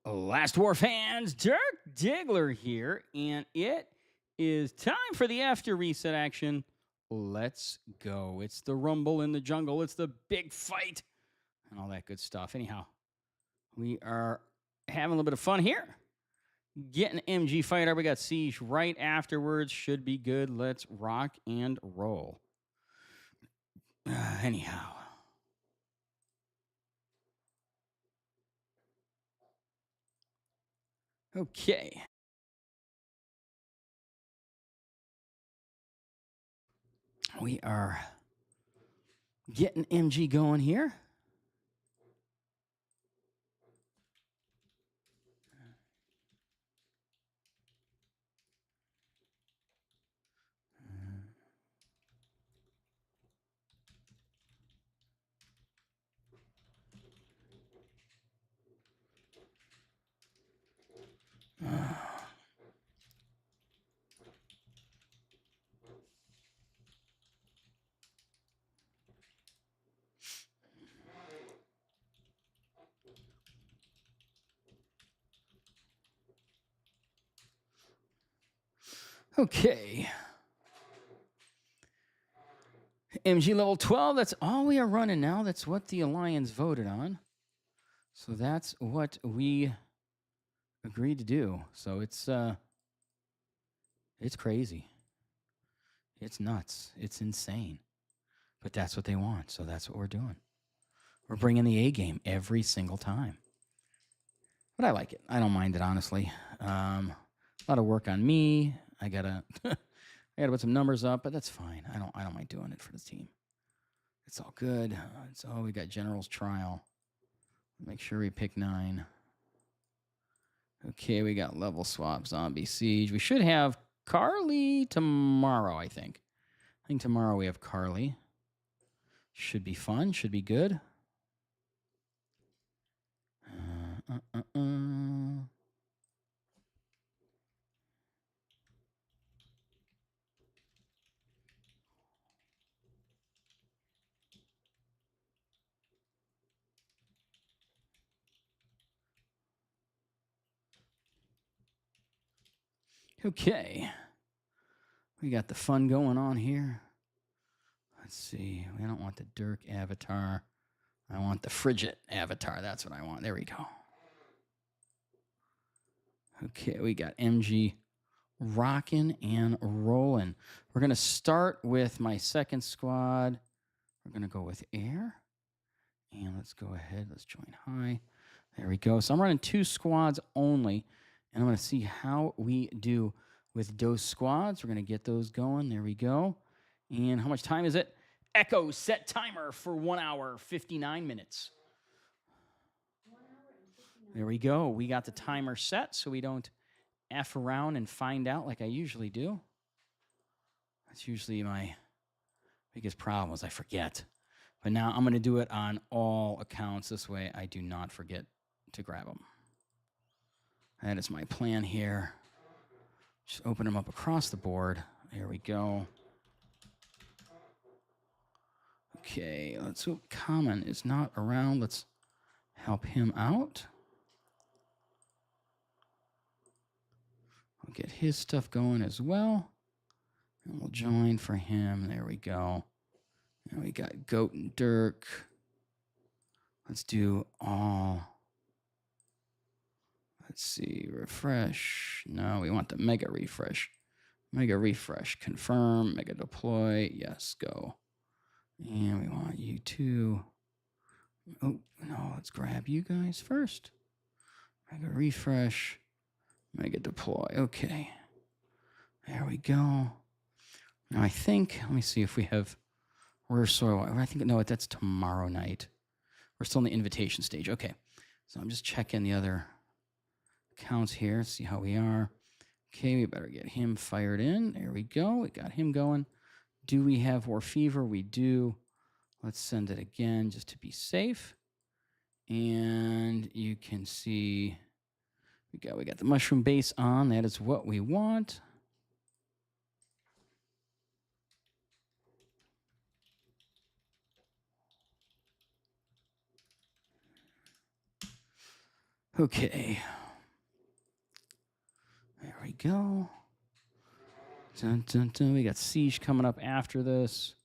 Last War fans, Dirk Diggler here, and it is time for the after reset action. Let's go. It's the rumble in the jungle, it's the big fight, and all that good stuff. Anyhow, we are having a little bit of fun here. Getting MG fighter. We got Siege right afterwards. Should be good. Let's rock and roll. Anyhow. Okay. We are getting MG going here. Okay. MG level 12, that's all we are running now. That's what the Alliance voted on. So that's what we agreed to do. So it's crazy. It's nuts. It's insane. But that's what they want. So that's what we're doing. We're bringing the A game every single time. But I like it. I don't mind it, honestly. A lot of work on me. I gotta put some numbers up, but that's fine. I don't mind doing it for the team. It's all good. We got General's Trial. Make sure we pick 9. Okay, we got level swap, zombie siege. We should have Carly tomorrow, I think. I think tomorrow we have Carly. Should be fun. Should be good. Okay. We got the fun going on here. Let's see. We don't want the Dirk avatar. I want the Frigid avatar. That's what I want. There we go. Okay, we got MG rocking and rolling. We're going to start with my second squad. We're going to go with air. And let's go ahead. Let's join high. There we go. So I'm running 2 squads only. And I'm going to see how we do with those squads. We're going to get those going. There we go. And how much time is it? Echo set timer for 1 hour, 59 minutes. 1 hour and 59. There we go. We got the timer set so we don't F around and find out like I usually do. That's usually my biggest problem is I forget. But now I'm going to do it on all accounts. This way I do not forget to grab them. That is my plan here. Just open them up across the board. There we go. Okay, let's hope Common is not around. Let's help him out. I'll get his stuff going as well. And we'll join for him. There we go. And we got Goat and Dirk. Let's do all. Let's see, refresh. No, we want the mega refresh. Mega refresh, confirm, mega deploy. Yes, go. And we want you to. Oh, no, let's grab you guys first. Mega refresh, mega deploy. Okay. There we go. Now I think, let me see if we have Rare Soil. I think, no, that's tomorrow night. We're still in the invitation stage. Okay. So I'm just checking the other accounts here, see how we are. Okay, we better get him fired in. There we go. We got him going. Do we have War Fever? We do. Let's send it again just to be safe. And you can see we got the mushroom base on. That is what we want. Okay. There we go. Dun, dun, dun. We got Siege coming up after this.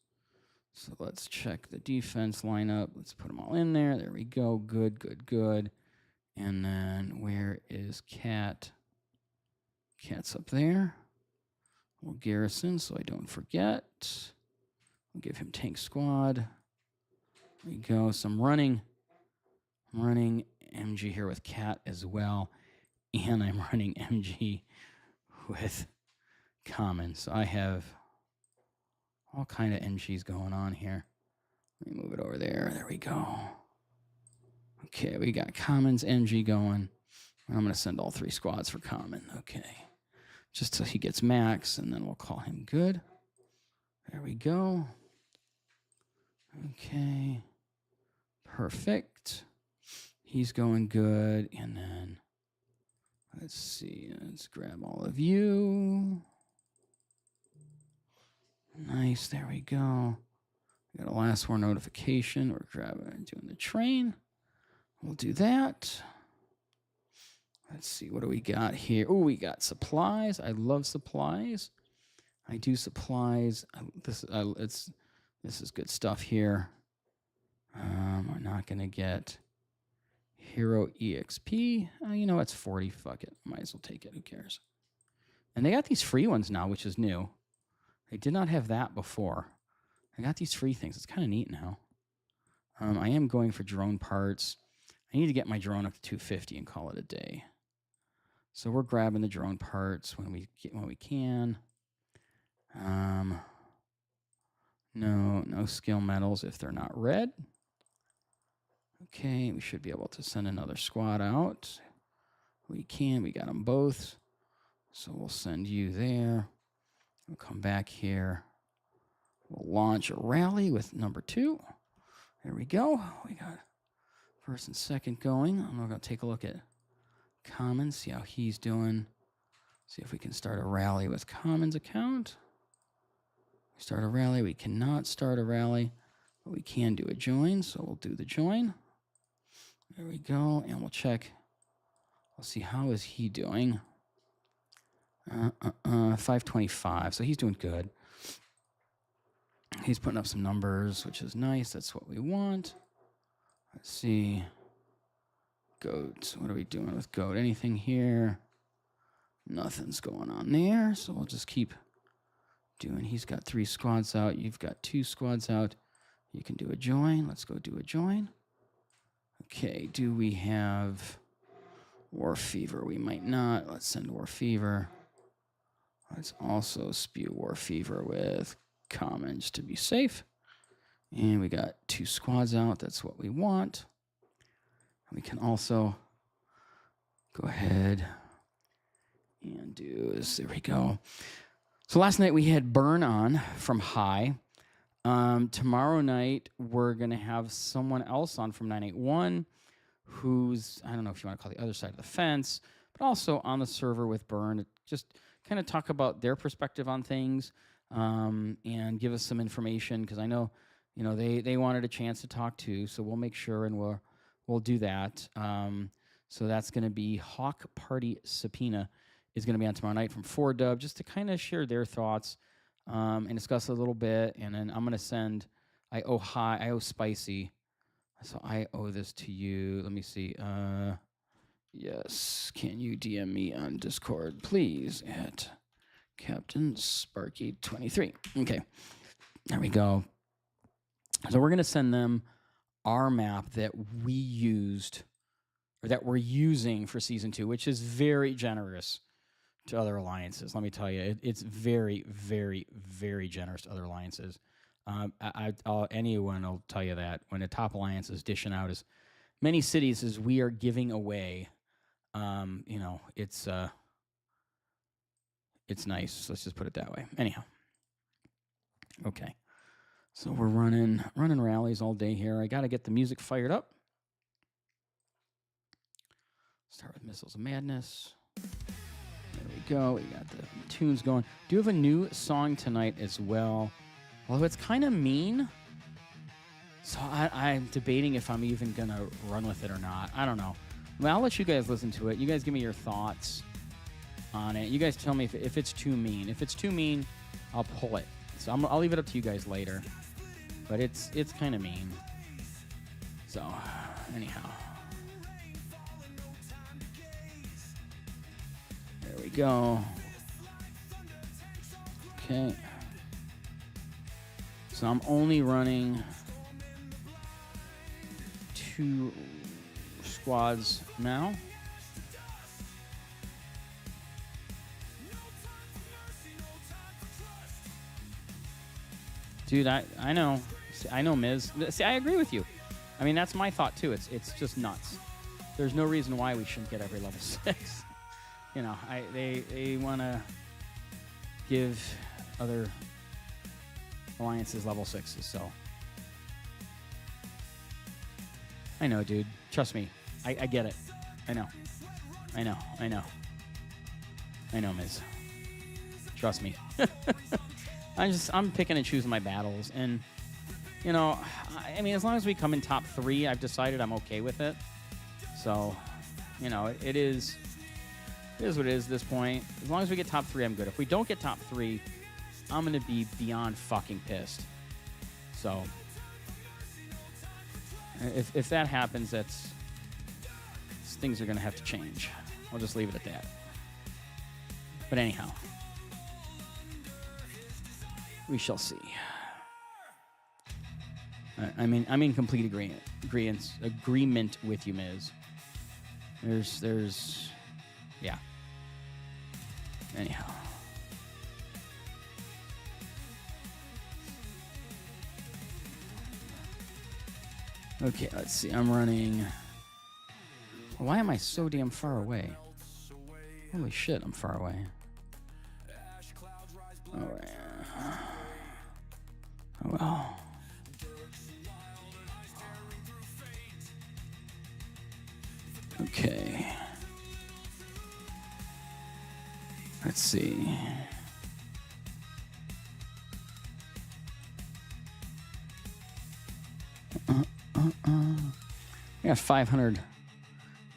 So let's check the defense lineup. Let's put them all in there. There we go. Good, good, good. And then where is Cat? Cat's up there. We'll garrison so I don't forget. We'll give him tank squad. There we go. So I'm running MG here with Cat as well. And I'm running MG with Common. So I have all kind of MGs going on here. Let me move it over there. There we go. Okay, we got Common's MG going. I'm going to send all 3 squads for Common. Okay. Just till he gets max, and then we'll call him good. There we go. Okay. Perfect. He's going good. And then, let's see. Let's grab all of you. Nice. There we go. We got a last war notification. We're doing the train. We'll do that. Let's see. What do we got here? Oh, we got supplies. I love supplies. I do supplies. This is good stuff here. We're not going to get Hero EXP. You know, it's 40. Fuck it. Might as well take it. Who cares? And they got these free ones now, which is new. They did not have that before. I got these free things. It's kind of neat now. I am going for drone parts. I need to get my drone up to 250 and call it a day. So we're grabbing the drone parts when we can. No skill medals if they're not red. Okay, we should be able to send another squad out. We can. We got them both. So we'll send you there. We'll come back here. We'll launch a rally with number 2. There we go. We got first and second going. I'm going to take a look at Common, see how he's doing. See if we can start a rally with Common's account. Start a rally. We cannot start a rally, but we can do a join. So we'll do the join. There we go. And we'll check. We'll see how is he doing. 525. So he's doing good. He's putting up some numbers, which is nice. That's what we want. Let's see. Goat. What are we doing with Goat? Anything here? Nothing's going on there. So we'll just keep doing. He's got 3 squads out. You've got 2 squads out. You can do a join. Let's go do a join. Okay. Do we have War Fever? We might not. Let's send War Fever. Let's also spew War Fever with Commons to be safe. And we got 2 squads out. That's what we want. We can also go ahead and do this. There we go. So last night we had Burn on from High. Tomorrow night we're going to have someone else on from 981 who's, I don't know if you want to call the other side of the fence, but also on the server with Burn. Just kind of talk about their perspective on things and give us some information, because I know, they wanted a chance to talk too, so we'll make sure and we'll do that. So that's going to be Hawk Party Subpoena is going to be on tomorrow night from 4Dub, just to kind of share their thoughts and discuss a little bit. And then I'm going to send, I owe Spicy, so I owe this to you. Let me see. Yes, can you DM me on Discord, please, at Captain Sparky 23. Okay, there we go. So we're going to send them our map that we used, or that we're using for Season 2, which is very generous to other alliances. Let me tell you, it's very, very, very generous to other alliances. Anyone will tell you that when a top alliance is dishing out as many cities as we are giving away, it's nice. Let's just put it that way. Anyhow, okay. So we're running rallies all day here. I got to get the music fired up. Start with Missiles of Madness. There we go. We got the tunes going. Do have a new song tonight as well. Although it's kind of mean. So I'm debating if I'm even going to run with it or not. I don't know. Well, I'll let you guys listen to it. You guys give me your thoughts on it. You guys tell me if it's too mean. If it's too mean, I'll pull it. So I'll leave it up to you guys later. But it's kind of mean. So, anyhow. There we go. Okay. So I'm only running 2 squads now. Dude, I know. I know, Miz. See, I agree with you. I mean, that's my thought, too. It's just nuts. There's no reason why we shouldn't get every level 6. You know, they want to give other alliances level 6s, so. I know, dude. Trust me. I get it. I know. I know, Miz. Trust me. I'm picking and choosing my battles, and you know, I mean, as long as we come in top 3, I've decided I'm okay with it. So, you know, it is what it is at this point. As long as we get top 3, I'm good. If we don't get top 3, I'm gonna be beyond fucking pissed. So, if that happens, things are gonna have to change. I'll just leave it at that. But anyhow. We shall see. I'm in complete agreement with you, Miz. There's, yeah. Anyhow. Okay, let's see. I'm running. Why am I so damn far away? Holy shit, I'm far away. All right. Oh, well. Okay. Let's see. We got 500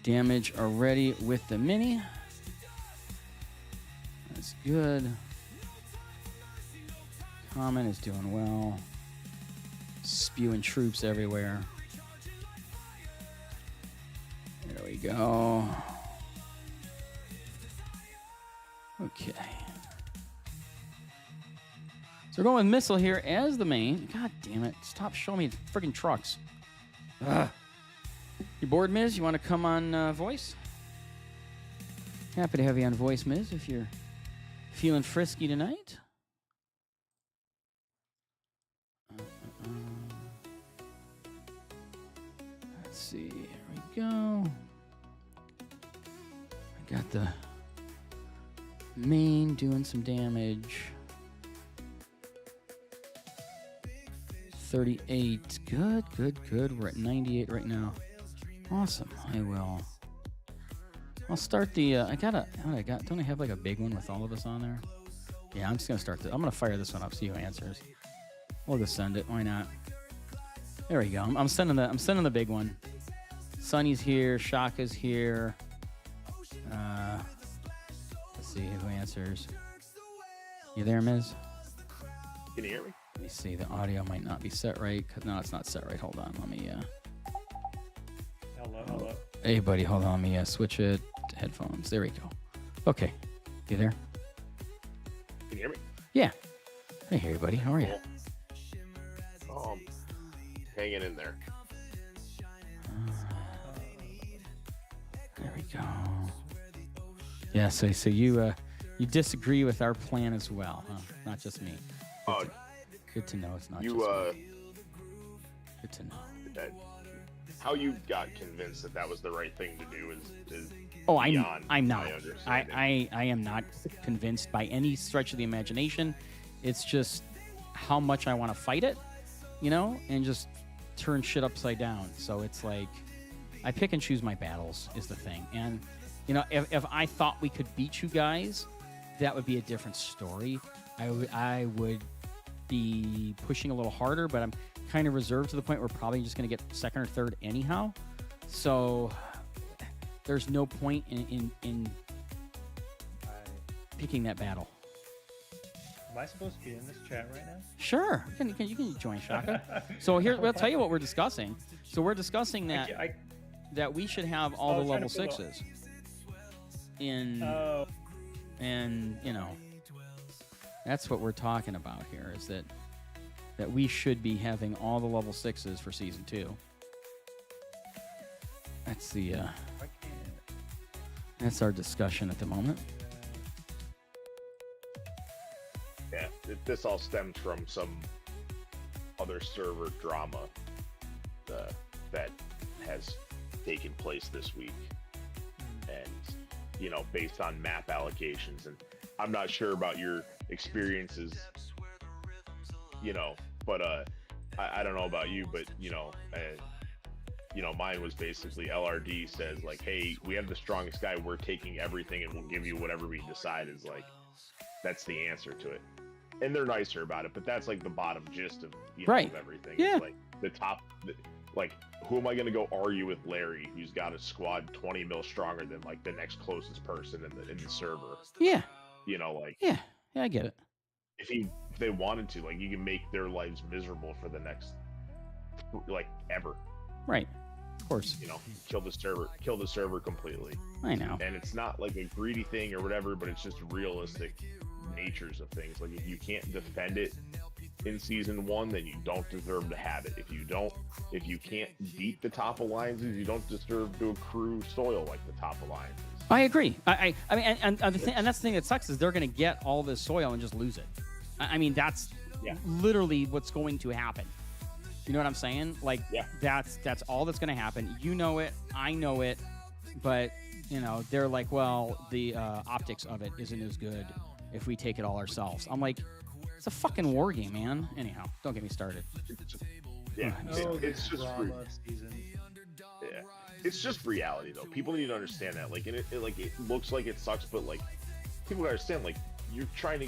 damage already with the mini. That's good. Common is doing well. Spewing troops everywhere. There we go. Okay. So we're going with missile here as the main. God damn it. Stop showing me freaking trucks. Ugh. You bored, Miz? You want to come on voice? Happy to have you on voice, Miz, if you're feeling frisky tonight. Let's see. Here we go. I got the main doing some damage. 38. Good, good, good. We're at 98 right now. Awesome. I'll start the, don't I have like a big one with all of us on there? Yeah, I'm just going to start I'm going to fire this one up, see who answers. We'll just send it. Why not? There we go. I'm sending the big one. Sunny's here. Shaka's here. Let's see who answers. You there, Miz? Can you hear me? Let me see. The audio might not be set right. No, it's not set right. Hold on. Let me. Hello. Hey, buddy. Hold on. Let me switch it to headphones. There we go. Okay. You there? Can you hear me? Yeah. I hear you, buddy. How are you? Cool. Hanging in there. There we go. Yeah. So you disagree with our plan as well, huh? Not just me. Good to know it's not just me. Good to know. How you got convinced that was the right thing to do is I'm not. I am not convinced by any stretch of the imagination. It's just how much I want to fight it, you know, and just turn shit upside down. So it's like I pick and choose my battles is the thing. And you know, if I thought we could beat you guys, that would be a different story. I would be pushing a little harder, but I'm kind of reserved to the point where we're probably just going to get second or third anyhow. So there's no point in picking that battle. Am I supposed to be in this chat right now? Sure, you can join, Shaka. So here, we'll tell you what we're discussing. So we're discussing that that we should have all the level 6s in, and you know, that's what we're talking about here. Is that we should be having all the level 6s for season 2. That's the that's our discussion at the moment. Yeah, this all stems from some other server drama that has taken place this week, and you know, based on map allocations. And I'm not sure about your experiences, you know, but I don't know about you, but you know, mine was basically LRD says like, hey, we have the strongest guy, we're taking everything, and we'll give you whatever we decide is like, that's the answer to it. And they're nicer about it, but that's like the bottom gist of, you know, of everything. Yeah. It's like the top, like, who am I going to go argue with Larry, who's got a squad 20 mil stronger than like the next closest person in the server? Yeah. You know, like, yeah, I get it. If they wanted to, like, you can make their lives miserable for the next, like, ever. Right. Of course. You know, kill the server completely. I know. And it's not like a greedy thing or whatever, but it's just realistic natures of things. Like, if you can't defend it in season 1, then you don't deserve to have it. If you can't beat the top alliances, you don't deserve to accrue soil like the top alliances. I agree. I mean, and that's the thing that sucks is they're going to get all this soil and just lose it. I mean, that's literally what's going to happen. You know what I'm saying? Like, that's all that's going to happen. You know it. I know it. But, you know, they're like, well, the optics of it isn't as good if we take it all ourselves. I'm like, it's a fucking war game, man. Anyhow, don't get me started. It's just it's just reality, though. People need to understand that. Like, and it looks like it sucks, but like, people understand. Like, you're trying to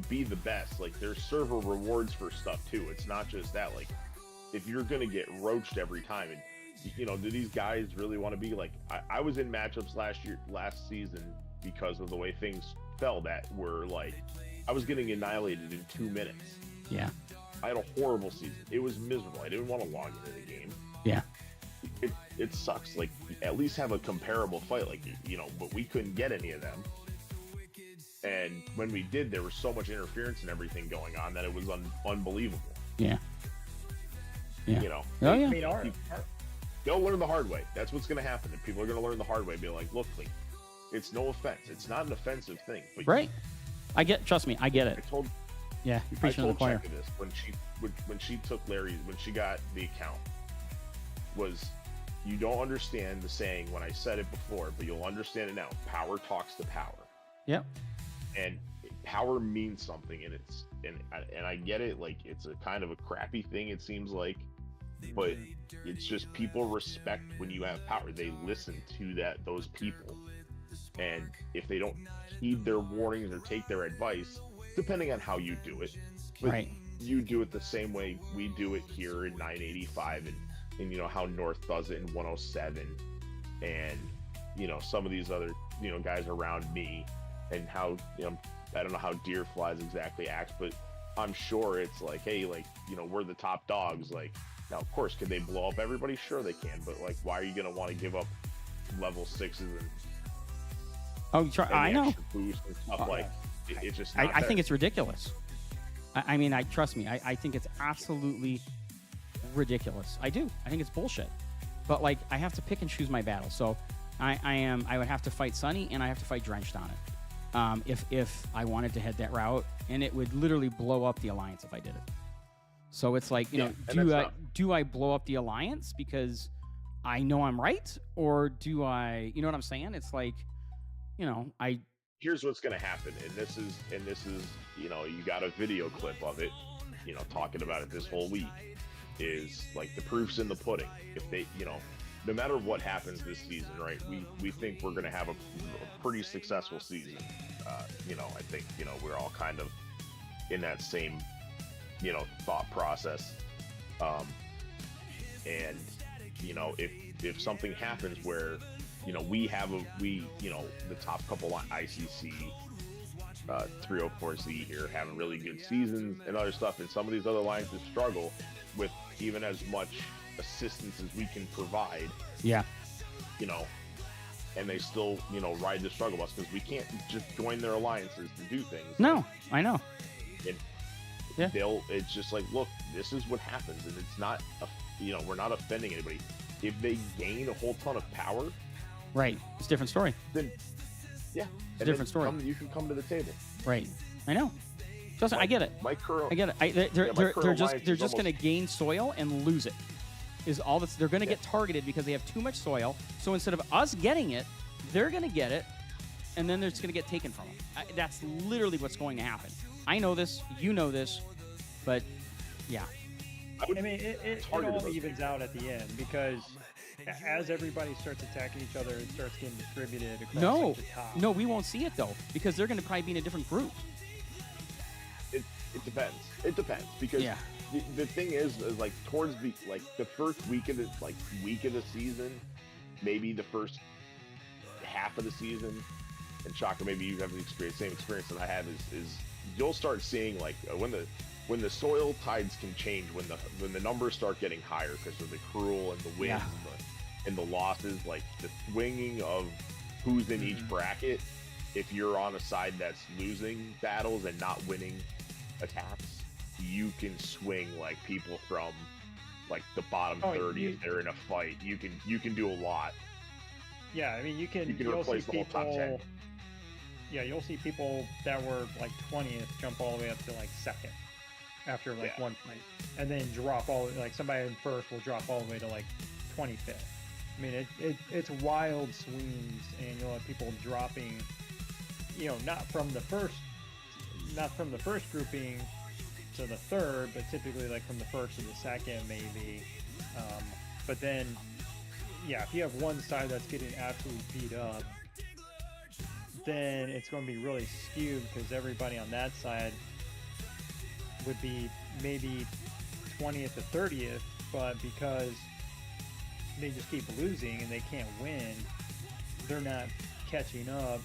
be the best. Like, there's server rewards for stuff too. It's not just that. Like, if you're gonna get roached every time, and you know, do these guys really want to be like? I was in matchups last season because of the way things fell. That were like, I was getting annihilated in 2 minutes. Yeah. I had a horrible season. It was miserable. I didn't want to log into the game. Yeah. It sucks. Like, at least have a comparable fight. Like, you know, but we couldn't get any of them. And when we did, there was so much interference and everything going on that it was unbelievable. Yeah. Yeah. You know. Oh, yeah. I mean, they'll learn the hard way. That's what's going to happen. And people are going to learn the hard way. Be like, look, like, it's no offense. It's not an offensive thing. But right. Trust me, I get it. I told choir. Cheka this when she took Larry, when she got the account, was, you don't understand the saying when I said it before, but you'll understand it now. Power talks to power. Yep. And power means something, and I get it. Like, it's a kind of a crappy thing, it seems like, but it's just people respect when you have power. They listen to those people, and if they don't heed their warnings or take their advice, depending on how you do it, but right, you do it the same way we do it here in 985, and you know how North does it in 107, and you know some of these other, you know, guys around me, and how, you know, I don't know how Deer Flies exactly acts, but I'm sure it's like, hey, like, you know, we're the top dogs. Like, now, of course, can they blow up everybody? Sure they can, but like, why are you gonna want to give up level 6s and I know boost and stuff? Like, it's just I think it's ridiculous. I mean, trust me, I think it's absolutely ridiculous. I do. I think it's bullshit. But like, I have to pick and choose my battle. So I would have to fight Sunny, and I have to fight Drenched on it. If I wanted to head that route, and it would literally blow up the Alliance if I did it. So it's like, you know, do I blow up the Alliance because I know I'm right, or do I, you know what I'm saying? It's like, you know, here's what's going to happen. And this is, you know, you got a video clip of it, you know, talking about it this whole week, is like, the proof's in the pudding. If they, you know, no matter what happens this season, right, we think we're going to have a pretty successful season. You know, I think, you know, we're all kind of in that same, you know, thought process. And, you know, if if something happens where, we the top couple on ICC 304Z here having really good seasons and other stuff, and some of these other alliances struggle with even as much assistance as we can provide. Yeah. And they still, ride the struggle bus because we can't just join their alliances to do things. No, I know. And Yeah. it's just like, look, this is what happens, and it's not, we're not offending anybody. If they gain a whole ton of power, Right. It's a different story. then yeah, It's a different story. You can come to the table. Right. I know. Trust me, I get it. My current, I get it. They're current just alliance they're is just going to almost- gain soil and lose it. Is all that's they're going to Yeah. get targeted because they have too much soil. So instead of us getting it, they're going to get it, and then they're just going to get taken from them. That's literally what's going to happen. I know this. You know this. But yeah. I mean, it target all those evens out at the end because as everybody starts attacking each other, it starts getting distributed across No. like, the top. No, we won't see it though because they're going to probably be in a different group. It depends. It depends because Yeah. the thing is like towards the first week of the season, maybe the first half of the season, and Shaka, maybe you have the same experience that I have is you'll start seeing like when the soil tides can change, when the numbers start getting higher because of the cruel and the wins Yeah. and the losses, like the swinging of who's in each bracket. If you're on a side that's losing battles and not winning attacks, you can swing like people from like the bottom 30 if they're in a fight. You can do a lot. Yeah, I mean, you'll replace see the whole top 10. people. Yeah, you'll see people that were like 20th jump all the way up to like second after like Yeah. one fight, and then drop like somebody in first will drop all the way to like 25th. I mean, it's wild swings, and you'll have people dropping, not from the first grouping to the third, but typically like from the first to the second, maybe. But then, yeah, if you have one side that's getting absolutely beat up, then it's going to be really skewed because everybody on that side would be maybe 20th to 30th, but because they just keep losing and they can't win, they're not catching up,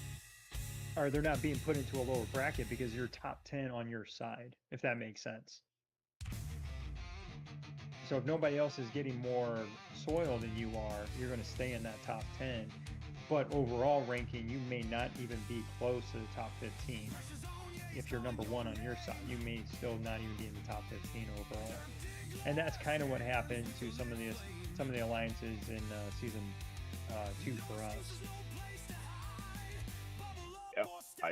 or they're not being put into a lower bracket because you're top 10 on your side, if that makes sense. So if nobody else is getting more soil than you are, you're going to stay in that top 10. But overall ranking, you may not even be close to the top 15. If you're number one on your side, you may still not even be in the top 15 overall. And that's kind of what happened to some of the alliances in season 2 for us.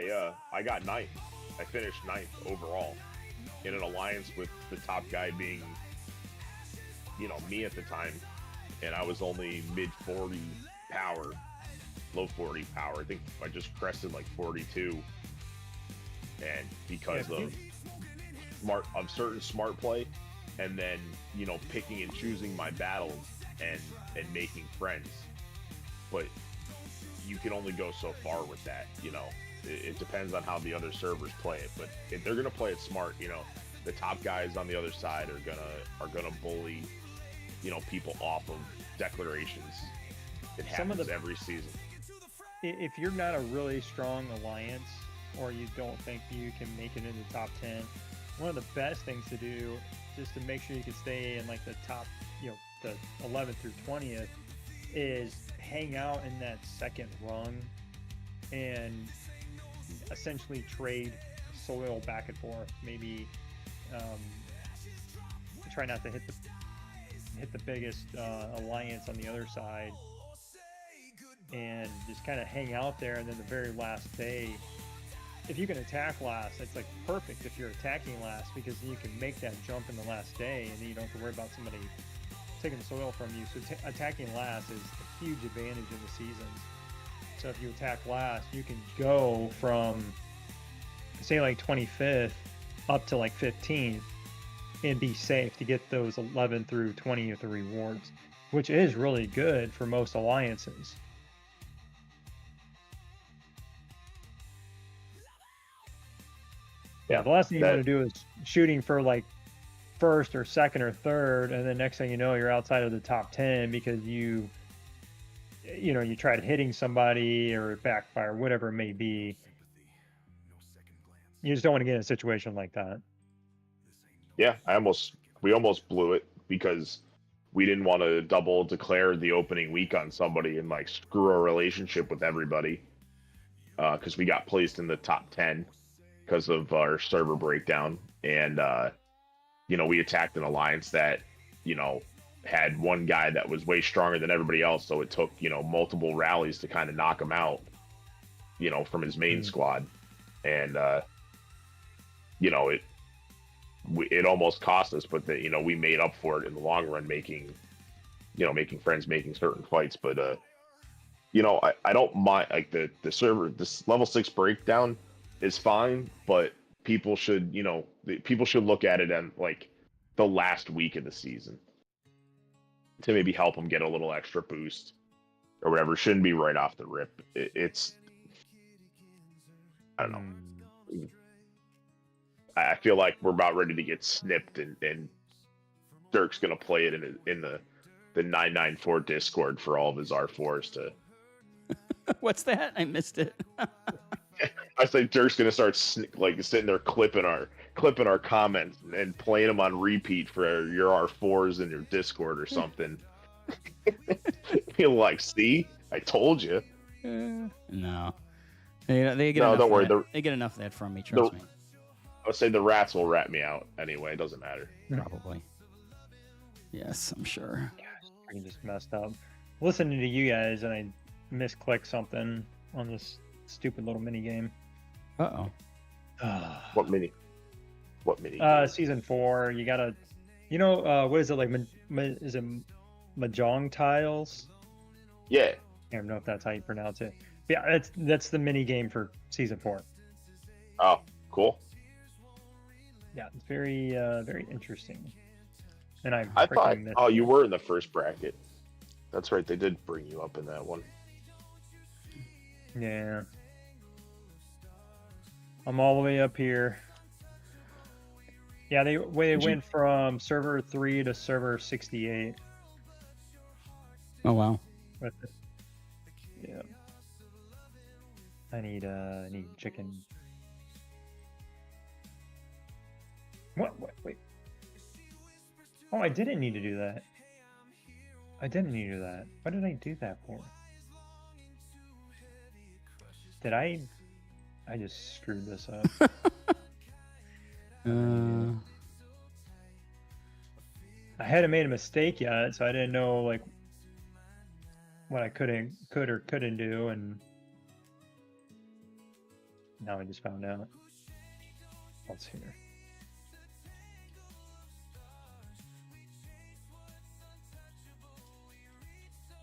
Yeah, I got 9th. I finished 9th overall in an alliance with the top guy being, me at the time, and I was only mid 40 power, low 40 power. I think I just crested like 42, and because of certain smart play, and then picking and choosing my battles and making friends, but you can only go so far with that. It depends on how the other servers play it, but if they're gonna play it smart, the top guys on the other side are gonna bully, people off of declarations. It happens every season. If you're not a really strong alliance, or you don't think you can make it into the top 10, one of the best things to do, just to make sure you can stay in like the top, the 11th through 20th, is hang out in that second rung and essentially trade soil back and forth. Maybe try not to hit the biggest alliance on the other side, and just kind of hang out there. And then the very last day, if you can attack last, it's like perfect if you're attacking last, because then you can make that jump in the last day, and then you don't have to worry about somebody taking the soil from you. So attacking last is a huge advantage in the seasons. So if you attack last, you can go from, say, like 25th up to like 15th and be safe to get those 11 through 20th rewards, which is really good for most alliances. Yeah, the last thing you want to do is shooting for like first or second or third, and then next thing you know, you're outside of the top 10 because you you tried hitting somebody or it backfire, whatever it may be. You just don't want to get in a situation like that. Yeah, we almost blew it because we didn't want to double declare the opening week on somebody and like screw our relationship with everybody because we got placed in the top 10 because of our server breakdown. And we attacked an alliance that had one guy that was way stronger than everybody else, so it took multiple rallies to kind of knock him out from his main squad. And it almost cost us, but we made up for it in the long run, making friends, making certain fights. But I don't mind, like, the server, this level 6 breakdown is fine, but people should look at it in like the last week of the season to maybe help them get a little extra boost or whatever. It shouldn't be right off the rip. It's I don't know. I feel like we're about ready to get snipped, and Dirk's gonna play it in the 994 Discord for all of his R4s to. What's that? I missed it. I say Dirk's gonna start sitting there clipping our comments and playing them on repeat for your R4s in your Discord or something. Feel like, see, I told you. No, they get no, enough don't worry. They get enough of that from me. Trust me. I'll say the rats will rat me out anyway. It doesn't matter. Probably. Yes, I'm sure. I just messed up. Listening to you guys, and I misclicked something on this stupid little mini game. Uh-oh. What mini? Season 4. You gotta, what is it like? Is it mahjong tiles? Yeah. I don't know if that's how you pronounce it. But yeah, that's the mini game for season 4. Oh, cool. Yeah, it's very very interesting. And I thought, you were in the first bracket. That's right, they did bring you up in that one. Yeah. I'm all the way up here. Yeah, they went from server 3 to server 68. Oh wow. Yeah. I need chicken. What? Wait. Oh, I didn't need to do that. What did I do that for? Did I just screwed this up. I hadn't made a mistake yet, so I didn't know like what I could or couldn't do, and now I just found out. What's here?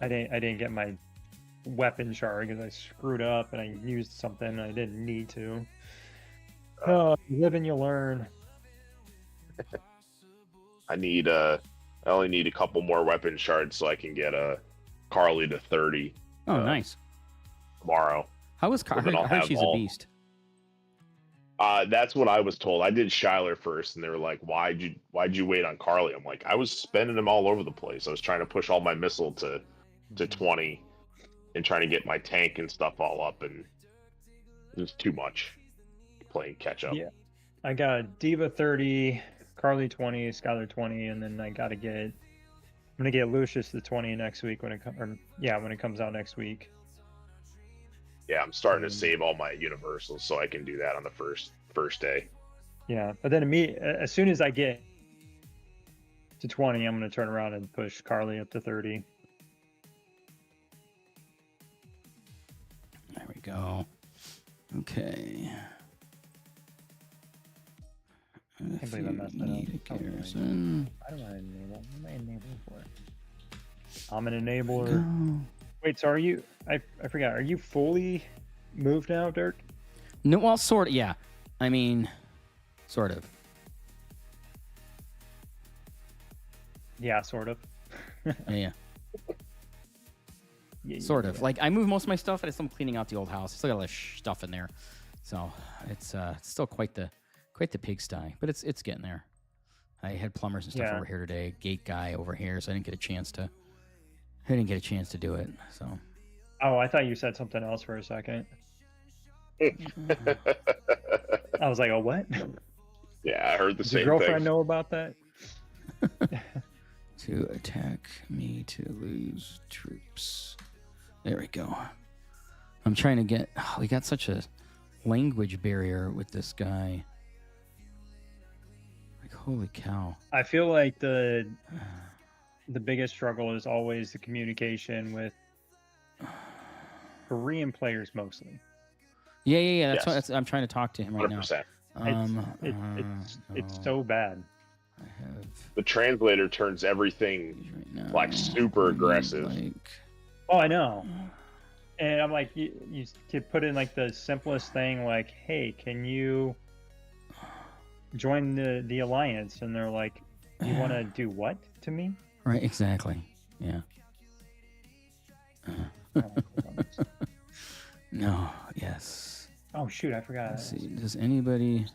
I didn't get my weapon shard because I screwed up and I used something I didn't need to. Oh, you live and you learn. I only need a couple more weapon shards so I can get a Carly to 30. Oh, nice. Tomorrow. How was Carly? I heard she's a beast. That's what I was told. I did Shyler first, and they were like, "Why'd you wait on Carly?" I'm like, I was spending them all over the place. I was trying to push all my missile to 20, and trying to get my tank and stuff all up, and it was too much playing catch up. Yeah, I got Diva 30, Carly 20, Skylar 20, and then I'm gonna get Lucius the 20 next week when it comes out next week. Yeah, I'm starting to save all my universals so I can do that on the first day. Yeah, but then as soon as I get to 20, I'm going to turn around and push Carly up to 30. There we go. Okay. I can't believe I messed that up. Why do I enable? What am I enabling for? I'm an enabler. Wait, so are you? I forgot. Are you fully moved now, Dirk? No, well, sort of. Yeah, I mean, sort of. Yeah, sort of. Yeah. Sort of. Like, I moved most of my stuff, and I'm cleaning out the old house. I still got a lot of stuff in there, so it's still quite the pigsty, but it's getting there. I had plumbers and stuff over here today, gate guy over here, so I didn't get a chance to do it. So Oh, I thought you said something else for a second. I was like, oh, what? Yeah, I heard the Does your same girlfriend thing. know about that? To attack me to lose troops. There we go. I'm trying to get... Oh, we got such a language barrier with this guy. Like, holy cow. I feel like the biggest struggle is always the communication with Korean players mostly. Yeah. Yes. That's I'm trying to talk to him right 100%. now. It's no. so bad. I have The translator turns everything these right now. like super I need, aggressive. Like, Oh, I know. And I'm like, you could put in like the simplest thing, like, hey, can you join the alliance? And they're like, you want to do what to me? right, exactly. Yeah. No, yes. Oh shoot, I forgot. Let's see. Does anybody...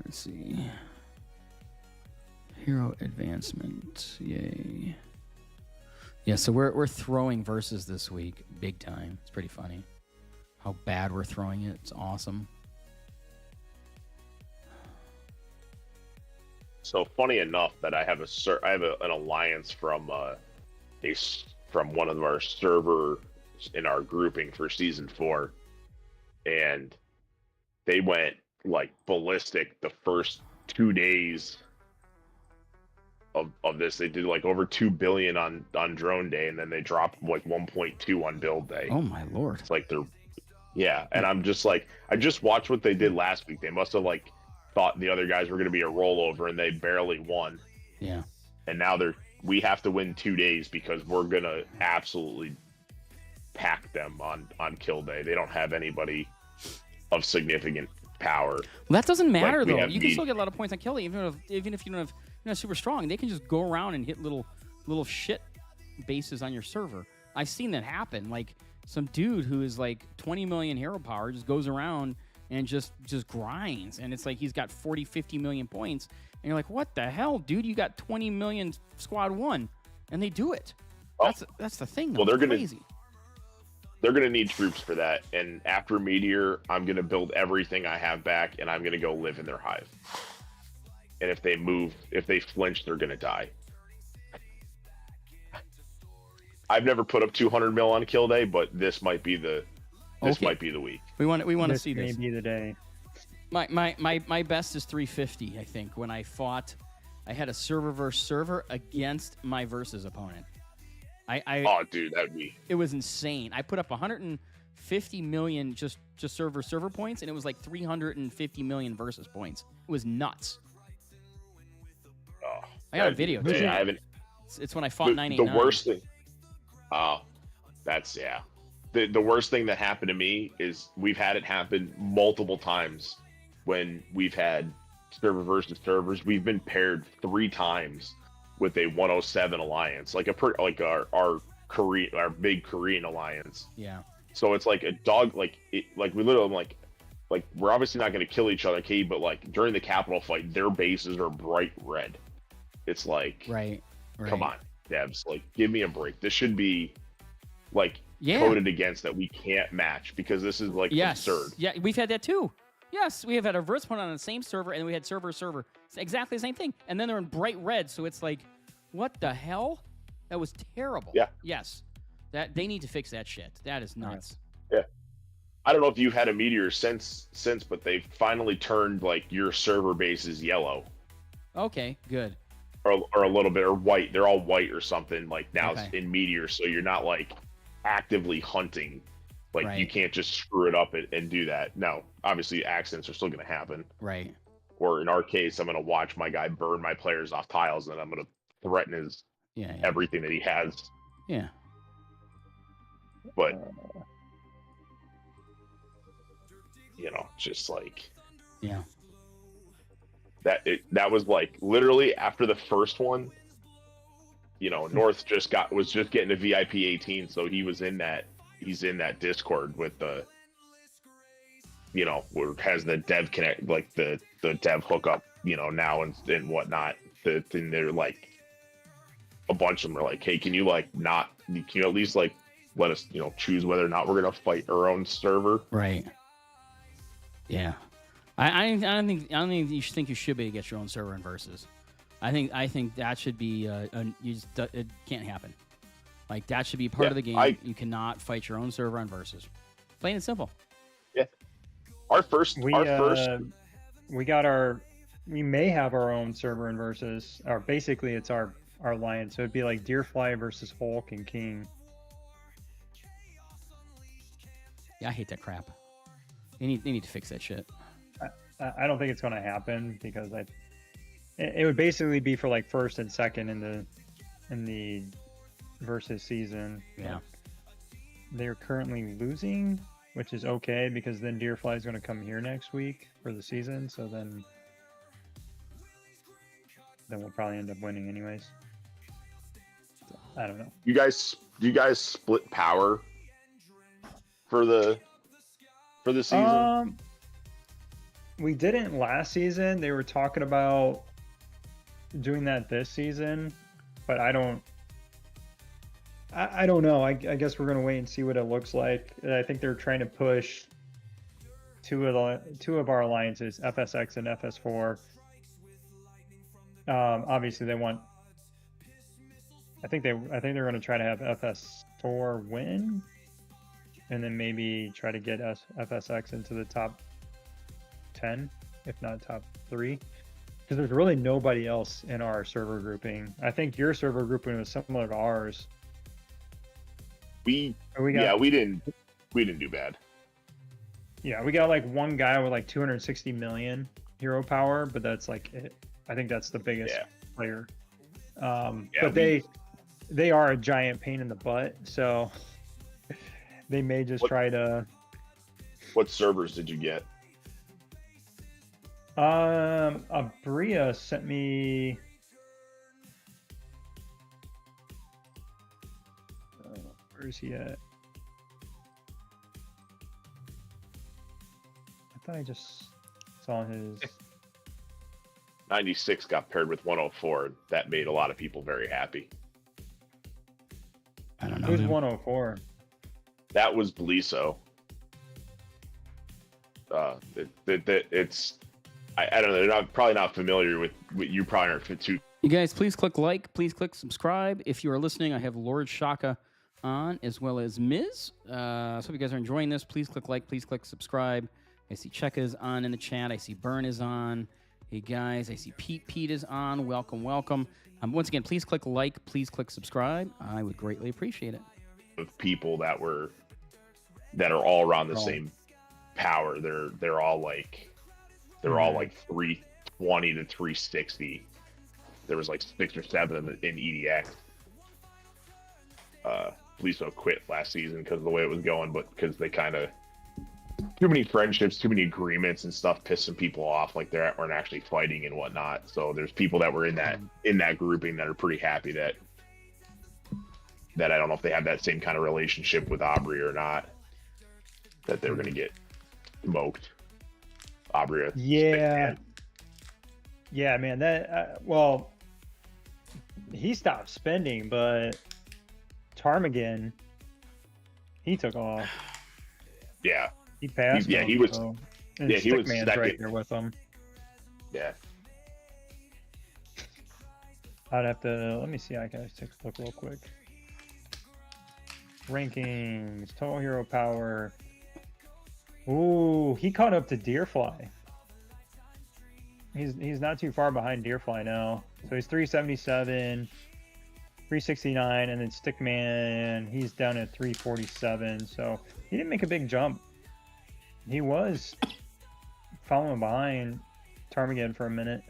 let's see. Hero advancement. Yay. Yeah, so we're throwing verses this week, big time. It's pretty funny how bad we're throwing it. It's awesome. So funny enough that I have an alliance from one of our server in our grouping for season 4, and they went like ballistic the first 2 days of this. They did like over 2 billion on drone day, and then they dropped like 1.2 on build day. Oh my lord. It's like and I'm just like, I just watched what they did last week. They must have like thought the other guys were going to be a rollover, and they barely won. Yeah. And now we have to win 2 days because we're going to absolutely pack them on kill day. They don't have anybody of significant power. Well, that doesn't matter we though. have You can still get a lot of points on kill, even if you don't have, you're not super strong. They can just go around and hit little shit bases on your server. I've seen that happen. Like some dude who is like 20 million hero power just goes around and just grinds, and it's like he's got 40, 50 million points, and you're like, what the hell, dude? You got 20 million squad 1, and they do it. That's the thing. Though. Well, they're crazy. They're gonna need troops for that, and after Meteor, I'm gonna build everything I have back, and I'm gonna go live in their hive. And if they flinch, they're gonna die. I've never put up 200 mil on kill day, but this might be the week. We want to see this. this. May be the day. My best is 350. I think when I had a server versus server against my versus opponent. Oh, dude, it was insane. I put up 150 million just server points, and it was like 350 million versus points. It was nuts. Oh, I got a video. Too. I haven't. It's when I fought 989. The worst thing. Oh, the worst thing that happened to me is we've had it happen multiple times when we've had server versus servers. We've been paired 3 times with a 107 alliance, like our big Korean alliance. Yeah. So it's like a dog, we literally like we're obviously not going to kill each other, okay? But like during the capital fight, their bases are bright red. It's like, right. Come on, devs, like give me a break. This should be like coded against that we can't match, because this is like absurd. Yeah, we've had that too. Yes, we have had a verse point on the same server, and we had server. It's exactly the same thing. And then they're in bright red, so it's like, what the hell? That was terrible. Yeah. Yes. That they need to fix that shit. That is nuts. Yeah. I don't know if you've had a Meteor since, but they've finally turned like your server bases yellow. Okay, good. Or a little bit, or white. They're all white or something like now in Meteor, so you're not like actively hunting. Like you can't just screw it up and do that. No, obviously accidents are still going to happen. Right. Or in our case, I'm going to watch my guy burn my players off tiles, and I'm going to threaten his everything that he has. Yeah. But just like that was like literally after the first one. North was just getting a VIP 18, so he was in that. He's in that Discord with the, where has the dev connect, like the dev hookup, now and whatnot. And they're like, a bunch of them are like, hey, can you like not? Can you at least like let us, you know, choose whether or not we're gonna fight our own server? Right. Yeah. I don't think you should think you should be to get your own server in versus. I think that should be it can't happen. Like that should be part of the game. You cannot fight your own server on versus. Plain and simple. Yeah. We may have our own server in versus, or basically it's our alliance. So it'd be like Deerfly versus Hulk and King. Yeah, I hate that crap. They need to fix that shit. I don't think it's going to happen because it would basically be for like first and second in the versus season. Yeah. They're currently losing, which is okay because then Deerfly is going to come here next week for the season. So then we'll probably end up winning anyways. So, I don't know. Do you guys split power for the season? We didn't last season. They were talking about doing that this season, but I don't know. I guess we're gonna wait and see what it looks like. I think they're trying to push two of our alliances, FSX and FS4. Obviously they want. I think they're going to try to have FS4 win, and then maybe try to get FSX into the top 10, if not top 3, because there's really nobody else in our server grouping. I think your server grouping was similar to ours. We didn't do bad. Yeah, we got like one guy with like 260 million hero power, but that's like it. I think that's the biggest player. But they are a giant pain in the butt, so they may just try to. What servers did you get? Abria sent me. Where is he at? I thought I just saw his. 96 got paired with 104. That made a lot of people very happy. I don't know. Who's 104? That was Bliso. It's I don't know. They're probably not familiar with you. Probably aren't too. You guys, please click like. Please click subscribe. If you are listening, I have Lord Shaka on as well as Miz. So if you guys are enjoying this, please click like. Please click subscribe. I see Cheka is on in the chat. I see Burn is on. Hey guys, I see Pete is on. Welcome. Once again, please click like. Please click subscribe. I would greatly appreciate it. Of people that are all around the same power. They're all like 320 to 360. There was like 6 or 7 in EDX. Bliso quit last season because of the way it was going, but because they kind of too many friendships, too many agreements and stuff, pissing people off. Like they weren't actually fighting and whatnot. So there's people that were in that grouping that are pretty happy that I don't know if they have that same kind of relationship with Aubrey or not. That they were going to get smoked. Aubrey. Yeah, man. That well, he stopped spending, but Ptarmigan, he took off. Yeah. He passed. He was. And he was Stickman's second. right there with him. Yeah. I'd have to. Let me see. I can take a look real quick. Rankings, total hero power. Ooh, he caught up to Deerfly. He's not too far behind Deerfly now. So he's 377, 369, and then Stickman, he's down at 347. So he didn't make a big jump. He was following behind Ptarmigan for a minute.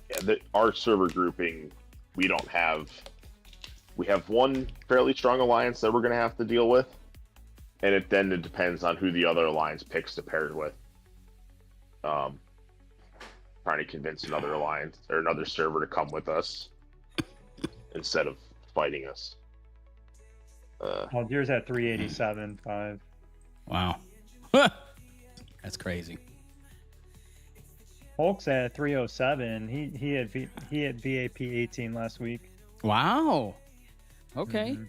Yeah, our server grouping, we have one fairly strong alliance that we're going to have to deal with, and it depends on who the other alliance picks to pair with. Trying to convince another alliance or another server to come with us instead of fighting us. Well, yours at 387.5. Wow. That's crazy. Hulk's at 307. He had VAP 18 last week. Wow. Okay. Mhm.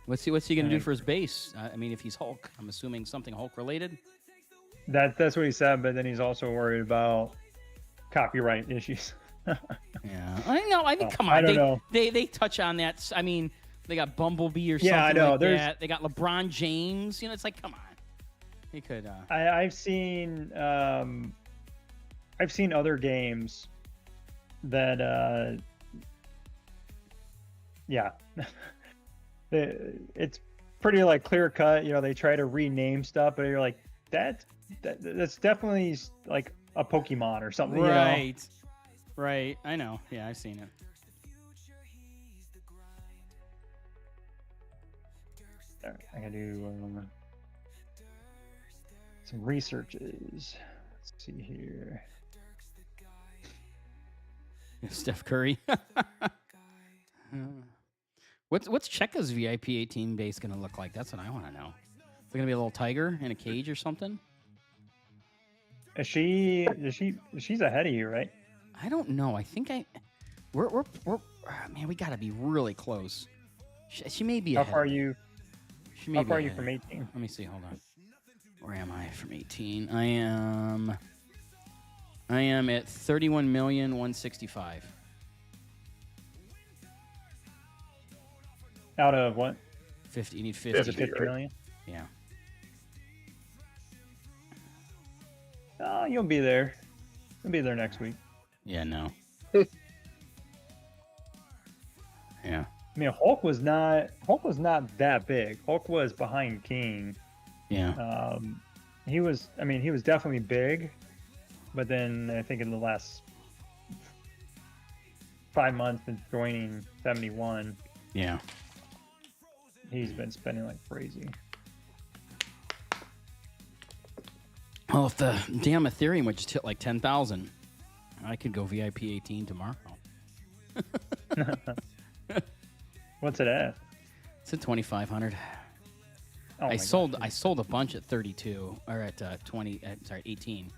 What's he gonna do Right. for his base? I mean, if he's Hulk, I'm assuming something Hulk related. That's what he said, but then he's also worried about copyright issues. Yeah, I know. I mean, Oh, come I on. don't know. They touch on that. I mean, they got Bumblebee or something Yeah, I know. like There's- that. They got LeBron James. You know, it's like, come on. He could. I've seen other games that yeah. It's pretty like clear cut. You know, they try to rename stuff, but you're like, that's definitely like a Pokemon or something. Right. You know? Right. I know. Yeah, I've seen it. All right, I gotta do some researches. Let's see here. Steph Curry. What's Cheka's VIP 18 base gonna look like? That's what I want to know. Is it gonna be a little tiger in a cage or something? She's ahead of you, right? I don't know. I think we're man, we gotta be really close. She may be How ahead. far are you? She may How be far are you ahead. from 18? Let me see. Hold on. Where am I from 18? I am at 31,165,000. Out of what? 50. You need Is 50. it 50 right? million? Yeah. Oh, you'll be there. You'll be there next week. Yeah. No. Yeah. I mean, Hulk was not that big. Hulk was behind King. Yeah. He was definitely big, but then I think in the last 5 months since joining 71, Yeah. he's been spending like crazy. Well, if the damn Ethereum would just hit like 10,000, I could go VIP 18 tomorrow. What's it at? It's at 2,500. Oh my I sold gosh. a bunch at 32 or at 18.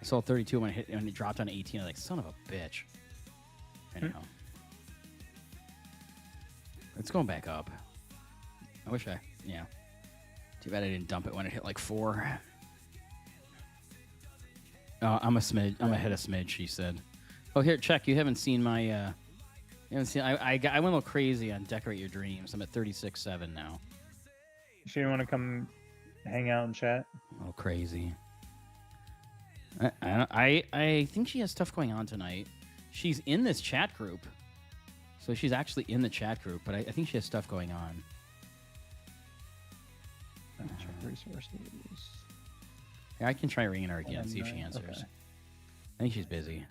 I sold 32 when it dropped on 18. I was like, son of a bitch. Anyhow, it's going back up. I wish yeah. Too bad I didn't dump it when it hit like 4. I'm ahead of smidge. She said. Oh, here, check. You haven't seen my. You haven't seen. I went a little crazy on Decorate Your Dreams. I'm at 36.7 now. She didn't want to come hang out and chat. A little crazy. I think she has stuff going on tonight. She's in this chat group, so she's actually in the chat group. But I think she has stuff going on. Check resources. Yeah, I can try ringing her again, see if she answers. Okay. I think she's busy.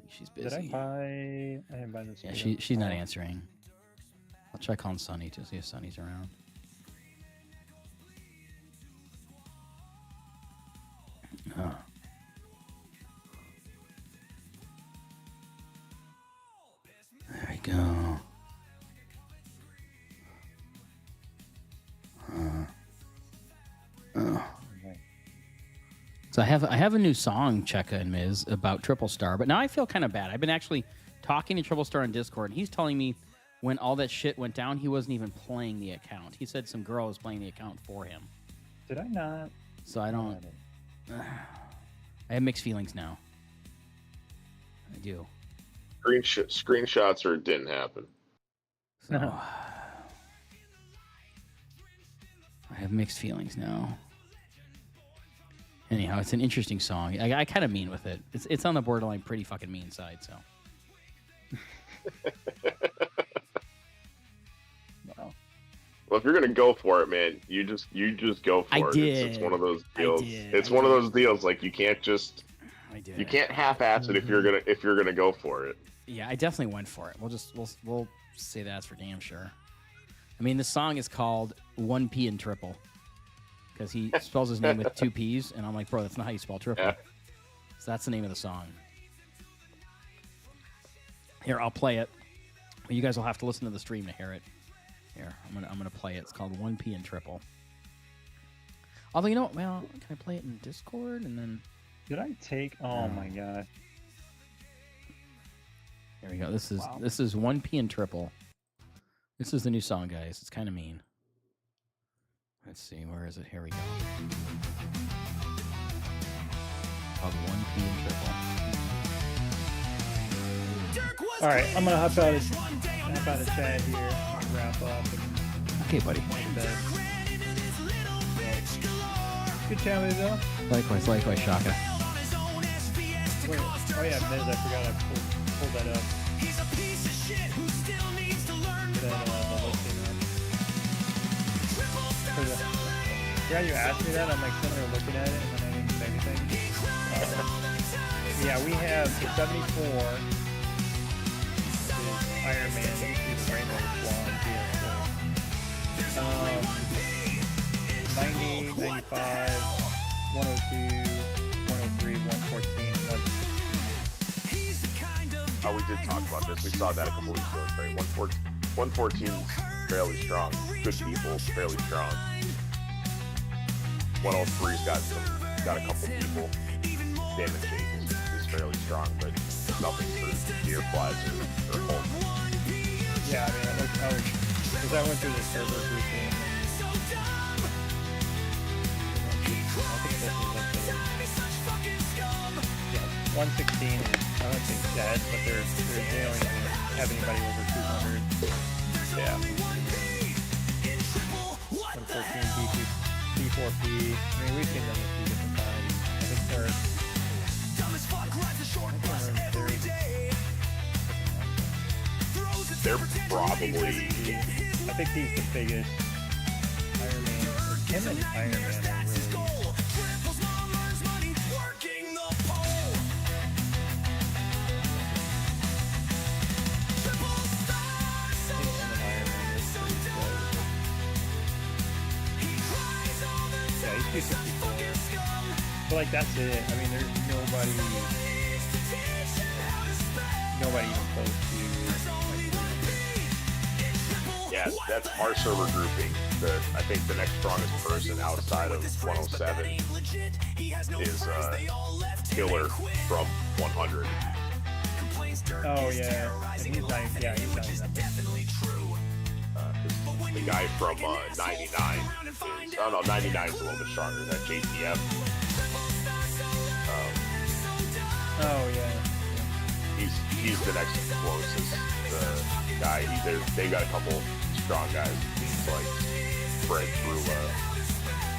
She's busy. Did I buy? I didn't buy this. Yeah, video. she's not answering. I'll try calling Sunny to see if Sunny's around. Oh. There we go. Okay. So I have a new song, Cheka and Miz, about Triple Star, but now I feel kind of bad. I've been actually talking to Triple Star on Discord, and he's telling me when all that shit went down, he wasn't even playing the account. He said some girl was playing the account for him. Did I not? So I don't. I have mixed feelings now. I do. Screenshots or it didn't happen. So I have mixed feelings now. Anyhow, it's an interesting song. I kind of mean with it. It's on the borderline pretty fucking mean side. So Wow. Well, if you're gonna go for it, man, you just go for I it. It's did. one of those I deals. did. It's I one of did. those deals. Like you can't half-ass it if you're gonna go for it. yeah, I definitely went for it. We'll say that's for damn sure. I mean, the song is called 1P and Triple because he spells his name with 2 P's, and I'm like, bro, that's not how you spell triple. Yeah. So that's the name of the song. Here, I'll play it. You guys will have to listen to the stream to hear it. Here, I'm gonna play it. It's called 1P and Triple. Although, you know what? Well, can I play it in Discord and then... Did I take? Oh my god. There we go. This is Wow. 1P and triple. This is the new song, guys. It's kind of mean. Let's see. Where is it? Here we go. Called 1P and triple. All right, I'm gonna hop out of chat here. Wrap up. Okay, buddy. Good chat with you, though. Likewise, Shaka. Wait, oh yeah, Miz, I forgot I pulled that up. Yeah, you asked me that. I'm like sitting there looking at it, and then I didn't say anything. Yeah, we have the 74. Is Iron Man. These two Rainbow Blonde PS4. 90, 95, 102, 103, 114, 116. Oh, we did talk about this. We saw that a couple weeks ago. Right? 114 is fairly strong. Good people, fairly strong. 103's got a couple people. Damage changes is fairly strong, but nothing for deer flies or home. Yeah, I mean, because I went through the server grouping. I think this is like the 116 is, I don't think dead, but they don't even have anybody over 200. Yeah. 114 B4P. I mean, we've seen them a few different times. I think they're. They're probably. I think he's the biggest Iron Man. Him and Iron Man are really. Yeah, he's 264. But like that's it. I mean, there's nobody even close to. Yeah, that's our server grouping. I think the next strongest person outside of 107 is Killer from 100. Oh yeah, and he's not. Yeah, he's not that big. The guy from 99 is. Oh no, 99 is a little bit stronger. That JTF. Oh yeah. He's the next closest guy. They got a couple strong guys. He's like spread through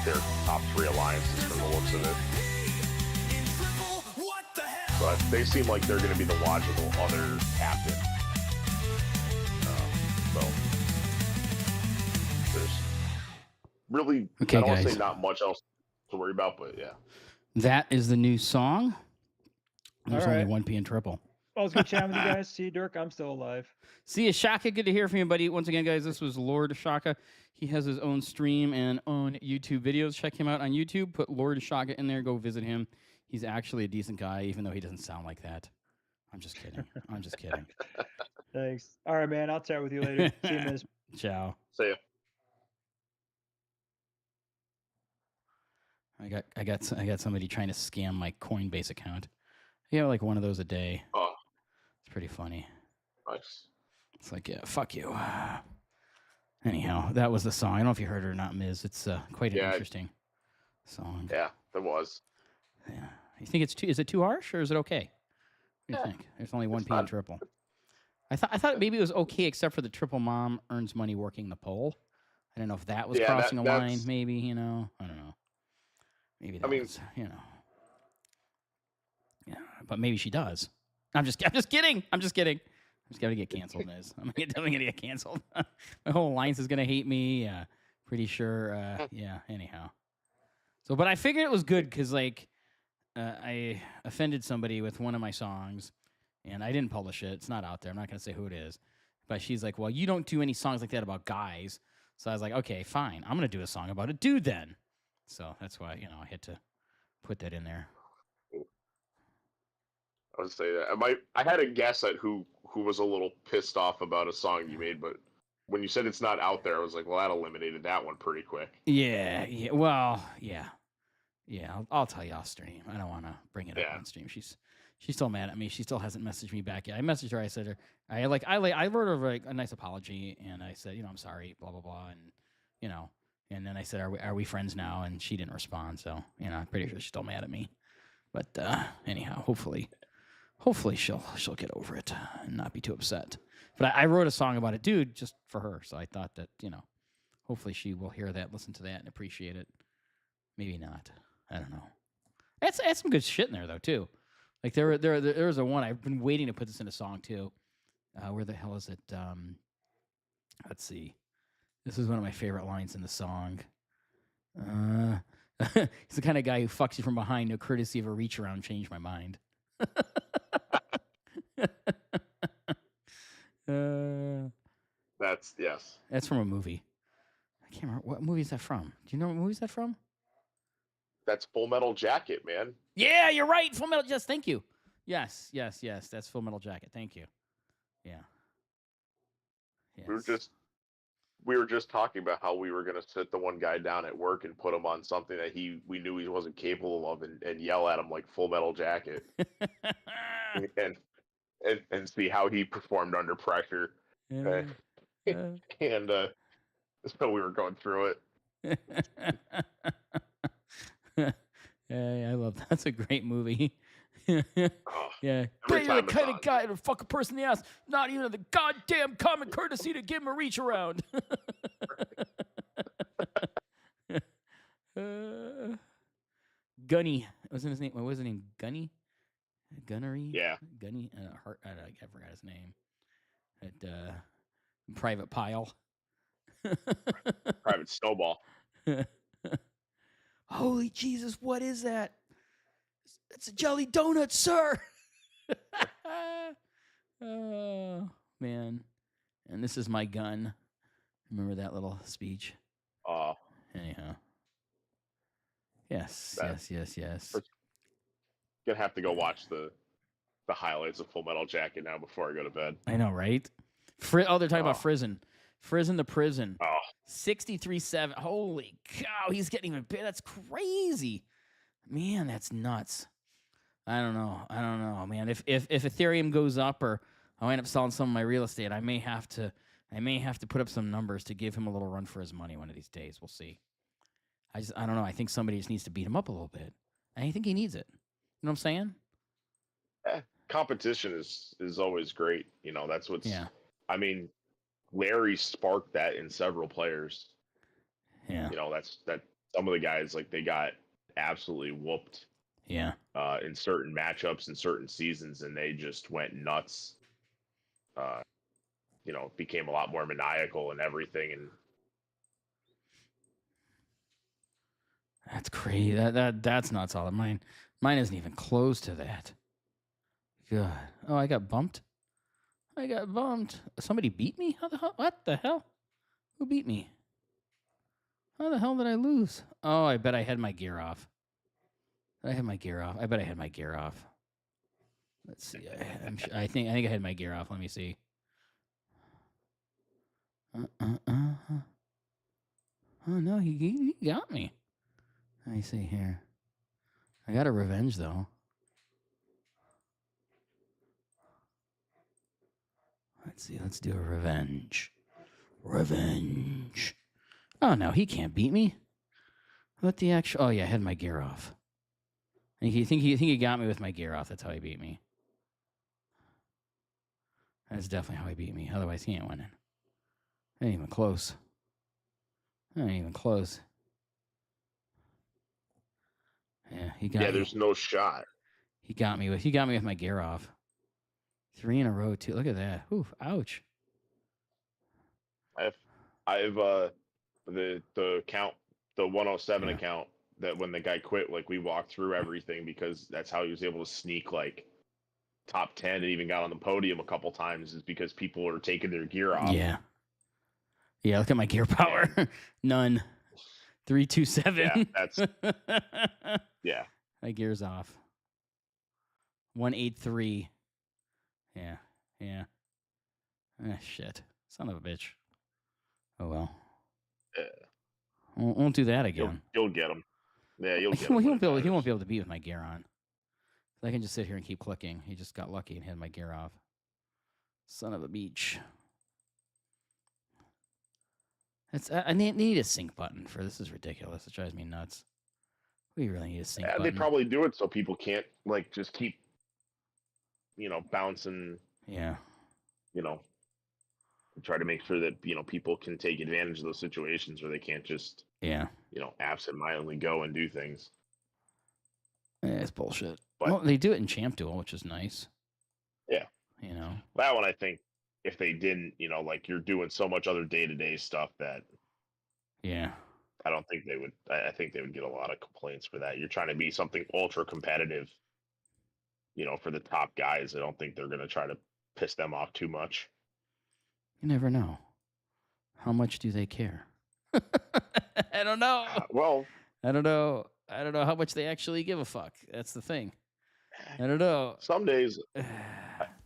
their top 3 alliances from the looks of it. But they seem like they're going to be the logical other captain. So there's really, okay, I don't want to guys. say not much else to worry about, but yeah. That is the new song. There's All right. only 1P and triple. Well, it's good chatting with you guys. See you, Dirk. I'm still alive. See you, Shaka. Good to hear from you, buddy. Once again, guys, this was Lord Shaka. He has his own stream and own YouTube videos. Check him out on YouTube. Put Lord Shaka in there. Go visit him. He's actually a decent guy, even though he doesn't sound like that. I'm just kidding. I'm just kidding. Thanks. All right, man. I'll chat with you later. See you, Miz. Ciao. See ya. I got somebody trying to scam my Coinbase account. Yeah, like one of those a day. Oh, It's pretty funny. nice. It's like, yeah, fuck you. Anyhow, that was the song. I don't know if you heard it or not, Miz. It's quite an interesting song. Yeah, that was. Yeah. You think it's is it too harsh or is it okay? What do you think? There's only 1P and triple. I thought maybe it was okay except for the triple mom earns money working the pole. I don't know if that was crossing a line, maybe, I don't know. Maybe that was, yeah, but maybe she does. I'm just kidding. I'm just gonna get canceled, Miz. I'm definitely gonna get canceled. My whole alliance is gonna hate me. Pretty sure. Yeah. Anyhow. So, but I figured it was good because like I offended somebody with one of my songs, and I didn't publish it. It's not out there. I'm not gonna say who it is. But she's like, "Well, you don't do any songs like that about guys." So I was like, "Okay, fine. I'm gonna do a song about a dude then." So that's why I had to put that in there. I would say that I had a guess at who was a little pissed off about a song you made, but when you said it's not out there, I was like, well, that eliminated that one pretty quick. Yeah. Well, yeah. I'll tell you off stream. I don't want to bring it up Yeah. on stream. She's still mad at me. She still hasn't messaged me back yet. I messaged her. I said her. I wrote her like a nice apology, and I said, I'm sorry, blah blah blah, and and then I said, are we friends now? And she didn't respond. So I'm pretty sure she's still mad at me. But anyhow, hopefully she'll get over it and not be too upset. But I wrote a song about it, dude, just for her. So I thought that hopefully she will hear that, listen to that, and appreciate it. Maybe not. I don't know. That's some good shit in there though too. Like there was a one I've been waiting to put this in a song too. Where the hell is it? Let's see. This is one of my favorite lines in the song. He's the kind of guy who fucks you from behind, no courtesy of a reach around. Change my mind. That's yes. That's from a movie. I can't remember what movie is that from. Do you know what movie is that from? That's Full Metal Jacket, man. Yeah, you're right. Full Metal. Yes, thank you. Yes. That's Full Metal Jacket. Thank you. Yeah. Yes. We were just talking about how we were going to sit the one guy down at work and put him on something that we knew he wasn't capable of, and yell at him like Full Metal Jacket, and see how he performed under pressure. Yeah. And so we were going through it. Yeah, I love that. That's a great movie. Yeah. Every You're time the kind of guy to fuck a person in the ass, not even the goddamn common courtesy to give him a reach around. Gunny. Wasn't his name? What was his name? Gunny? Gunnery? Yeah. Gunny? I forgot his name. Private Pile. Private Snowball. Holy Jesus, what is that? It's a jelly donut, sir. Oh, man. And this is my gun. Remember that little speech? Anyhow. Yes. Gonna have to go watch the highlights of Full Metal Jacket now before I go to bed. I know, right? They're talking about Frizen. Frizen the Prison. 63-7. Holy cow, he's getting even bigger. That's crazy. Man, that's nuts. I don't know, man. If Ethereum goes up or I end up selling some of my real estate, I may have to put up some numbers to give him a little run for his money one of these days. We'll see. I don't know. I think somebody just needs to beat him up a little bit. I think he needs it. You know what I'm saying? Competition is always great. That's what's. Yeah. I mean, Larry sparked that in several players. Yeah. That's some of the guys, like, they got absolutely whooped. Yeah. In certain matchups in certain seasons, and they just went nuts. Became a lot more maniacal and everything, and that's crazy. That's not solid. Mine isn't even close to that. God. Oh, I got bumped. Somebody beat me? What the hell? Who beat me? How the hell did I lose? Oh, I bet I had my gear off. I bet I had my gear off. Let's see. I think I had my gear off. Let me see. Oh no, he got me. Let me see here. I got a revenge though. Let's see. Let's do a revenge. Oh no, he can't beat me. What the actual? Oh yeah, I had my gear off. I think he got me with my gear off. That's how he beat me. That's definitely how he beat me. Otherwise, he ain't winning. Ain't even close. Yeah, he got. Yeah, there's no shot. He got me with my gear off. 3 in a row too. Look at that. Ooh, ouch. I've the account, the 107 account, that when the guy quit, like, we walked through everything because that's how he was able to sneak like top 10 and even got on the podium a couple times, is because people are taking their gear off. Yeah, look at my gear power. None. 327. Yeah, that's yeah. My gear's off. 183. Yeah. Ah, shit. Son of a bitch. Oh well. Yeah. Won't do that again. You'll get him. Yeah, you'll get Well, him. he won't be able to beat with my gear on. I can just sit here and keep clicking. He just got lucky and had my gear off. Son of a beach. I need a sync button for this. Is ridiculous. It drives me nuts. We really need a sync button. They probably do it so people can't like just keep, bouncing. Yeah. Try to make sure that people can take advantage of those situations where they can't just absentmindedly go and do things. Yeah, it's bullshit. But well, they do it in Champ Duel, which is nice. Yeah. That one, I think, if they didn't, like you're doing so much other day-to-day stuff that. Yeah. I don't think they would. I think they would get a lot of complaints for that. You're trying to be something ultra competitive, for the top guys. I don't think they're going to try to piss them off too much. You never know. How much do they care? I don't know. Well, I don't know. I don't know how much they actually give a fuck. That's the thing. I don't know. Some days,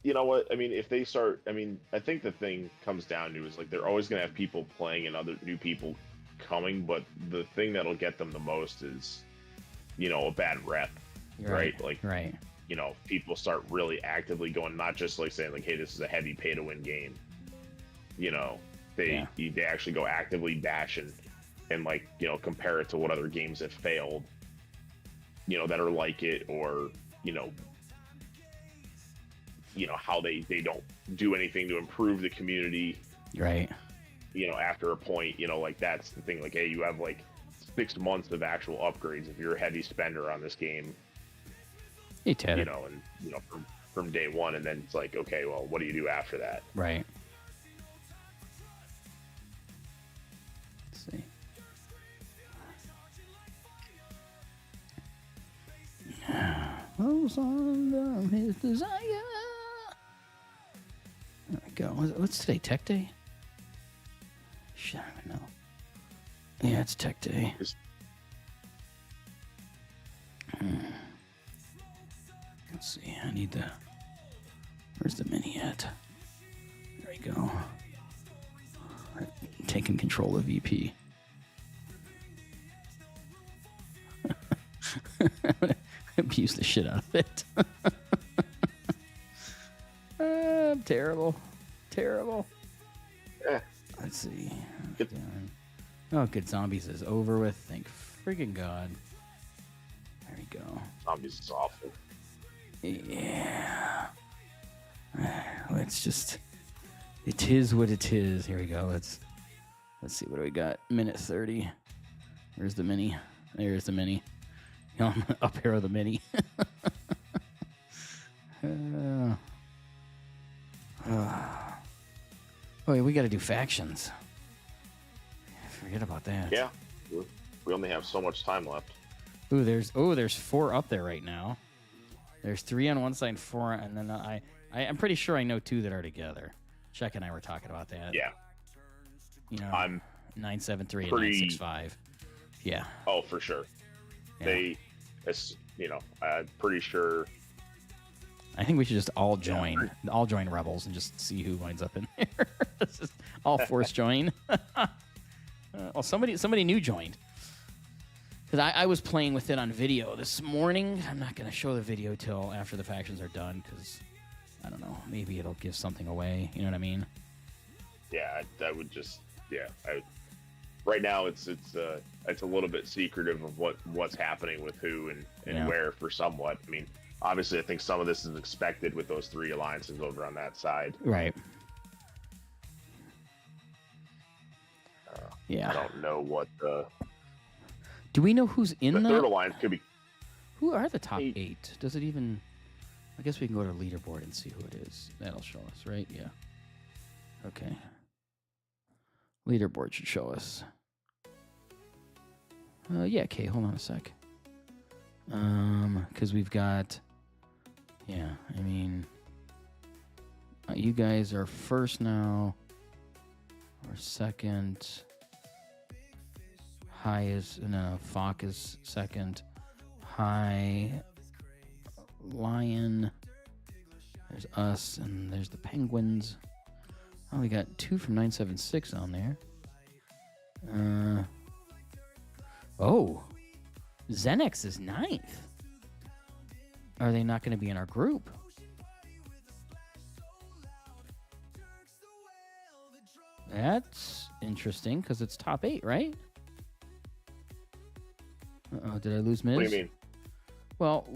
you know what? I mean, if they start, I think the thing comes down to is like they're always going to have people playing and other new people coming, but the thing that'll get them the most is, a bad rep, right? Like, right. People start really actively going, not just like saying like, hey, this is a heavy pay to win game. They actually go actively bash and like, compare it to what other games have failed, that are like it, or, how they don't do anything to improve the community. Right. After a point, like that's the thing, like, hey, you have like 6 months of actual upgrades if you're a heavy spender on this game. Hey, Ted. And, from day one, and then it's like, okay, well, what do you do after that? Right. Let's see. Those on his desire. There we go. What's today? Tech Day? Shit, I don't know. Yeah, it's Tech Day. Let's see. I need the. Where's the mini at? There we go. Taking control of VP. Abuse the shit out of it. Terrible. Yeah. Let's see. Oh, good. Zombies is over with. Thank friggin' God. There we go. Zombies is awful. Yeah. It's just. It is what it is. Here we go. Let's see. What do we got? Minute 30. Where's the mini? There's the mini. Up arrow the mini. Oh, we got to do factions. Forget about that. Yeah, we only have so much time left. Ooh, there's 4 up there right now. There's 3 on one side and 4, and then I'm pretty sure I know 2 that are together. Chuck and I were talking about that. Yeah. I'm 973 and pretty... 965. Yeah. Oh, for sure. Yeah. I'm pretty sure. I think we should just all join Rebels and just see who winds up in there. Just all force join. Well, somebody new joined. Because I was playing with it on video this morning. I'm not going to show the video till after the factions are done because, I don't know, maybe it'll give something away. You know what I mean? Yeah, I would just, right now it's a little bit secretive of what's happening with who and where for somewhat. I mean, obviously I think some of this is expected with those 3 alliances over on that side. Right. Yeah. I don't know what the... Do we know who's in the third alliance could be? Who are the top 8? Does it even? I guess we can go to leaderboard and see who it is. That'll show us, right? Yeah. Okay. Leaderboard should show us. Yeah. Okay. Hold on a sec. Because we've got. Yeah. I mean, you guys are first now, or second. High is Fawk is second. High, Lion. There's us and there's the Penguins. Oh, we got 2 from 976 on there. Oh, Xenex is 9th. Are they not going to be in our group? That's interesting because it's top 8, right? Uh-oh, did I lose Miz? What do you mean? Well,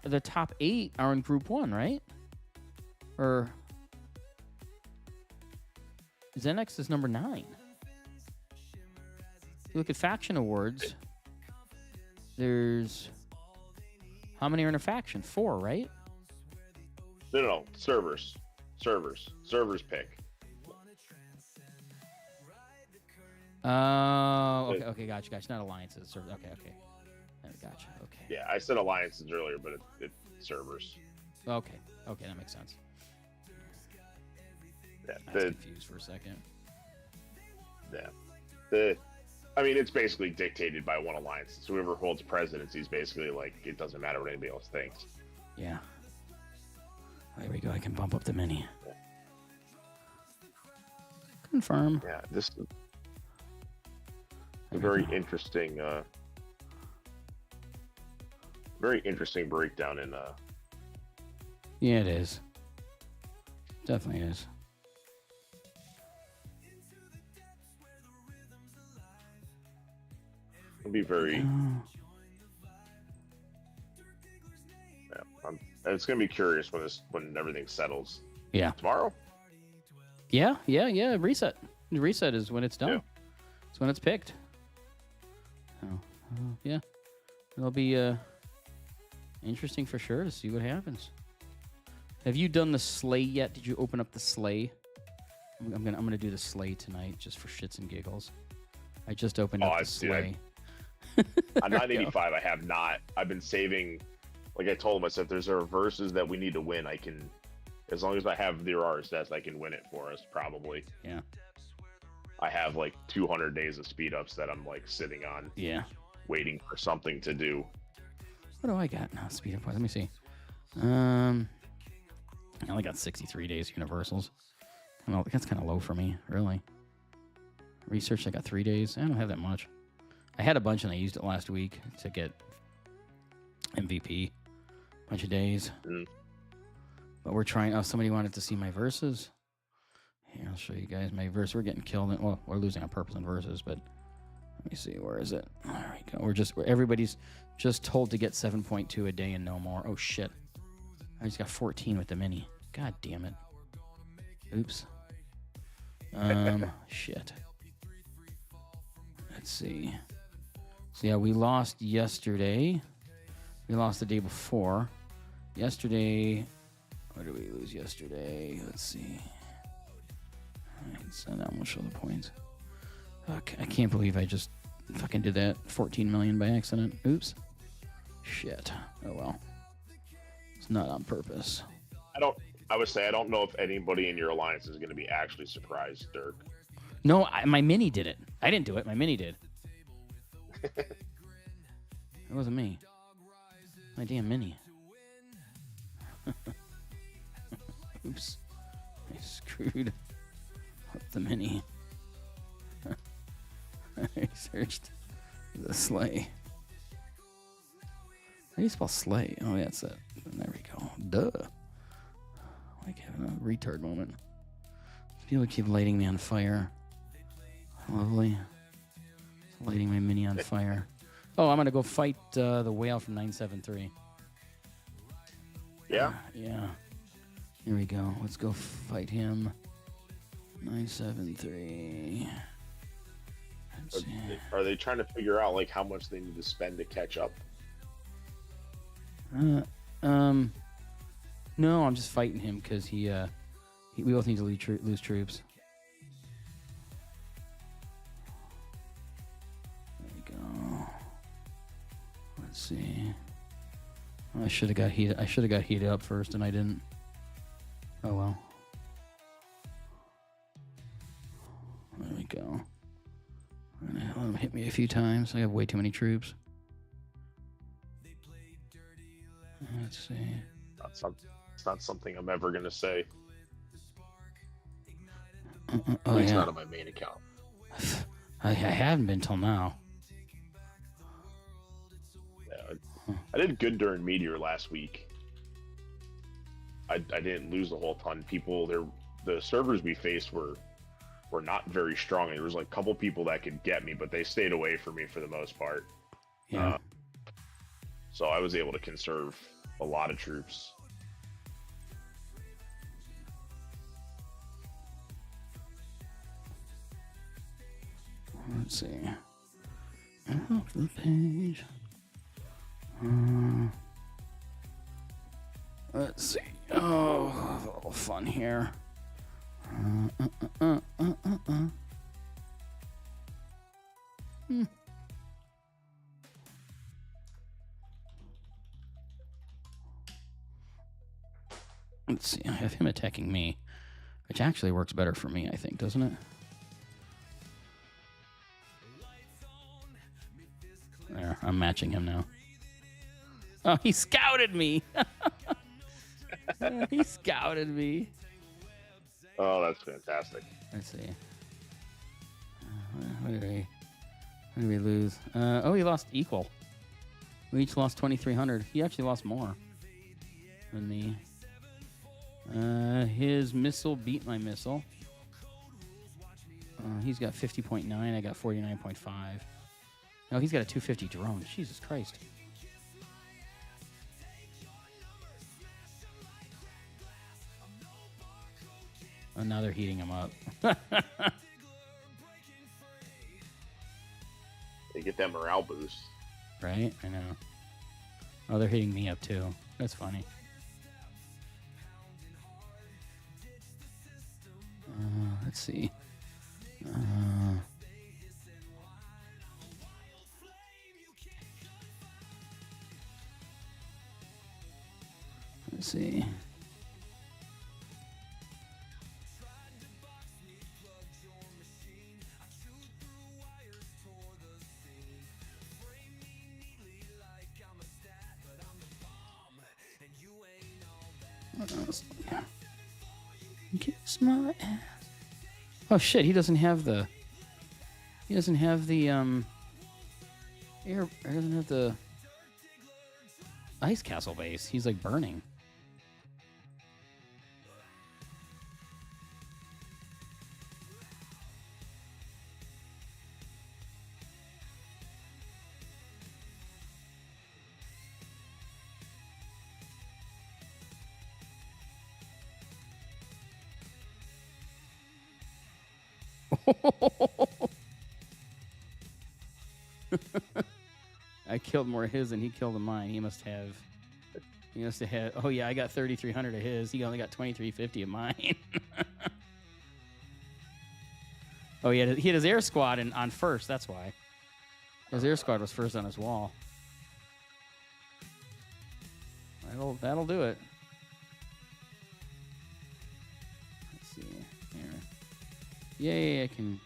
the top 8 are in Group 1, right? Or Xenex is number 9. You look at faction awards. There's how many are in a faction? 4, right? No. Servers pick. Oh, okay, gotcha. Not alliances. Okay. Gotcha. Okay. Yeah, I said alliances earlier, but it's servers. Okay, that makes sense. Yeah, I was confused for a second. Yeah. I mean, it's basically dictated by one alliance. So whoever holds presidency is basically like, it doesn't matter what anybody else thinks. Yeah. There we go. I can bump up the mini. Yeah. Confirm. Yeah, this is a very interesting breakdown in Yeah, it is. Definitely is. it'll be very it's gonna be curious when everything settles. Yeah. Tomorrow? Yeah. Reset. Reset is when it's done. Yeah. It's when it's picked. Oh, yeah. It'll be interesting for sure to see what happens. Have you done the sleigh yet? Did you open up the sleigh? I'm gonna do the sleigh tonight just for shits and giggles. I just opened up the sleigh. I'm 985. I have not. I've been saving. Like I told him, I said, there's verses that we need to win. I can, as long as I have the RSS, I can win it for us, probably. Yeah. I have like 200 days of speed ups that I'm like sitting on. Yeah. Waiting for something to do. What do I got now? Speed up. Let me see. I only got 63 days universals. Well, that's kind of low for me, really. Research, I got 3 days. I don't have that much. I had a bunch and I used it last week to get MVP. Bunch of days. But we're trying. Oh, somebody wanted to see my verses. Here, I'll show you guys my verse. We're getting killed. Well, we're losing on purpose in verses, but let me see. Where is it? There we go. Everybody's just told to get 7.2 a day and no more. Oh, shit. I just got 14 with the mini. God damn it. Oops. Shit. Let's see. So, yeah, we lost yesterday. We lost the day before. Yesterday, what did we lose yesterday? Let's see. All right, so now we'll show the points. Fuck, I can't believe I just fucking did that. 14 million by accident. Oops. Shit. Oh well. It's not on purpose. I would say I don't know if anybody in your alliance is going to be actually surprised, Dirk. No, my mini did it. I didn't do it. My mini did. It wasn't me. My damn mini. Oops. I screwed up the mini. I searched the sleigh. How do you spell sleigh? Oh, yeah, that's it. There we go. Duh. Like having a retard moment. People keep lighting me on fire. Lovely. Lighting my mini on fire. Oh, I'm going to go fight the whale from 973. Yeah? Yeah. Here we go. Let's go fight him. 973. Let's see. Are they trying to figure out like how much they need to spend to catch up? No, I'm just fighting him because we both need to lose troops. There we go. Let's see. I should have got heated up first, and I didn't. Oh well. There we go. Let him hit me a few times. I have way too many troops. Let's see. It's not something I'm ever going to say. Oh, It's yeah. not on my main account. I haven't been till now. Yeah, I did good during Meteor last week. I didn't lose a whole ton. The servers we faced were not very strong. There was like a couple people that could get me, but they stayed away from me for the most part. Yeah. So I was able to conserve a lot of troops. Let's see. Off the page. Let's see. Oh, a little fun here. Let's see. I have him attacking me, which actually works better for me, I think, doesn't it? There, I'm matching him now. Oh, he scouted me. He scouted me. Oh, that's fantastic. Let's see. What did we lose? Oh, he lost equal. We each lost 2,300. He actually lost more than me. His missile beat my missile. He's got 50.9. I got 49.5. No, he's got a 250 drone. Jesus Christ. Oh, now they're heating him up. They get that morale boost. Right? I know. Oh, they're hitting me up too. That's funny. Let's see. Let's see. Kiss my ass. Oh shit, he doesn't have the air, he doesn't have the ice castle base. He's like burning. I killed more of his than he killed of mine. He must have. Oh yeah, I got 3,300 of his. He only got 2,350 of mine. Oh, he had his air squad on first. That's why. His air squad was first on his wall. That'll do it. Let's see here. Yay! I can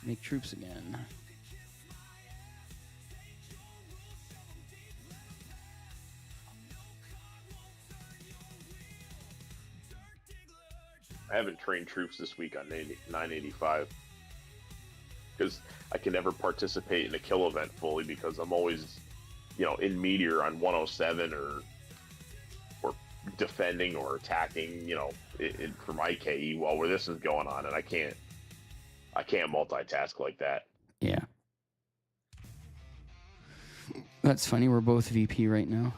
make troops again. I haven't trained troops this week on 985 because I can never participate in a kill event fully because I'm always, in Meteor on 107 or defending or attacking, for my KE while where this is going on, and I can't multitask like that. Yeah. That's funny. We're both VP right now.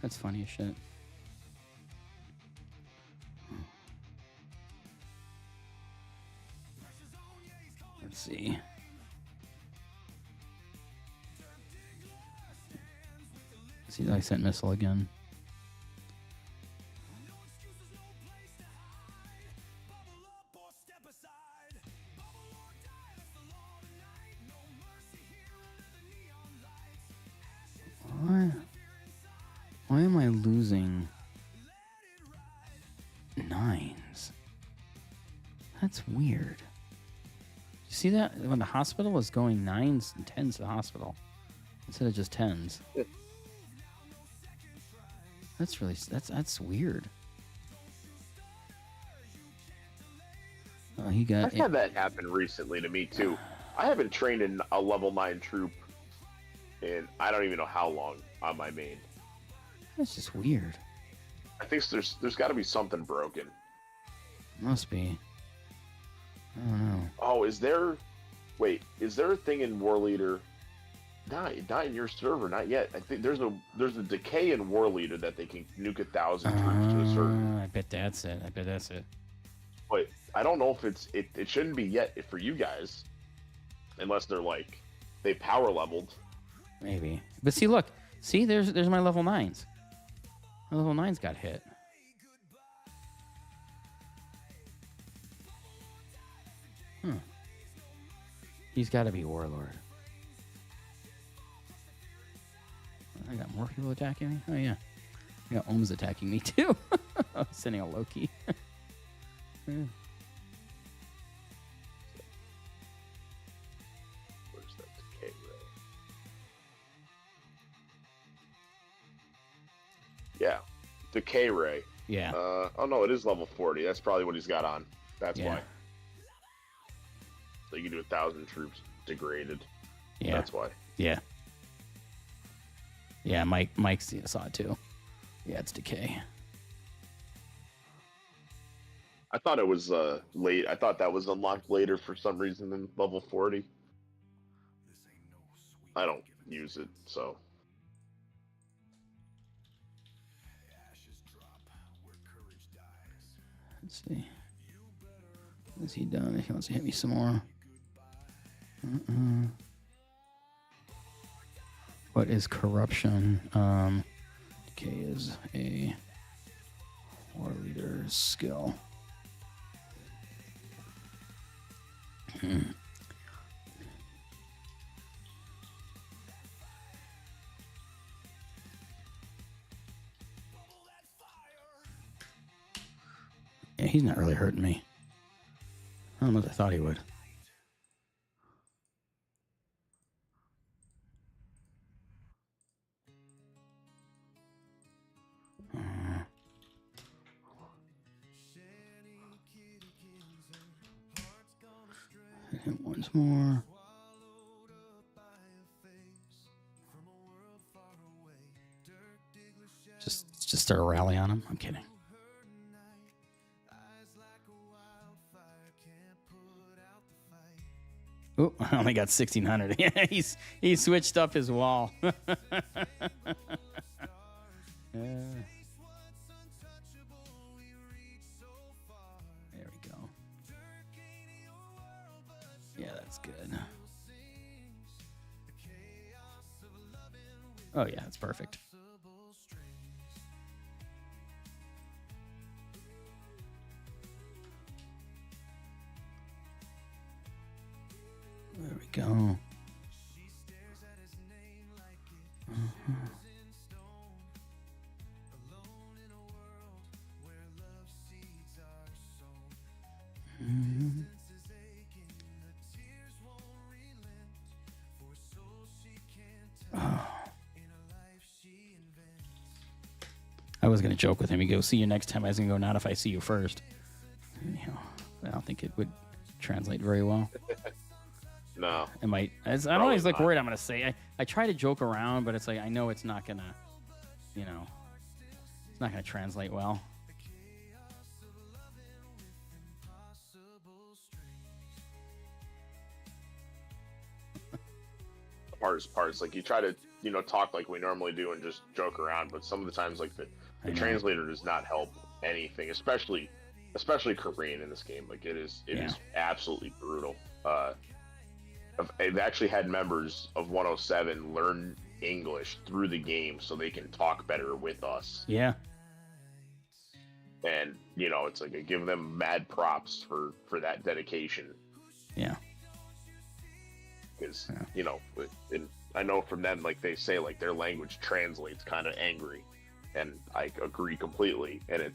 That's funny as shit. Let's see. See, I sent missile again. Why am I losing nines? That's weird. You see that? When the hospital is going 9s and 10s to the hospital instead of just 10s. That's weird. Oh, he got. I've had that happen recently to me too. I haven't trained in a level 9 troop in I don't even know how long on my main. That's just weird. I think there's got to be something broken. Must be. I don't know. Oh, is there a thing in War Leader? Not in your server, not yet. I think there's a decay in War Leader that they can nuke 1,000 troops to a certain. I bet that's it. But I don't know if it shouldn't be yet for you guys, unless they're like they power leveled. Maybe. But see, look. See, there's my level 9s. My level 9s got hit. He's got to be Warlord. I got more people attacking me? Oh, yeah. I got Ohms attacking me, too. I'm sending a Loki. Yeah. Where's that decay ray? Yeah. Decay ray. Yeah. Oh, no, it is level 40. That's probably what he's got on. That's why. So you can do 1,000 troops degraded. Yeah. That's why. Yeah. Yeah, Mike saw it too. Yeah, it's decay. I thought it was late. I thought that was unlocked later for some reason than level 40. I don't use it, so. Let's see. What has he done? If he wants to hit me some more. What is corruption? Decay is a war leader's skill. Yeah, he's not really hurting me. I don't know what I thought he would. Hit him once more. Just start a rally on him. I'm kidding. Oh, I only got 1,600. Yeah, he switched up his wall. There we go. Yeah, that's good. Oh yeah, that's perfect. There we go. I was going to joke with him. He'd go, see you next time. I was going to go, not if I see you first. You know, I don't think it would translate very well. No. It might. I'm always like worried I'm going to say. I try to joke around, but it's like I know it's not going to, you know, it's not going to translate well. The hardest part is like you try to, you know, talk like we normally do and just joke around, but some of the times like the translator does not help anything, especially Korean in this game. Like it is absolutely brutal. I've actually had members of 107 learn English through the game so they can talk better with us. Yeah. And, you know, it's like I give them mad props for that dedication. Yeah. Because, you know, I know from them, like they say, like their language translates kind of angry. And I agree completely. And it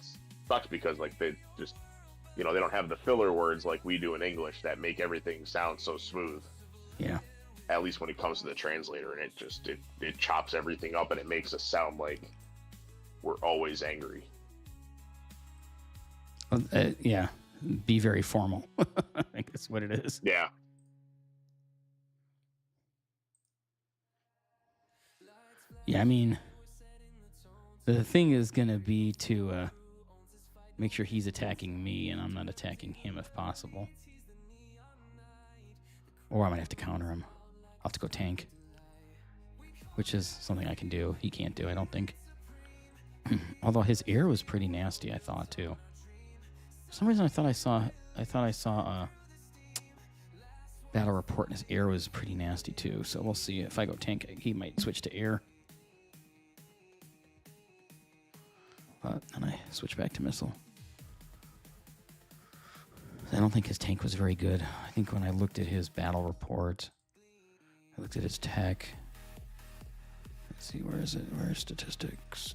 sucks because, like, they just, you know, they don't have the filler words like we do in English that make everything sound so smooth. Yeah. At least when it comes to the translator, and it chops everything up and it makes us sound like we're always angry. Yeah. Be very formal. I think that's what it is. Yeah. Yeah, I mean, the thing is going to be to make sure he's attacking me and I'm not attacking him if possible. Or I might have to counter him. I'll have to go tank, which is something I can do. He can't do, I don't think. Although his air was pretty nasty, I thought, too. For some reason, I thought I saw battle report, and his air was pretty nasty, too. So we'll see. If I go tank, he might switch to air. But then I switch back to missile. I don't think his tank was very good. I think when I looked at his battle report, I looked at his tech. Let's see, where is it? Where's statistics?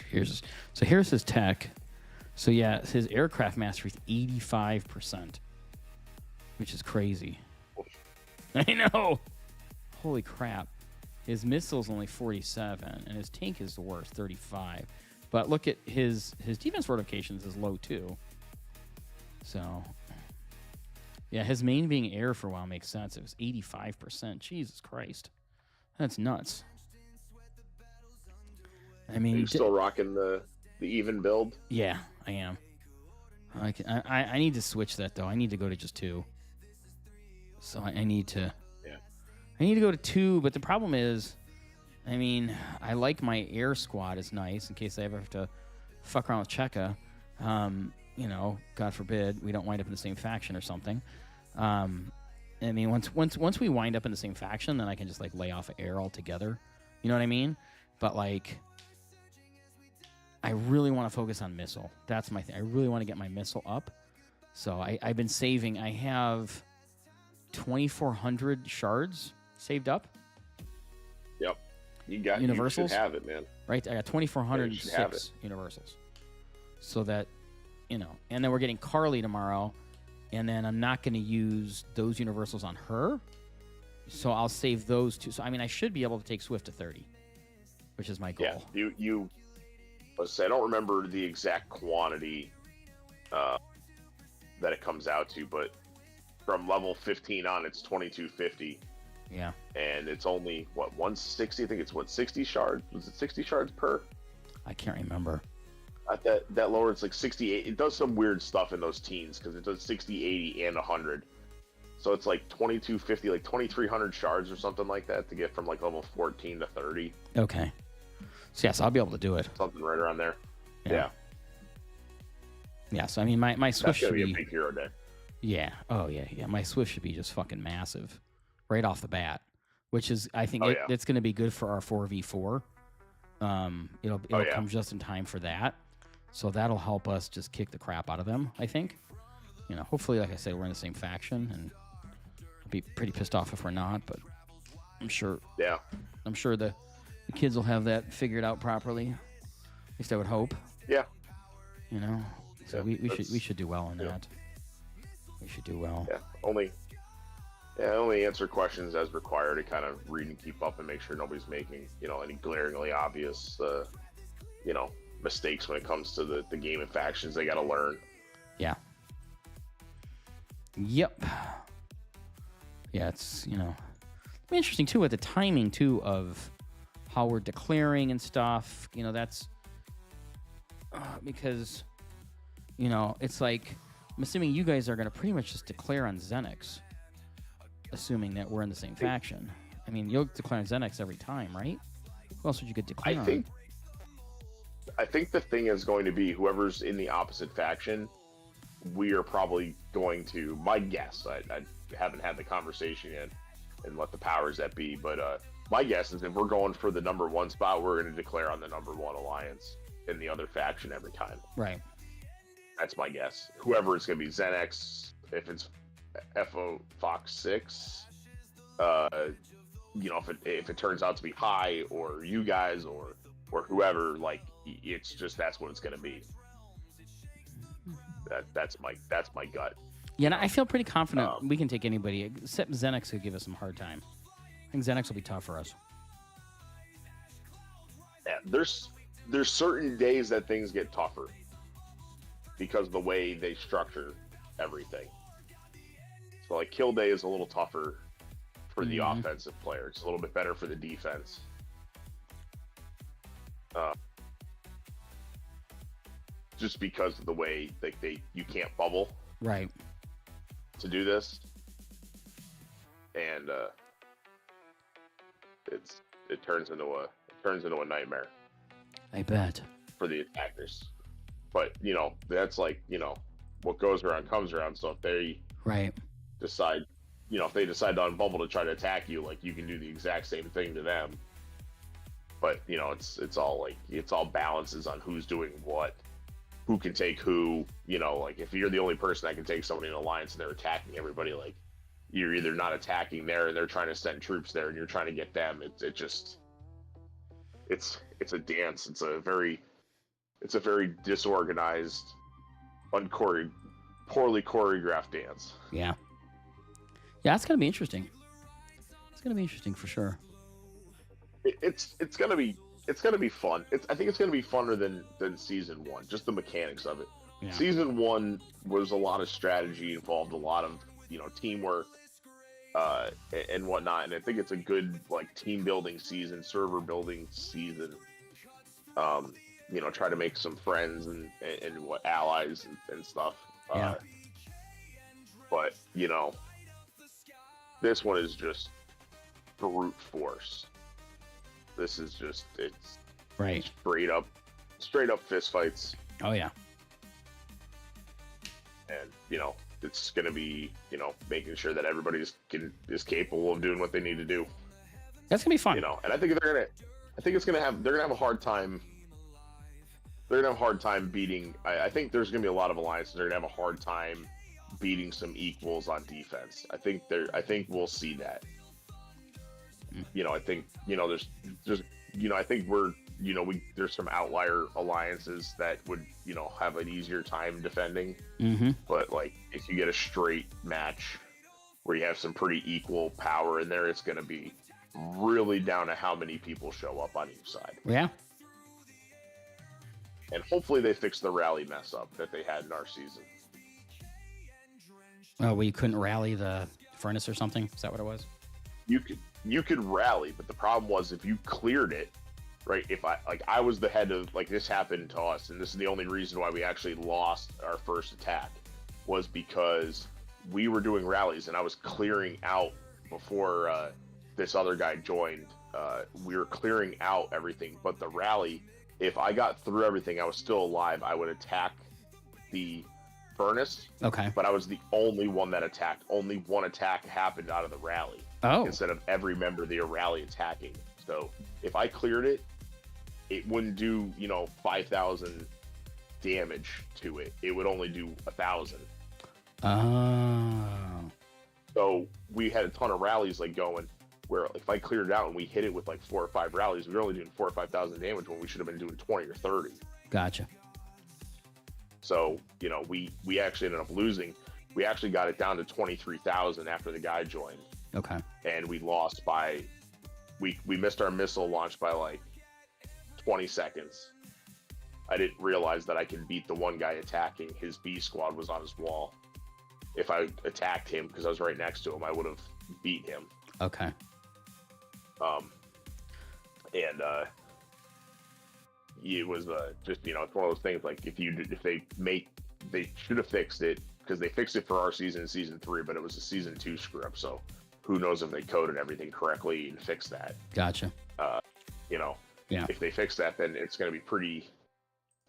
Here's his tech. So yeah, his aircraft mastery is 85%, which is crazy. I know. Holy crap. His missile's only 47, and his tank is the worst, 35. But look at his defense fortifications is low too. So yeah, his main being air for a while makes sense. It was 85%. Jesus Christ. That's nuts. I mean, Are you still rocking the even build? Yeah, I am. I need to switch that though. I need to go to just 2. So I need to. Yeah. I need to go to 2, but the problem is, I mean, I like my air squad is nice in case I ever have to fuck around with Cheka. You know, God forbid we don't wind up in the same faction or something. I mean, once we wind up in the same faction, then I can just like lay off air altogether. You know what I mean? But like, I really want to focus on missile. That's my thing. I really want to get my missile up. So I've been saving. I have 2,400 shards saved up. Yep. You Universals. You should have it, man. Right? I got 2,406 universals. So that, you know, and then we're getting Carly tomorrow, and then I'm not going to use those universals on her. So I'll save those 2. So, I mean, I should be able to take Swift to 30, which is my goal. Yeah, let's say I don't remember the exact quantity that it comes out to, but from level 15 on, it's 2250. Yeah. And it's only, 160? I think it's, 60 shards? Was it 60 shards per? I can't remember. At that lower, it's like 68. It does some weird stuff in those teens, because it does 60, 80, and 100. So it's like 2250, like 2,300 shards or something like that to get from like level 14 to 30. Okay. So yes, I'll be able to do it. Something right around there. Yeah. Yeah, so I mean, my Swift should be a big hero day. Yeah. Oh, yeah. My Swift should be just fucking massive right off the bat, which is, I think, it's going to be good for our 4v4. It'll come just in time for that. So that'll help us just kick the crap out of them, I think. You know, hopefully, like I said, we're in the same faction, and I'll be pretty pissed off if we're not, but I'm sure. Yeah. I'm sure the kids will have that figured out properly. At least I would hope. Yeah. You know, so we should do well in that. We should do well. Yeah. Only answer questions as required to kind of read and keep up and make sure nobody's making, you know, any glaringly obvious, you know, mistakes when it comes to the game and factions they got to learn. Yeah. Yep. Yeah, it's, you know, it'll be interesting too with the timing too of how we're declaring and stuff. You know, that's because, you know, it's like, I'm assuming you guys are going to pretty much just declare on Xenix, assuming that we're in the same faction. I mean, you'll declare on Xenix every time, right? Who else would you get declare on? I think the thing is going to be whoever's in the opposite faction, we are probably going to, my guess, I haven't had the conversation yet and let the powers that be, but my guess is if we're going for the number 1 spot, we're going to declare on the number 1 alliance in the other faction every time. Right. That's my guess. Whoever it's going to be, Xenix, if it's FO Fox 6, you know, if it turns out to be High or you guys or whoever, like, it's just, that's what it's going to be. That's my gut. Yeah, and I feel pretty confident we can take anybody except Xenix could give us some hard time. I think Xenix will be tough for us. Yeah, there's certain days that things get tougher because of the way they structure everything. So like kill day is a little tougher for the offensive player. It's a little bit better for the defense. uh, just because of the way you can't bubble Right. to do this, and it turns into a nightmare I bet. for the attackers. But that's like what goes around comes around. So if they Right. decide, if they decide to unbubble to try to attack you, like you can do the exact same thing to them. But it's all balances on who's doing what, who can take who. Like if you're the only person that can take somebody in an alliance and they're attacking everybody, like you're either not attacking there and they're trying to send troops there and you're trying to get them. It's a dance. It's a very disorganized, poorly choreographed dance. Yeah. Yeah, it's gonna be interesting. It's gonna be interesting for sure. It's gonna be fun. I think it's gonna be funner than season one. Just the mechanics of it. Yeah. Season one was a lot of strategy, involved a lot of teamwork, and whatnot. And I think it's a good team building season, server building season. Try to make some friends and what allies and stuff. Yeah. But this one is just brute force. This is just it's Right. straight up fist fights, Oh yeah. and it's gonna be making sure that everybody is capable of doing what they need to do. That's gonna be fun. And I think they're gonna have a hard time. They're gonna have a hard time beating. I think there's gonna be a lot of alliances. They're gonna have a hard time beating some equals on defense. I think we'll see that. I think there's I think there's some outlier alliances that would have an easier time defending. Mm-hmm. But if you get a straight match where you have some pretty equal power in there, it's gonna be really down to how many people show up on each side. Yeah. And hopefully they fix the rally mess up that they had in our season. Oh, well, you couldn't rally the furnace or something? Is that what it was? You could rally, but the problem was if you cleared it, right? If I was the head of this happened to us, and this is the only reason why we actually lost our first attack, was because we were doing rallies and I was clearing out before this other guy joined. We were clearing out everything, but the rally, if I got through everything, I was still alive, I would attack the furnace. Okay. But I was the only one that attacked. Only one attack happened out of the rally. Oh. Instead of every member of the rally attacking. So if I cleared it, it wouldn't do 5,000 damage to it. It would only do 1,000. Oh. So we had a ton of rallies going where if I cleared it out and we hit it with 4 or 5 rallies, we were only doing 4,000 or 5,000 damage when we should have been doing 20 or 30. Gotcha. So we actually ended up losing. We actually got it down to 23,000 after the guy joined. Okay. And we lost by we missed our missile launch by 20 seconds. I didn't realize that I could beat the one guy attacking. His B squad was on his wall. If I attacked him because I was right next to him, I would have beat him. Okay. And it was just it's one of those things they should have fixed it, because they fixed it for our season in season 3, but it was a season 2 screw up. So who knows if they coded everything correctly and fixed that. Gotcha. Yeah. If they fix that, then it's going to be pretty,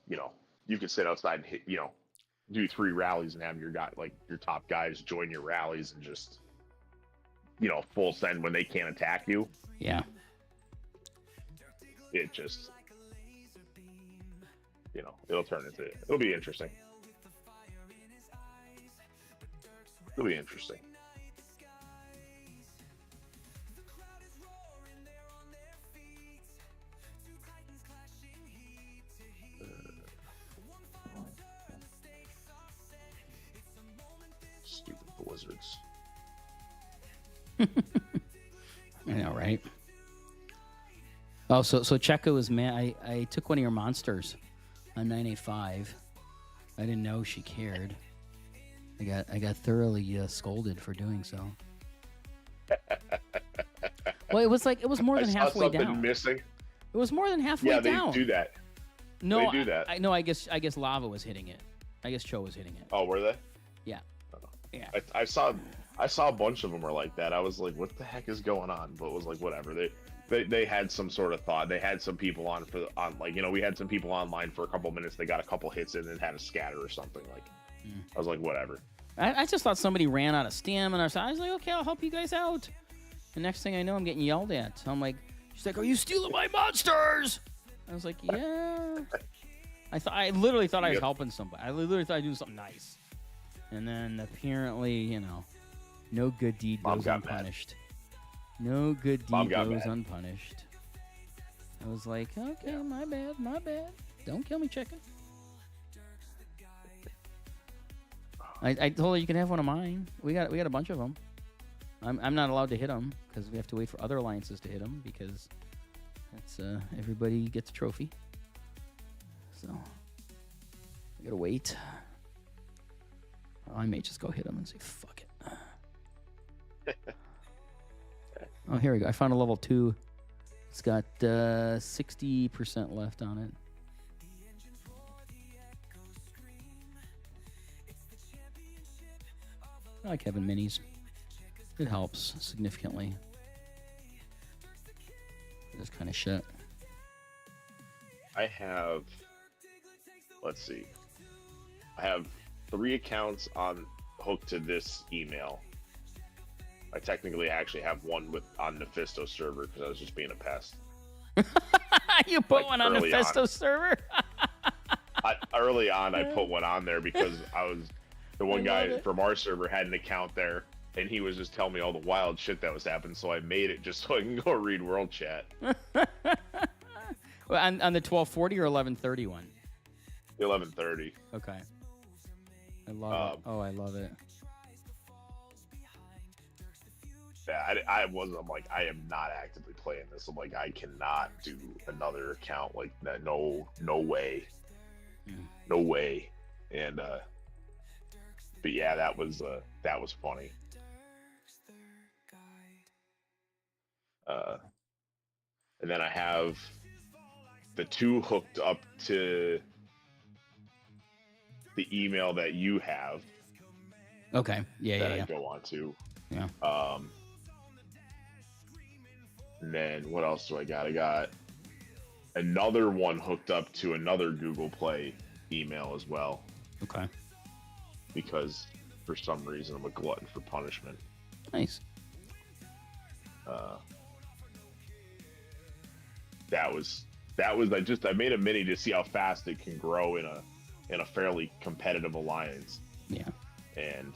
you could sit outside and hit, do 3 rallies and have your top guys join your rallies and just, full send when they can't attack you. Yeah. It just, it'll be interesting. It'll be interesting. Stupid Blizzards. I know, right? Oh, so Checo is mad. I took one of your monsters on 985. I didn't know she cared. I got thoroughly scolded for doing so. Well, it was more than halfway down. Missing. It was more than halfway Yeah, they down. do that. No, They do that. I guess Lava was hitting it. I guess Cho was hitting it. Oh, were they? Yeah. Yeah. I saw a bunch of them were like that. I was like, what the heck is going on? But it was like, whatever. They had some sort of thought. They had some people on like, you know, we had some people online for a couple minutes. They got a couple hits in and had a scatter or something. Like, I was like, whatever. I just thought somebody ran out of stamina. So I was like, okay, I'll help you guys out. The next thing I know, I'm getting yelled at. So I'm like, she's like, are you stealing my monsters? I was like, yeah. I literally thought I was helping somebody. I literally thought I was doing something nice. And then apparently, you know, no good deed goes unpunished. No good deed goes unpunished. I was like, okay, my bad. Don't kill me, chicken. I told her you can have one of mine. We got a bunch of them. I'm not allowed to hit them because we have to wait for other alliances to hit them because that's everybody gets a trophy. So I gotta wait. I may just go hit them and say fuck it. Oh, here we go. I found a level 2. It's got 60% left on it. I like having minis. It helps significantly. This kind of shit. I have, let's see. I have 3 accounts hooked to this email. I technically actually have one on the Fisto server because I was just being a pest. You put one on the Fisto server? Early on, I put one on there because the one guy from our server had an account there, and he was just telling me all the wild shit that was happening, so I made it just so I can go read World Chat. Well, on the 1240 or 1130 one? The 1130. Okay. I love it. Oh, I love it. Yeah, I'm like, I am not actively playing this. I'm like, I cannot do another account like that. No way. No way. And, but yeah, that was funny. And then I have the 2 hooked up to the email that you have. Okay. Yeah. I go on to. Yeah. And then what else do I got? I got another one hooked up to another Google Play email as well. Okay. Because for some reason I'm a glutton for punishment. Nice. I made a mini to see how fast it can grow in a fairly competitive alliance. Yeah. And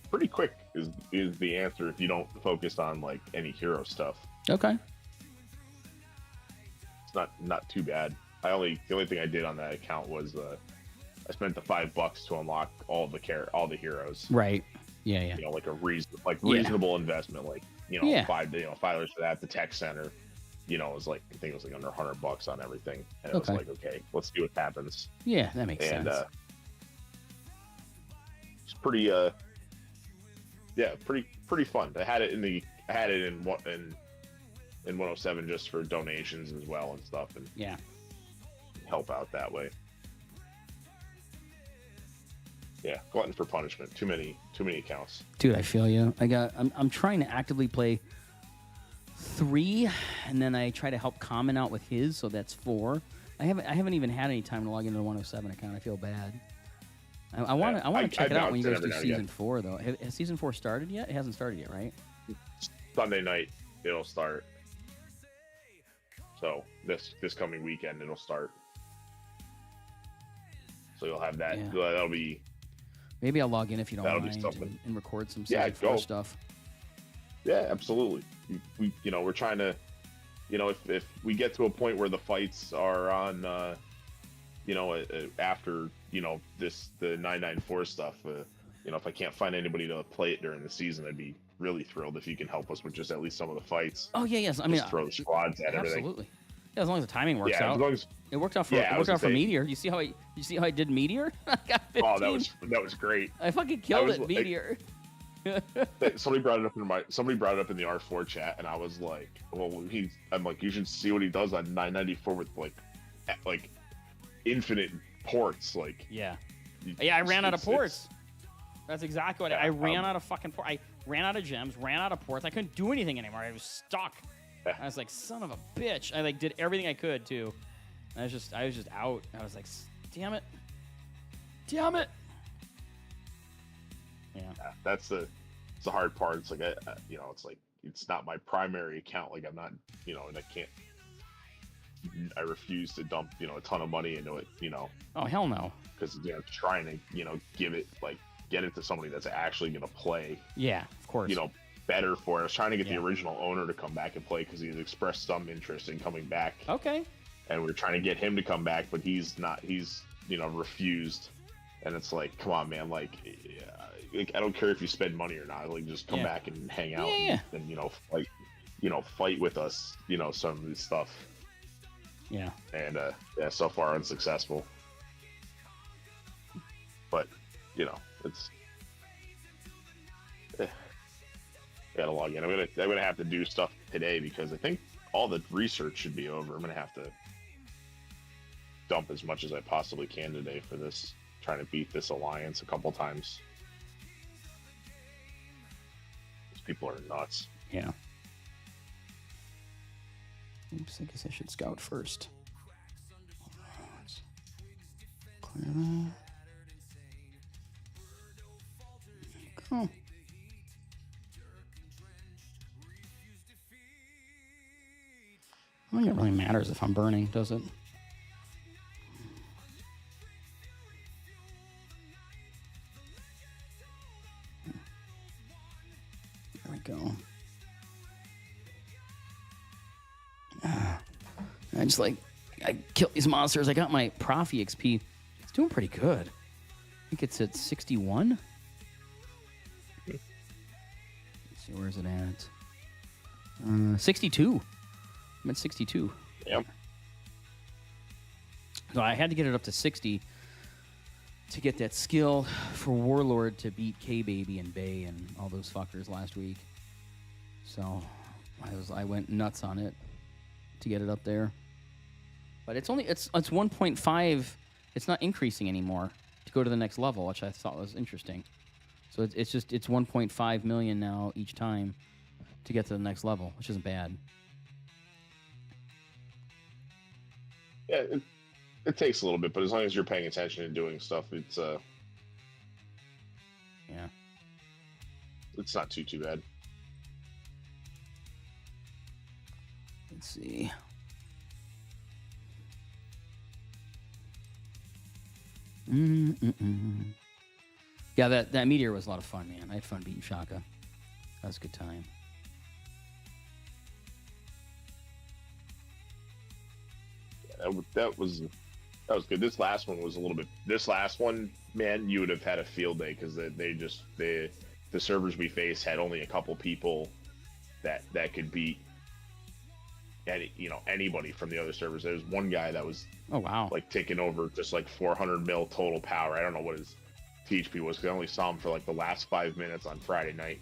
pretty quick is the answer if you don't focus on like any hero stuff. Okay. It's not too bad. The only thing I did on that account was I spent the $5 to unlock all the heroes. Right. Yeah. You know, like a reasonable investment, like $5 for that. The tech center, it was like I think it was like under $100 on everything, and it was like, okay, let's see what happens. Yeah, that makes sense. It's pretty pretty fun. I had it in 107 just for donations as well and stuff, and help out that way. Yeah, glutton for punishment. Too many accounts. Dude, I feel you. I'm trying to actively play 3, and then I try to help Common out with his, so that's 4. I haven't even had any time to log into the 107 account. I feel bad. I want to check it out when you guys do season 4 though. Has season 4 started yet? It hasn't started yet, right? Sunday night it'll start. So this coming weekend it'll start. So you'll have that. Yeah. That'll be. Maybe I'll log in if you don't That'll mind be something. and record some season 4 stuff. Yeah, absolutely. We're trying to, if we get to a point where the fights are on, after the 994 stuff, if I can't find anybody to play it during the season, I'd be really thrilled if you can help us with just at least some of the fights. Oh yeah, yes. I mean, throw the squads at everything. Absolutely. Yeah, as long as the timing works out. As long as, it worked out for Meteor. You see how I did Meteor? I got 15. Oh, that was great. I fucking killed it, Meteor. Somebody brought it up in the R4 chat, and I was like, well, I'm like, you should see what he does on 994 with like infinite ports. Like, Yeah. Yeah, I ran out of ports. That's exactly what I ran out of fucking ports. I ran out of gems, ran out of ports. I couldn't do anything anymore. I was stuck. I was like, son of a bitch. I like did everything I could too. I was just out. I was like, damn it. Yeah. That's the hard part. It's like it's like it's not my primary account. Like I'm not, and I refuse to dump a ton of money into it. Oh hell no. Because trying to get it to somebody that's actually gonna play. Yeah, of course. Better for it. I was trying to get the original owner to come back and play because he had expressed some interest in coming back. Okay. And we were trying to get him to come back, but he's not. He's refused. And it's like, come on, man. Like, I don't care if you spend money or not. Like, just come back and hang out and fight with us. Some of this stuff. Yeah. And so far unsuccessful. But it's. Gotta log in. I'm gonna have to do stuff today because I think all the research should be over. I'm gonna have to dump as much as I possibly can today for this, trying to beat this alliance a couple times. These people are nuts. Yeah. Oops, I guess I should scout first. Let's clear that. Cool. I don't think it really matters if I'm burning, does it? There we go. I killed these monsters. I got my Profi XP. It's doing pretty good. I think it's at 61. Let's see, where is it at? 62. I'm at 62. Yep. So I had to get it up to 60 to get that skill for Warlord to beat K-Baby and Bay and all those fuckers last week. So I went nuts on it to get it up there. But it's 1.5. It's not increasing anymore to go to the next level, which I thought was interesting. So it's 1.5 million now each time to get to the next level, which isn't bad. Yeah, it takes a little bit, but as long as you're paying attention and doing stuff, it's it's not too bad. Let's see. Yeah, that meteor was a lot of fun, man. I had fun beating Shaka. That was a good time. That was good. This last one was a little bit. This last one, man, you would have had a field day because the servers we faced had only a couple people that could beat anybody from the other servers. There was one guy that was like taking over just like 400 mil total power. I don't know what his THP was because I only saw him for like the last 5 minutes on Friday night.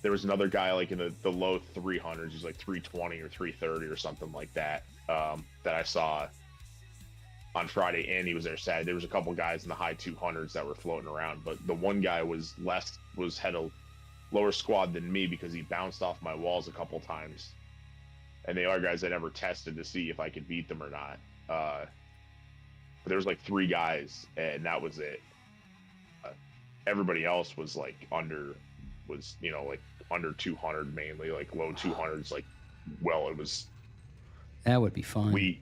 There was another guy like in the low 300s. He's like 320 or 330 or something like that. That I saw on Friday, and he was there Saturday. There was a couple guys in the high 200s that were floating around, but the one guy had a lower squad than me because he bounced off my walls a couple times. And the other guys I never tested to see if I could beat them or not. But there was like 3 guys, and that was it. Everybody else was like under 200 mainly, like low 200s. Like, well, it was. That would be fun. The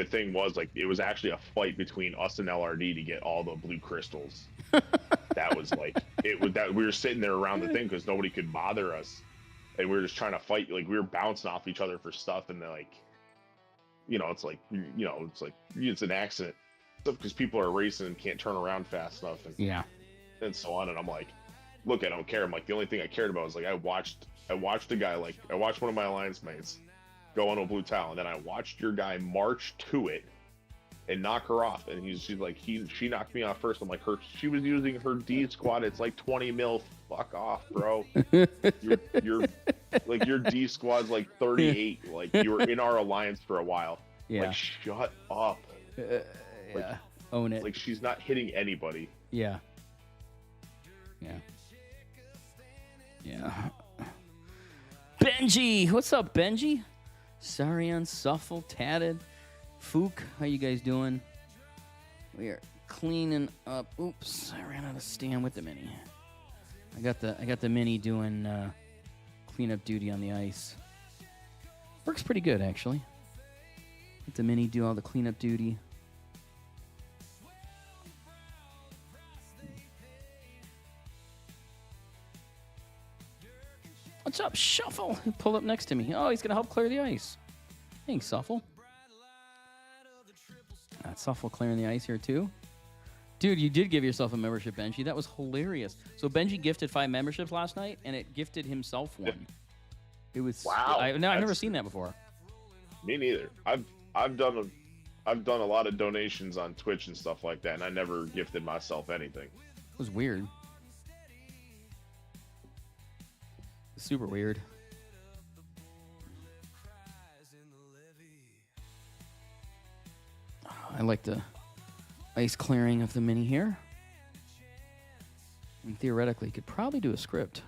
thing was like it was actually a fight between us and LRD to get all the blue crystals. That was like we were sitting there around the thing because nobody could bother us, and we were just trying to fight. Like we were bouncing off each other for stuff, and they're like, it's an accident because people are racing and can't turn around fast enough, and so on. And I'm like, look, I don't care. I'm like, the only thing I cared about was like I watched a guy, like I watched one of my alliance mates go on a blue tile, and then I watched your guy march to it and knock her off. And she's like, she knocked me off first. I'm like, she was using her D squad. It's like 20 mil. Fuck off, bro. You're like, your D squad's like 38. Like, you were in our alliance for a while. Yeah. Like, shut up. Yeah. Own it. Like, she's not hitting anybody. Yeah. Yeah. Yeah. Benji, what's up, Benji? Sarian, Suffle, Tatted, Fook, how you guys doing? We are cleaning up. Oops, I ran out of stand with the mini. I got the mini doing cleanup duty on the ice. Works pretty good, actually. Let the mini do all the cleanup duty. What's up, Shuffle? He pulled up next to me. Oh, he's going to help clear the ice. Thanks, Suffle. Suffle clearing the ice here, too. Dude, you did give yourself a membership, Benji. That was hilarious. So Benji gifted 5 memberships last night, and it gifted himself one. It was wow. I've never seen that before. Me neither. I've done a lot of donations on Twitch and stuff like that, and I never gifted myself anything. It was weird. Super weird. I like the ice clearing of the mini here. And theoretically, you could probably do a script.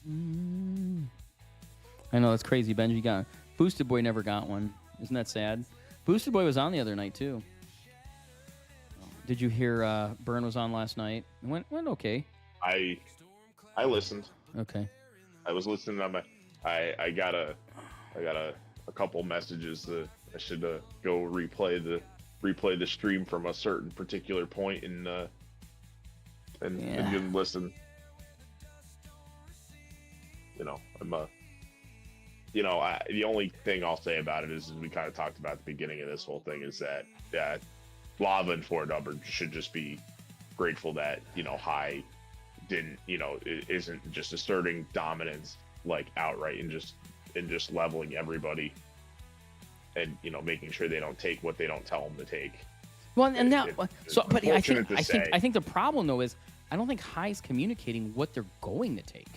I know, that's crazy. Benji got Boosted Boy never got one. Isn't that sad? Boosted Boy was on the other night, too. Did you hear Burn was on last night? It went okay. I listened. Okay. I was listening on my. I got a couple messages that I should go replay the stream from a certain particular point and give listen. You know, the only thing I'll say about it is we kind of talked about at the beginning of this whole thing is that Lava and 4Dubber should just be grateful that, High didn't, isn't just asserting dominance like outright and just leveling everybody and, making sure they don't take what they don't tell them to take. Well, and now, but I think the problem though is I don't think High's communicating what they're going to take.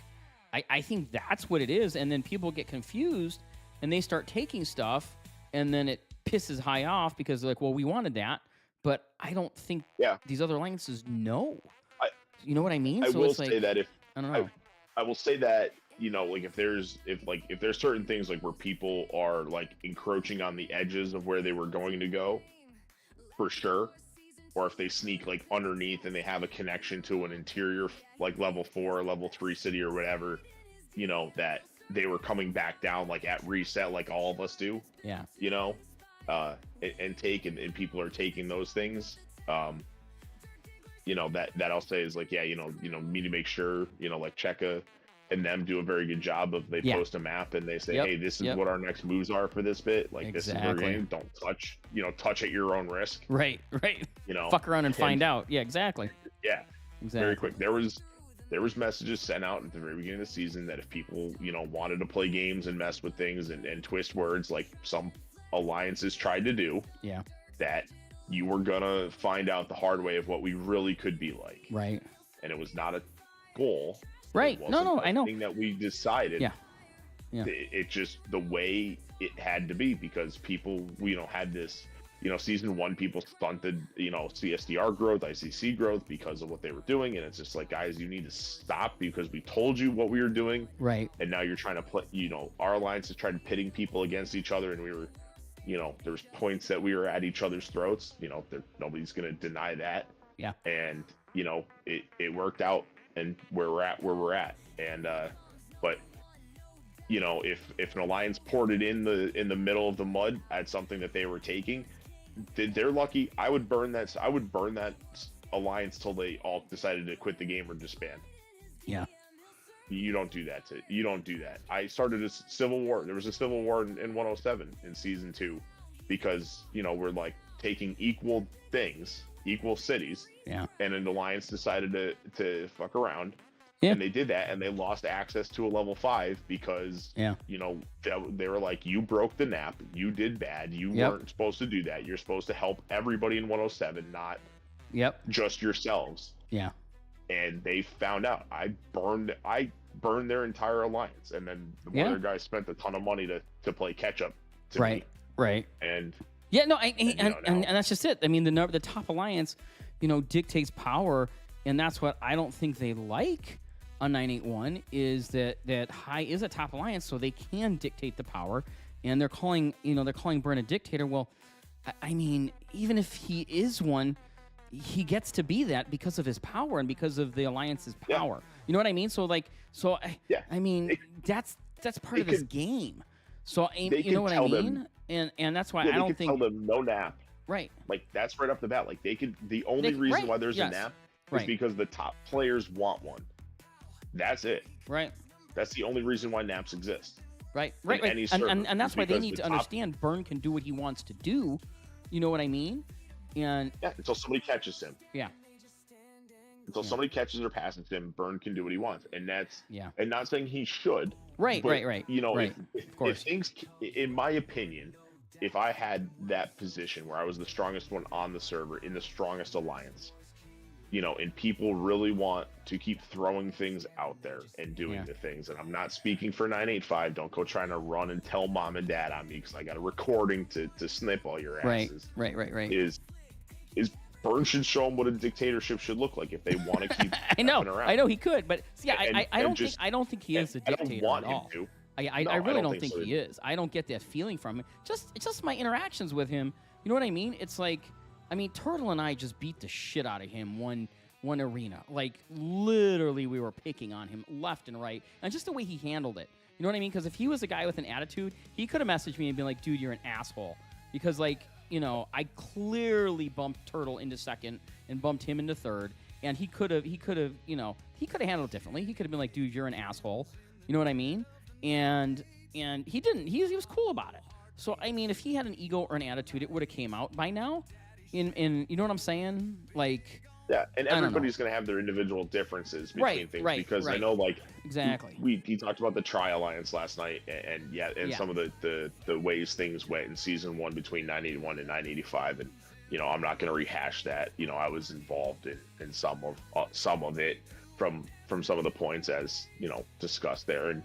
I think that's what it is, and then people get confused and they start taking stuff, and then it pisses High off because they're like, well, we wanted that. But I don't think these other alliances know. You know what I mean? I will say that I don't know. I will say that, like if there's certain things like where people are like encroaching on the edges of where they were going to go, for sure. Or if they sneak like underneath and they have a connection to an interior like level 4, level 3 city or whatever, that they were coming back down like at reset like all of us do. Yeah. And people are taking those things. That I'll say is like, me to make sure, like Cheka and them do a very good job of they post a map and they say, hey, this is what our next moves are for this bit. Like this is where you're going. Don't touch, touch at your own risk. Right. Fuck around and find out. Yeah, exactly. Yeah. Exactly. Very quick. There was messages sent out at the very beginning of the season that if people, wanted to play games and mess with things and twist words like some alliances tried to do, that you were gonna find out the hard way of what we really could be like. Right. And it was not a goal. Right. No, I know. Thing that we decided. Yeah. It just the way it had to be because people, had this, season 1 people stunted, CSDR growth, ICC growth because of what they were doing, and it's just like, guys, you need to stop because we told you what we were doing. Right. And now you're trying to play. Our alliance is trying to pitting people against each other, and we were. There's points that we were at each other's throats. Nobody's going to deny that. Yeah. And, it worked out and where we're at. And, but, if an alliance poured it in the middle of the mud at something that they were taking, they're lucky. I would burn that alliance till they all decided to quit the game or disband. Yeah. You don't do that. You don't do that. I started a civil war. There was a civil war in 107 in season 2 because, we're like taking equal things, equal cities. Yeah. And an alliance decided to fuck around Yeah. And they did that, and they lost access to a level 5 because, Yeah. you know, they were like, you broke the nap, you did bad, you Yep. weren't supposed to do that. You're supposed to help everybody in 107, not Yep. just yourselves. Yeah. And they found out. I burned their entire alliance, and then one Yeah. of their guys spent a ton of money to play catch up to Right. me. Right. And Yeah. No. and And that's just it. I mean, the top alliance, you know, dictates power, and that's what I don't think they like on 981 is that High is a top alliance, so they can dictate the power, and they're calling Burn a dictator. Well, I mean, even if he is one, he gets to be that because of his power and because of the alliance's power. Yeah. You know what I mean? So Yeah. I mean, that's part of this game. So you know what I mean? And that's why I don't think tell them no nap. Right. Like that's right off the bat. Like the only reason why there's a nap is because the top players want one. That's it. Right. That's the only reason why naps exist. Right. Right. And that's why they need to understand Burn can do what he wants to do. You know what I mean? And until somebody catches him. Yeah. Until somebody catches or passes him, Burn can do what he wants, and that's Yeah. And not saying he should. Right. But, Right. You know, right. Of course. If things, in my opinion, if I had that position where I was the strongest one on the server in the strongest alliance, you know, and people really want to keep throwing things out there and doing the things, and I'm not speaking for 985. Don't go trying to run and tell mom and dad on me because I got a recording to snip all your asses. Right. Is Burn should show them what a dictatorship should look like if they want to keep. I know he could, but see, I don't think he is a dictator at all. Him to. I really don't think he is. I don't get that feeling from him. It's just my interactions with him. You know what I mean? It's like, I mean, Turtle and I just beat the shit out of him one arena. Like literally, we were picking on him left and right, and just the way he handled it. You know what I mean? Because if he was a guy with an attitude, he could have messaged me and been like, "Dude, you're an asshole." Because like, you know, I clearly bumped Turtle into second and bumped him into third, and he could have handled it differently. He could have been like, "Dude, you're an asshole." You know what I mean? And he didn't. He was cool about it. So I mean, if he had an ego or an attitude, it would have came out by now. In you know what I'm saying? Like, yeah, and everybody's going to have their individual differences between things because I know, like, exactly. He talked about the Tri Alliance last night, and some of the ways things went in season 1 between 981 and 985, and you know, I'm not going to rehash that. You know, I was involved in some of it from some of the points as you know discussed there, and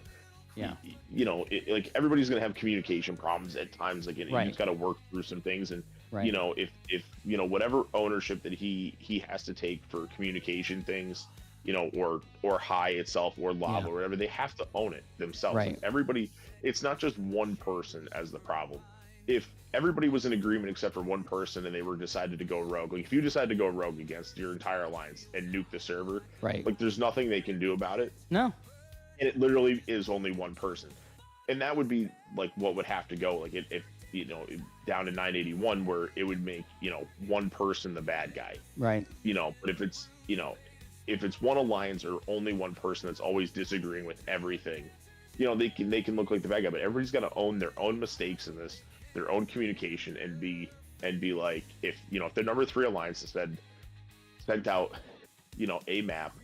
you know, like everybody's going to have communication problems at times. Like, and he's got to work through some things, and you know, if you know whatever ownership that he has to take for communication things, you know, or High itself or Lava or whatever, they have to own it themselves. Right. Like everybody, it's not just one person as the problem. If everybody was in agreement except for one person and they were decided to go rogue, like if you decide to go rogue against your entire alliance and nuke the server, like there's nothing they can do about it. No. And it literally is only one person, and that would be like what would have to go. Like if you know, down to 981, where it would make, you know, one person the bad guy, right? You know, but if it's, you know, if it's one alliance or only one person that's always disagreeing with everything, you know, they can look like the bad guy. But everybody's got to own their own mistakes in this, their own communication, and be like, if you know, if the number 3 alliance sent out, you know, a map,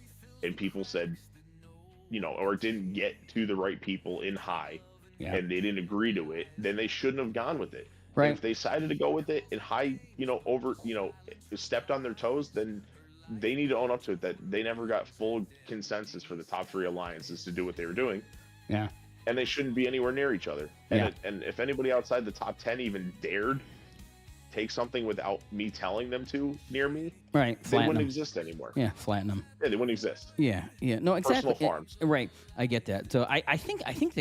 and people said, you know, or didn't get to the right people in High, and they didn't agree to it, then they shouldn't have gone with it. Right. And if they decided to go with it and High, you know, stepped on their toes, then they need to own up to it that they never got full consensus for the top 3 alliances to do what they were doing. Yeah. And they shouldn't be anywhere near each other. And if anybody outside the top 10 even dared take something without me telling them to near me, right, they wouldn't exist anymore. Yeah, flatten them. Yeah, they wouldn't exist. Yeah. No, exactly. Personal farms. Right. I get that. So I think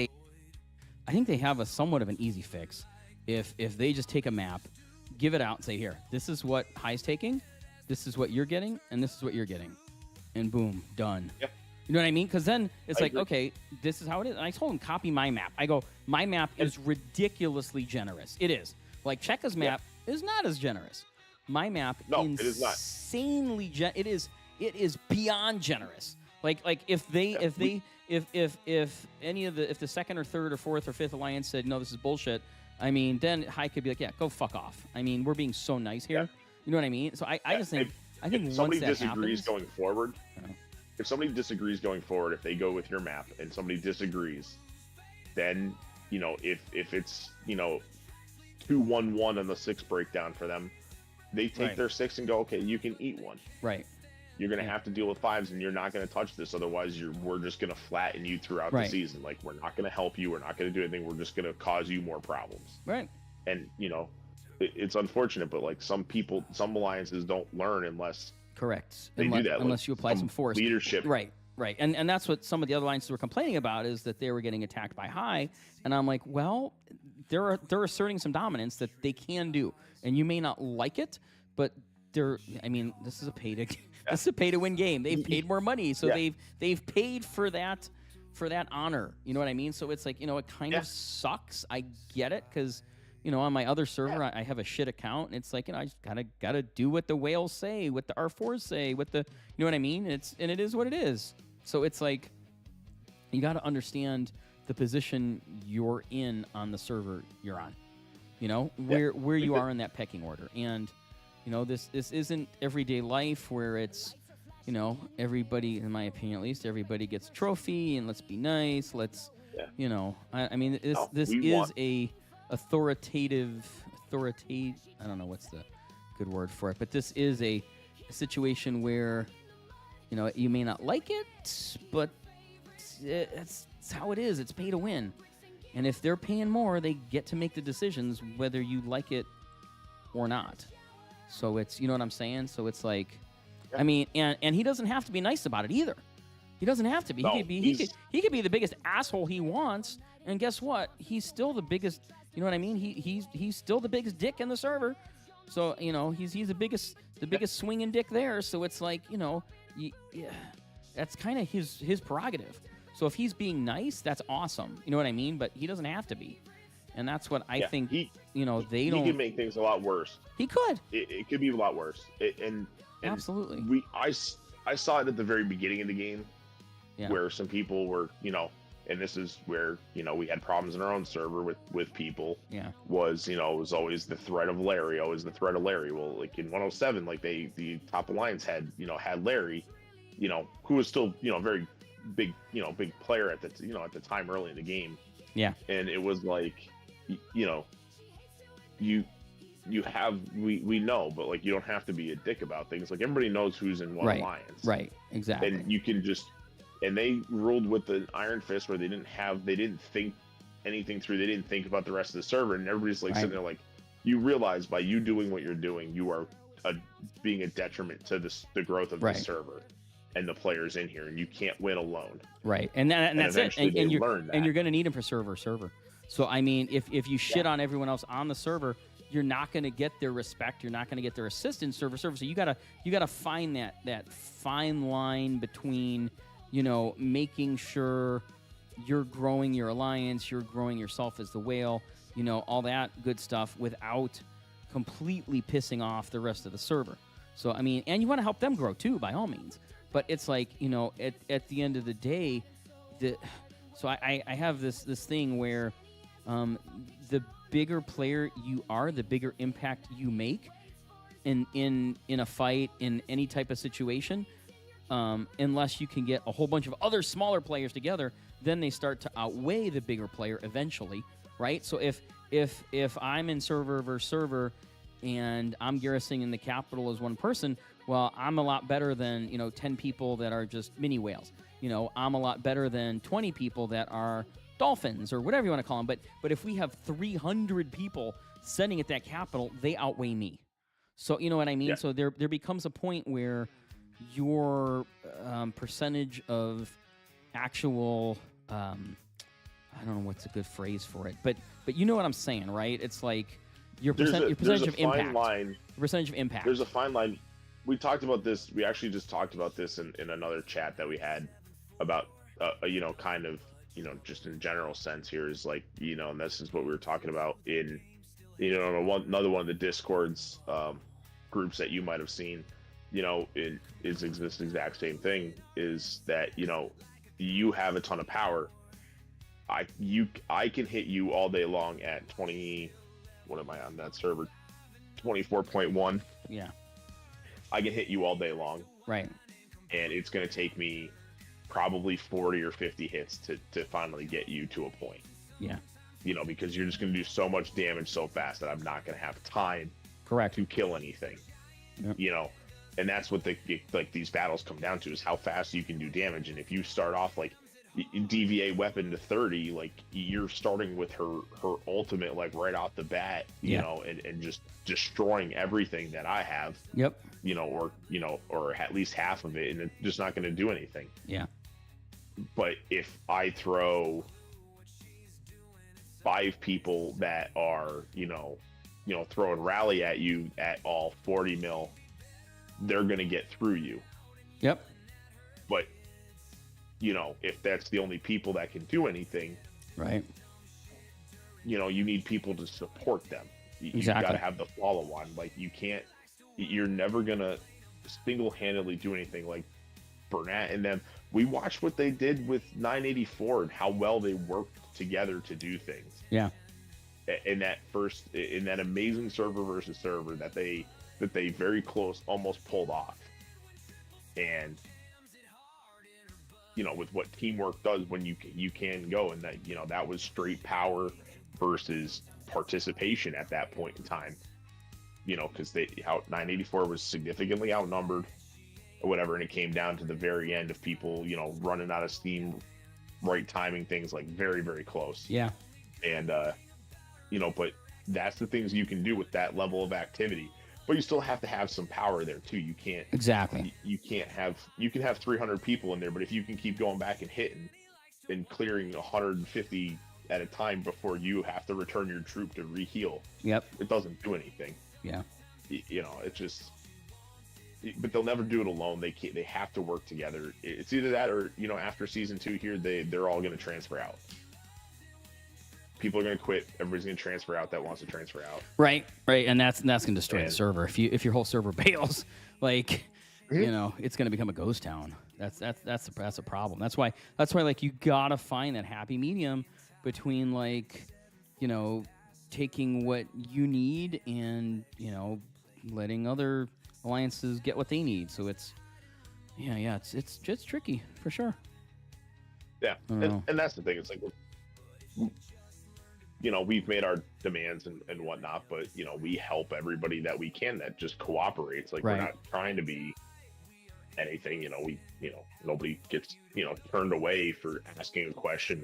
they have a somewhat of an easy fix if they just take a map, give it out, and say, here, this is what High's taking, this is what you're getting, and this is what you're getting, and boom, done. Yep. You know what I mean? Because then it's I like, agree. okay, this is how it is. And I told him, copy my map. I go, my map is ridiculously generous. It is. Like, Cheka's map is not as generous. My map it is not. Insanely it is beyond generous. Like if any of the second or third or fourth or fifth alliance said, no, this is bullshit, I mean, then High could be like, yeah, go fuck off. I mean, we're being so nice here. You know what I mean? So I just think, I think if once somebody that disagrees happens, going forward, if somebody disagrees going forward, if they go with your map and somebody disagrees, then if it's 2-1-1 on the 6 breakdown for them, they take Right. their 6 and go, okay, you can eat one. Right. You're going to Yeah. have to deal with 5s, and you're not going to touch this. Otherwise, we're just going to flatten you throughout the Right. season. Like, we're not going to help you. We're not going to do anything. We're just going to cause you more problems. Right. And, it's unfortunate, but like some alliances don't learn unless Correct. they do that. Unless you apply some force. Leadership. Right. Right. And that's what some of the other alliances were complaining about, is that they were getting attacked by high. And I'm like, well, they're asserting some dominance that they can do. And you may not like it, but this is a this is a pay to win game. They've paid more money, so Yeah. they've paid for that honor. You know what I mean? So it's like, it kind of sucks. I get it, because on my other server, I have a shit account, and it's like, I just gotta do what the whales say, what the R4s say, what the, you know what I mean? And it is what it is. So it's like, you got to understand the position you're in on the server you're on. Where you are in that pecking order. And this isn't everyday life where it's, everybody, in my opinion at least, everybody gets a trophy and let's be nice. Let's, I mean, this is a authoritative, I don't know what's the good word for it, but this is a situation where, you may not like it, but it's how it is. It's pay to win. And if they're paying more, they get to make the decisions whether you like it or not. So it's, you know what I'm saying? So it's like, I mean, and he doesn't have to be nice about it either. He doesn't have to be. No, He could be the biggest asshole he wants, and guess what? He's still the biggest. You know what I mean? He's still the biggest dick in the server. So he's the biggest swinging dick there. So it's like that's kind of his prerogative. So if he's being nice, that's awesome. You know what I mean? But he doesn't have to be, and that's what I think. They don't. He can make things a lot worse. He could. It could be a lot worse. And Absolutely. I saw it at the very beginning of the game, Yeah. where some people were, and this is where we had problems in our own server with people. Yeah. Was it was always the threat of Larry, Well, like in 107, like the top alliance had Larry, who was still big big player at the time early in the game. Yeah. And it was like, we know, but like, you don't have to be a dick about things. Like, everybody knows who's in what alliance. Right. Exactly. And you can just, and they ruled with the iron fist, where they didn't think anything through. They didn't think about the rest of the server. And everybody's like sitting there like, you realize by you doing what you're doing, you are being a detriment to the growth of the server and the players in here, and you can't win alone. Right. And that's it. And you're going to need him for server. So, I mean, if you shit on everyone else on the server, you're not going to get their respect. You're not going to get their assistance server. So you gotta find that fine line between, making sure you're growing your alliance, you're growing yourself as the whale, all that good stuff, without completely pissing off the rest of the server. So, I mean, and you want to help them grow too, by all means. But it's like, at the end of the day, so I have this thing where the bigger player you are, the bigger impact you make in a fight, in any type of situation, unless you can get a whole bunch of other smaller players together, then they start to outweigh the bigger player eventually, right? So if I'm in server versus server and I'm garrisoning in the capital as one person, well, I'm a lot better than 10 people that are just mini whales. I'm a lot better than 20 people that are dolphins, or whatever you want to call them. But if we have 300 people sending at that capital, they outweigh me. So you know what I mean? Yeah. So there becomes a point where your percentage of actual I don't know what's a good phrase for it, but you know what I'm saying, right? It's like your percentage of impact. Percentage of impact. There's a fine line. We talked about this. We actually just talked about this in another chat that we had about kind of just in general sense here, is like, and this is what we were talking about in another one of the Discord's groups that you might have seen. Is this exact same thing, is that you have a ton of power. I can hit you all day long at 20. What am I on that server? 24.1. Yeah. I can hit you all day long. Right. and it's going to take me probably 40 or 50 hits to finally get you to a point. Yeah. You know, because you're just going to do so much damage so fast that I'm not going to have time Correct. to kill anything. Yep. You know, and that's what like these battles come down to, is how fast you can do damage. And if you start off like DVA weapon to 30, like you're starting with her ultimate like right off the bat, you know, and just destroying everything that I have. Yep. You know, or at least half of it, and it's just not going to do anything. Yeah. But if I throw 5 people that are, throwing rally at you at all 40 mil, they're going to get through you. Yep. But, if that's the only people that can do anything, right, you need people to support them. You've Exactly. got to have the follow-on. Like, you're never going to single-handedly do anything. Like Burnett and them, we watched what they did with 984 and how well they worked together to do things. Yeah. In that amazing server versus server that they very close almost pulled off. And with what teamwork does when you can go, and that was straight power versus participation at that point in time. Because 984 was significantly outnumbered or whatever, and it came down to the very end of people running out of steam, right timing things, like very, very close. Yeah. And but that's the things you can do with that level of activity. But you still have to have some power there too. You can't Exactly. You can have 300 people in there, but if you can keep going back and hitting and clearing 150 at a time before you have to return your troop to reheal, Yep. it doesn't do anything. Yeah. It's just. But they'll never do it alone. They have to work together. It's either that or after season 2 here, they're all going to transfer out. People are going to quit. Everybody's going to transfer out that wants to transfer out. Right, and that's going to destroy the server. If your whole server bails, like it's going to become a ghost town. That's a problem. That's why like you got to find that happy medium between like taking what you need and letting other alliances get what they need. So it's it's tricky for sure. Yeah, and that's the thing. It's like we've made our demands and whatnot, but we help everybody that we can that just cooperates. Like Right. We're not trying to be anything. Nobody gets turned away for asking a question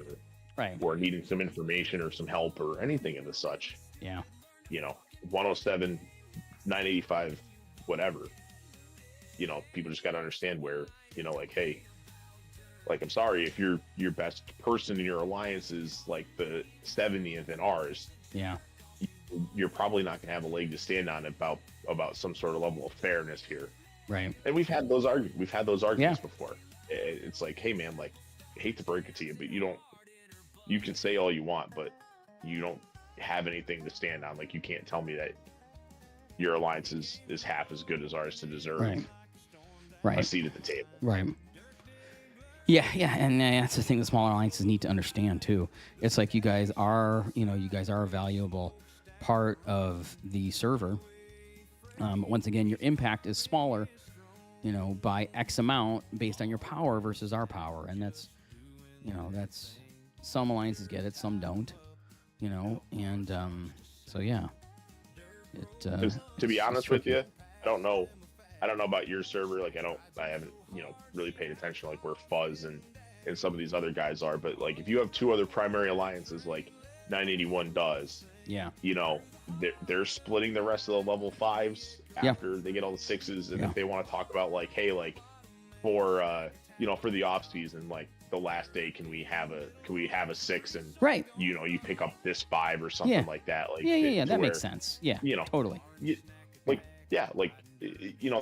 or needing some information or some help or anything of the such. Yeah. 107, 985, whatever. People just got to understand where like, hey, like, I'm sorry if your best person in your alliance is like the 70th in ours. Yeah. You're probably not gonna have a leg to stand on about some sort of level of fairness here. Right. And we've had those arguments before. It's like, hey man, like, I hate to break it to you, but you can say all you want, but you don't have anything to stand on. Like, you can't tell me that your alliance is half as good as ours to deserve a seat at the table. Right. Yeah, and that's the thing the smaller alliances need to understand too. It's like you guys are a valuable part of the server. Once again, your impact is smaller, by X amount based on your power versus our power, and that's some alliances get it, some don't, and so yeah. To be honest with you, I don't know about your server. Like, I haven't, really paid attention like where Fuzz and some of these other guys are. But like, if you have 2 other primary alliances, like 981 does, they're splitting the rest of the level 5s after they get all the 6s. And if they want to talk about like, hey, like for the off season, like the last day, can we have a 6 and you pick up this 5 or something like that. Like, that makes sense. Yeah, totally.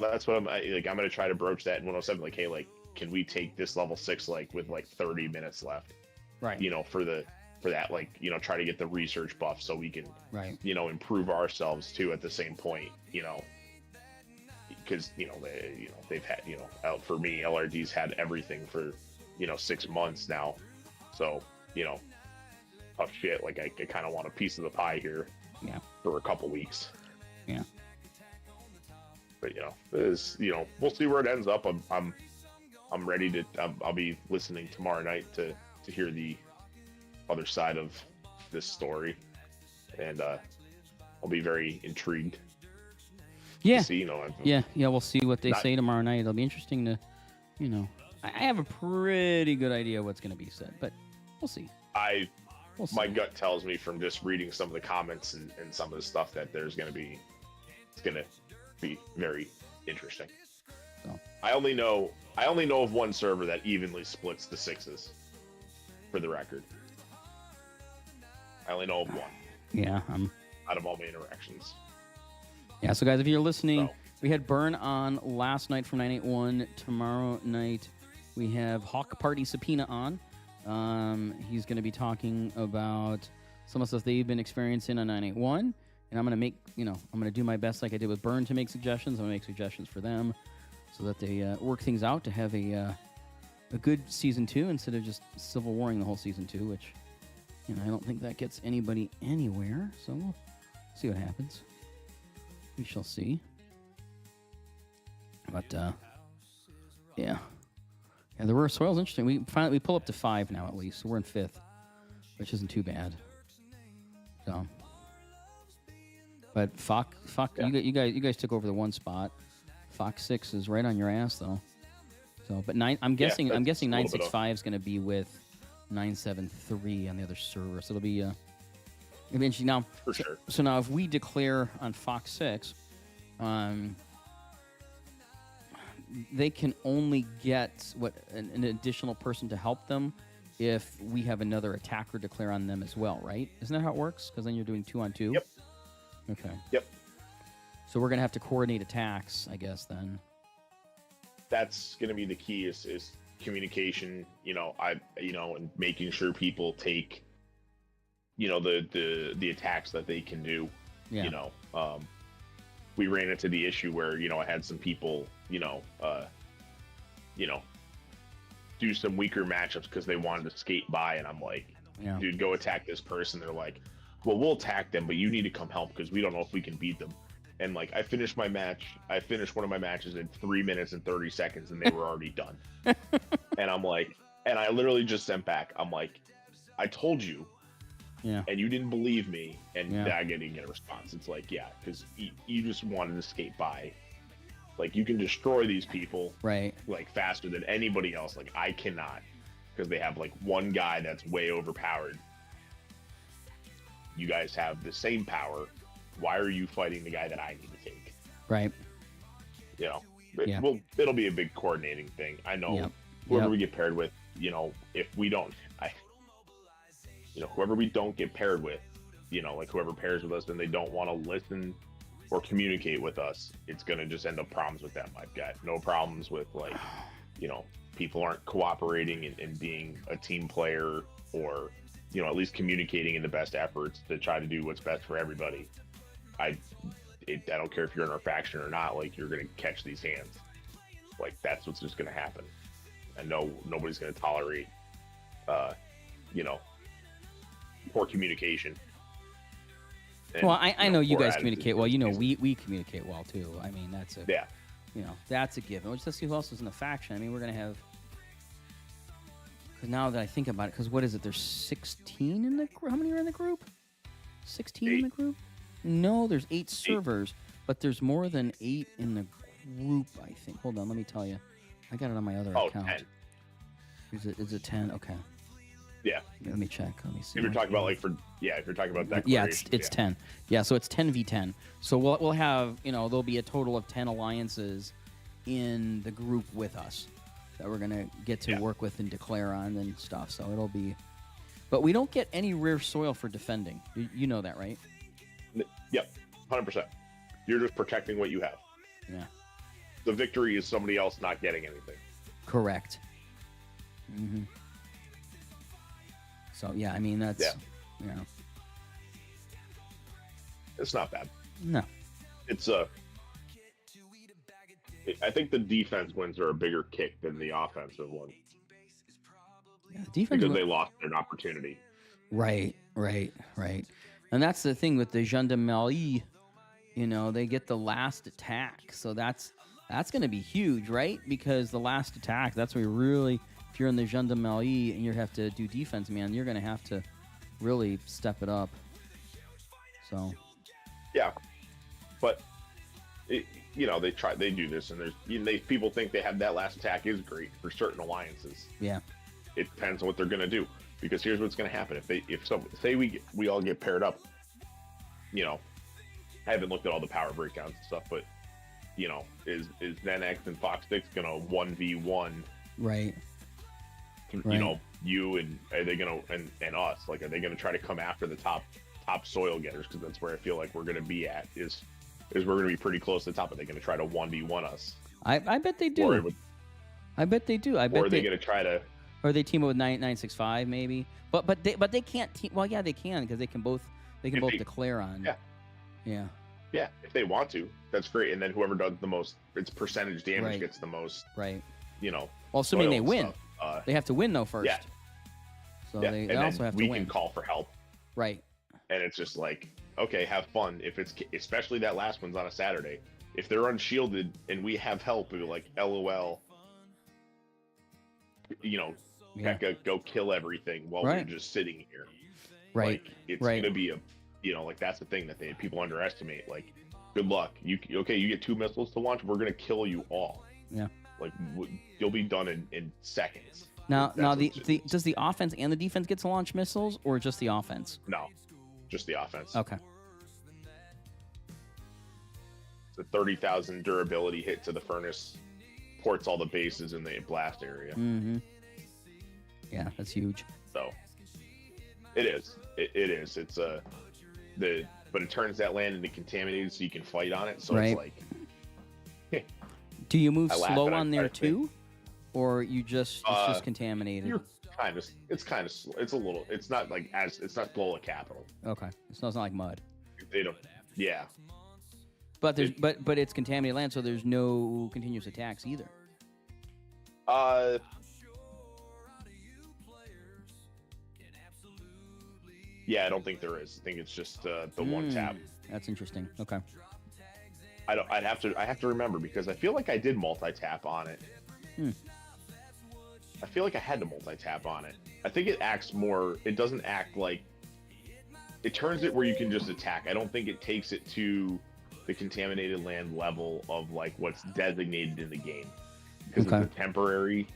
That's what I'm going to try to broach that in 107. Like, hey, like, can we take this level 6, like with like 30 minutes left? Right. For that, like, try to get the research buff so we can, improve ourselves too at the same point, because, they've had, for me, LRD's had everything for, 6 months now. So, tough shit. Like, I kind of want a piece of the pie here for a couple weeks. Yeah. But we'll see where it ends up. I'm I'm ready to. I'll be listening tomorrow night to hear the other side of this story, and I'll be very intrigued. Yeah. To see, Yeah. We'll see what they Not- say tomorrow night. It'll be interesting to, I have a pretty good idea what's going to be said, but we'll see. We'll see. My gut tells me from just reading some of the comments and some of the stuff that it's going to be very interesting. So. I only know of one server that evenly splits the sixes. For the record, I only know of one. Yeah. Out of all my interactions. Yeah. So guys, if you're listening, So. we had Burn on last night from 981. Tomorrow night we have Hawk Party Subpoena on. He's going to be talking about some of the stuff they've been experiencing on 981, and I'm going to make, I'm going to do my best like I did with Burn to make suggestions. I'm going to make suggestions for them so that they work things out to have a good season 2 instead of just civil warring the whole season 2, which, I don't think that gets anybody anywhere. So we'll see what happens. We shall see. But yeah. Yeah, the rare soil's interesting. We pull up to 5 now at least, so we're in 5th, which isn't too bad. So, but Fox, yeah. you guys took over the 1 spot. Fox 6 is right on your ass though. So, but I'm guessing 965 is going to be with 973 on the other server. So it'll be interesting. Now, for sure. So now if we declare on Fox 6, they can only get an additional person to help them if we have another attacker declare on them as well, right? Isn't that how it works? Because then you're doing 2-on-2. Yep. Okay. Yep. So we're gonna have to coordinate attacks, I guess. Then that's gonna be the key is communication. And making sure people take, the attacks that they can do. Yeah. We ran into the issue where, I had some people, do some weaker matchups because they wanted to skate by, and I'm like, dude, go attack this person. They're like, well, we'll attack them, but you need to come help because we don't know if we can beat them. And like, I finished one of my matches in 3 minutes and 30 seconds, and they were already done. And I'm like, and I literally just sent back, I'm like, I told you. Yeah. And you didn't believe me, and I didn't get a response. It's like, yeah, because you just wanted to skate by. Like, you can destroy these people, right? Like, faster than anybody else. Like, I cannot, because they have like one guy that's way overpowered. You guys have the same power. Why are you fighting the guy that I need to take? Right. It'll be a big coordinating thing. I know whoever we get paired with. If we don't, whoever we don't get paired with, like whoever pairs with us and they don't want to listen or communicate with us, it's going to just end up problems with them. I've got no problems with people aren't cooperating and being a team player or, at least communicating in the best efforts to try to do what's best for everybody. I don't care if you're in our faction or not, like, you're going to catch these hands. Like, that's what's just going to happen. And nobody's going to tolerate, poor communication. Well, I know you guys communicate well. We communicate well too. I mean, that's a given. Let's just see who else is in the faction. I mean, we're gonna have. Because now that I think about it, because what is it? There's 16 in the group. How many are in the group? 16 in the group? No, there's 8 servers, but there's more than 8 in the group. I think. Hold on, let me tell you. I got it on my other account. 10. Is it 10? Okay. Yeah. Let me check. Let me see. If you're talking about if you're talking about that. Yeah, it's 10. Yeah, so it's 10v10. So we'll have, there'll be a total of 10 alliances in the group with us that we're gonna get to work with and declare on and stuff. So it'll be, but we don't get any rare soil for defending. You know that, right? Yep, 100%. You're just protecting what you have. Yeah. The victory is somebody else not getting anything. Correct. Mm-hmm. So yeah, I mean that's it's not bad. No, it's I think the defense wins are a bigger kick than the offensive one. Yeah, the defense because they lost an opportunity. Right, and that's the thing with the gendarmerie. They get the last attack, so that's That's going to be huge, right? Because the last attack, that's where you really, if you're in the gendarmerie and you have to do defense, man, you're going to have to really step it up. So, yeah, but they do this, and people think they have that last attack is great for certain alliances. yeah, It depends on what they're going to do, because here's what's going to happen say we all get paired up. I haven't looked at all the power breakdowns and stuff, but is Xenex and Fox 6 gonna 1v1? right. You and are they gonna and us? Like, are they gonna try to come after the top soil getters? Because that's where I feel like we're gonna be at. Is we're gonna be pretty close to the top. Are they gonna try to 1v1 us? I bet they do. I bet they do. Or are they gonna try to? Or they team up with 965 maybe. But they can't team. Well, yeah, they can, because they can both declare on. Yeah. Yeah. Yeah, if they want to, that's great. And then whoever does the most, it's percentage damage Right. gets the most. Right. Well, assuming they win. They have to win though first. Yeah. So yeah. they and also have to win. We can call for help. Right. And it's just like, okay, have fun. If it's especially that last one's on a Saturday, if they're unshielded and we have help, we're like, LOL. Becca, go kill everything while we're just sitting here. Right. Like, it's gonna be that's the thing that people underestimate. Like, good luck. You get 2 missiles to launch. We're gonna kill you all. Yeah. Like, you'll be done in seconds. Now, does the offense and the defense get to launch missiles, or just the offense? No, just the offense. Okay. It's a 30,000 durability hit to the furnace, ports all the bases in the blast area. Mm-hmm. Yeah, that's huge. So it is. It is. It's but it turns that land into contaminated, so you can fight on it. So Right. it's like, Do you move I laugh slow and I on try there to think. too, or it's just contaminated? it's kind of it's a little. It's not like it's not slow like capital. Okay, so it's not like mud. They don't. Yeah. But there's but it's contaminated land, so there's no continuous attacks either. Yeah, I don't think there is. I think it's just the one tap. That's interesting. Okay. I have to remember, because I feel like I did multi-tap on it. I feel like I had to multi-tap on it. I think it acts more. It doesn't act like. It turns it where you can just attack. I don't think it takes it to the contaminated land level of like what's designated in the game, because it's a temporary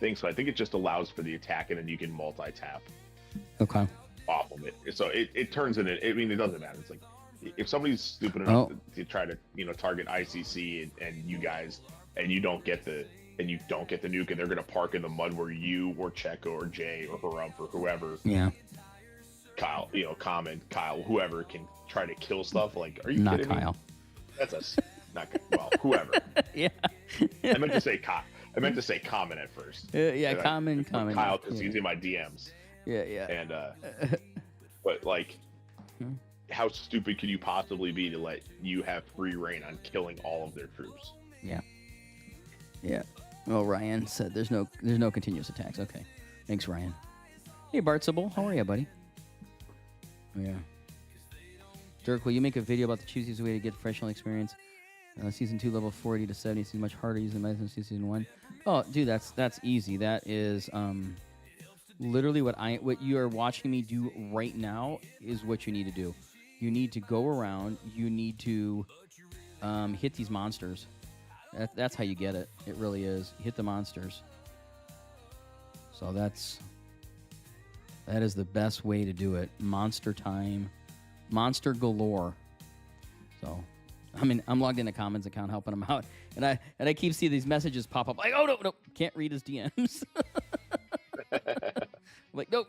thing. So I think it just allows for the attack, and then you can multi-tap. Okay. Off of it. So it turns it in. I mean, it doesn't matter. It's like, if somebody's stupid enough to try to target ICC and you guys, and you don't get the nuke, and they're gonna park in the mud where you or Checo or Jay or Harumph or whoever, Kyle, Kyle, whoever can try to kill stuff. Like, are you not kidding Kyle? Me? That's us. Not well, whoever. Yeah. I meant to say Common at first. Common. Kyle, because he's in my DMs. Yeah. And but like, how stupid could you possibly be to let you have free reign on killing all of their troops? Yeah. Well, Ryan said there's no continuous attacks. Okay. Thanks, Ryan. Hey, Bartzable. How are you, buddy? Yeah. Dirk, will you make a video about the choosiest way to get professional experience? Season 2, level 40 to 70 seems much harder using the methods than season 1. Oh, dude, that's easy. That is literally what you are watching me do right now is what you need to do. You need to go around. You need to hit these monsters. That's how you get it. It really is. Hit the monsters. So that is the best way to do it. Monster time. Monster galore. So, I'm logged in a Commons account helping him out, and I keep seeing these messages pop up like, oh no, can't read his DMs. I'm like, nope.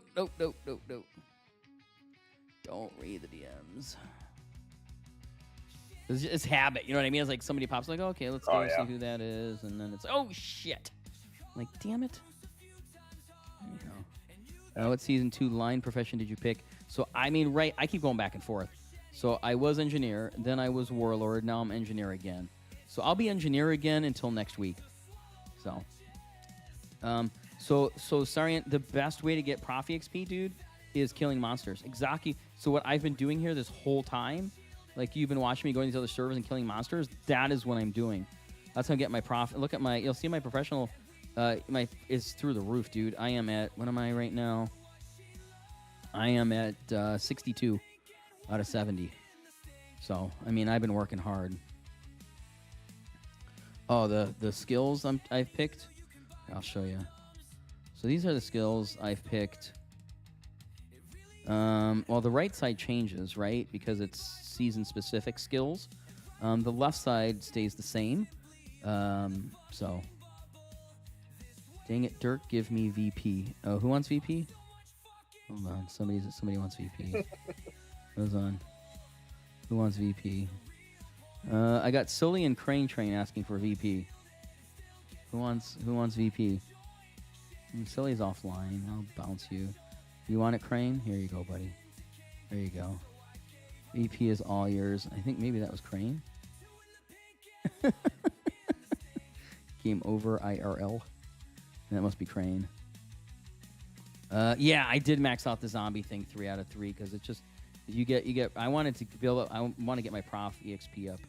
Don't read the DMs. It's habit, you know what I mean? It's like somebody pops like, okay, let's go see who that is, and then it's like, oh shit. I'm like, damn it. What season 2 line profession did you pick? So I keep going back and forth. So I was engineer, then I was warlord, now I'm engineer again. So I'll be engineer again until next week. So Sarian, the best way to get Profi XP, dude, is killing monsters. Exaki. So what I've been doing here this whole time, like you've been watching me going to these other servers and killing monsters, that is what I'm doing. That's how I get my profit. Look at my. You'll see my professional. My is through the roof, dude. I am at. What am I right now? I am at 62 out of 70. So I mean, I've been working hard. Oh, the skills I've picked. I'll show you. So these are the skills I've picked. Well, the right side changes, right? Because it's season-specific skills. The left side stays the same. So, dang it, Dirk, give me VP. Oh, who wants VP? Hold on, somebody wants VP. Goes on. Who wants VP? I got Sully and Crane Train asking for VP. Who wants VP? Sully's offline. I'll bounce you. You want it, Crane? Here you go, buddy. There you go. VP is all yours. I think maybe that was Crane. Game over IRL. That must be Crane. Yeah, I did max out the zombie thing 3 out of 3 because it's just you get. I wanted to build up. I want to get my prof EXP up.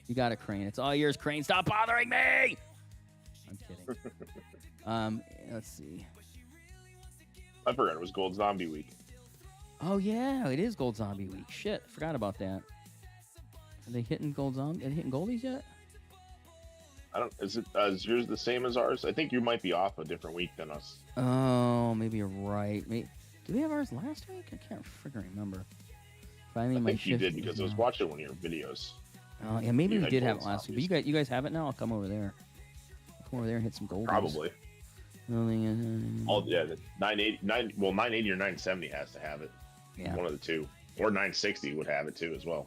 You got it, Crane. It's all yours, Crane. Stop bothering me. I'm kidding. Let's see. I forgot it was Gold Zombie Week. Oh yeah, it is Gold Zombie Week. Shit, forgot about that. Are they hitting Gold Zombie? Are they hitting goldies yet? I don't. Is yours the same as ours? I think you might be off a different week than us. Oh, maybe you're right. Did we have ours last week? I can't freaking remember. I think you did because I was watching one of your videos. Oh yeah, maybe we did have it last week. But you guys have it now. I'll come over there. I'll come over there and hit some goldies. Probably. Oh yeah, the 980, 980 or 970 has to have it. Yeah. One of the two, or 960 would have it too as well.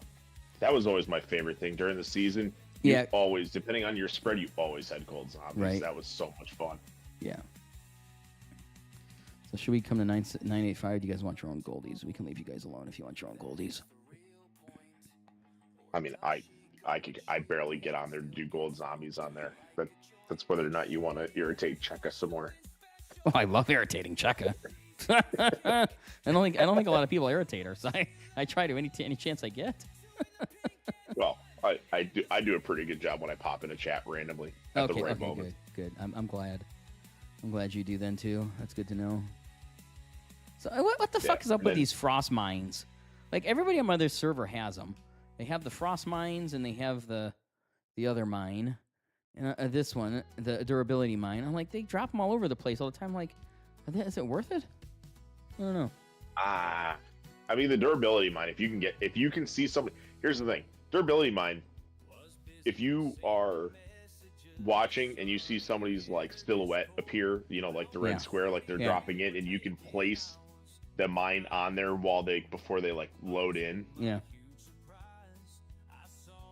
That was always my favorite thing during the season. Yeah. Always, depending on your spread, you always had gold zombies. Right. That was so much fun. Yeah. So should we come to 985? Do you guys want your own goldies? We can leave you guys alone if you want your own goldies. I mean, I barely get on there to do gold zombies on there, but that's whether or not you want to irritate Cheka some more. Oh, I love irritating Cheka. I don't think a lot of people irritate her, so I try to any chance I get. Well, I do a pretty good job when I pop in a chat randomly at the right moment. Good. I'm glad. I'm glad you do then too. That's good to know. So what the fuck is up with these frost mines? Like everybody on my other server has them. They have the frost mines and they have the other mine. This one, the durability mine. I'm like, they drop them all over the place all the time. Like, is it worth it? I don't know. I mean, the durability mine. If you can see somebody. Here's the thing: durability mine. If you are watching and you see somebody's like silhouette appear, like the red square, like they're dropping it, and you can place the mine on there before they like load in. Yeah.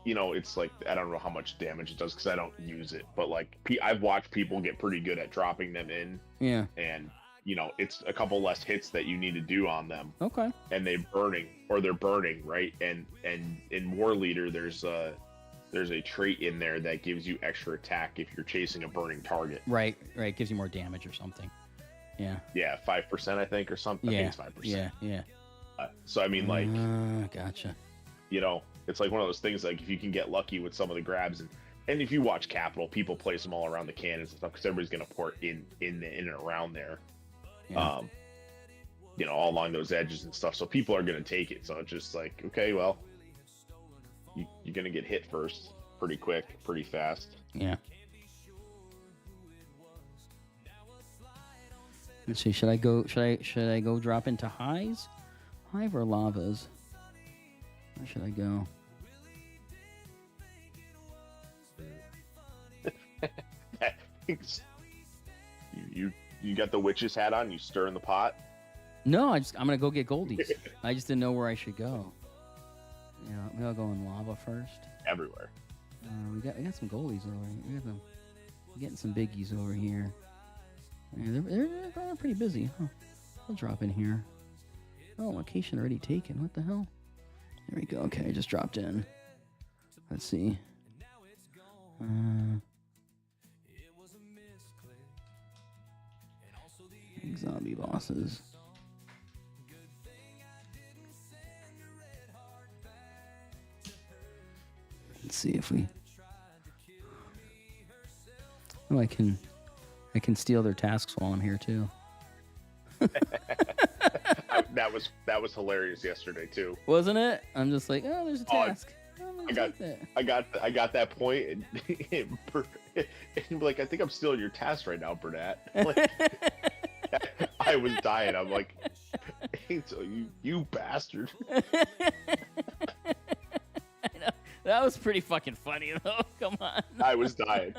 It's like, I don't know how much damage it does because I don't use it, but like I've watched people get pretty good at dropping them in. Yeah. And it's a couple less hits that you need to do on them. Okay. And they're burning, right? And in War Leader, there's a trait in there that gives you extra attack if you're chasing a burning target. Right. Gives you more damage or something. Yeah. Yeah, 5% I think or something. Yeah. I think it's 5%. Yeah. So I mean, like, gotcha. It's like one of those things, like if you can get lucky with some of the grabs, and if you watch Capital, people place them all around the cannons and stuff because everybody's going to port in and around there, Yeah. All along those edges and stuff. So people are going to take it. So it's just like, okay, well, you're going to get hit first, pretty quick, pretty fast. Yeah. Let's see. Should I go drop into hive or lavas? Where should I go? You got the witch's hat on. You stir in the pot. No, I'm gonna go get goldies. I just didn't know where I should go. Yeah, maybe I'll go in lava first. Everywhere. We got some goldies over here. We're getting some biggies over here. Yeah, they're pretty busy. Huh? I'll drop in here. Oh, location already taken. What the hell? There we go. Okay, I just dropped in. Let's see. Zombie bosses. Let's see if we... Oh, I can steal their tasks while I'm here too. That was hilarious yesterday too. Wasn't it? I'm just like, oh, there's a task. I got that point, and, and like, I think I'm stealing your task right now, Burnett. Like, I was dying. I'm like, hey, so you bastard. I know. That was pretty fucking funny though. Come on. I was dying.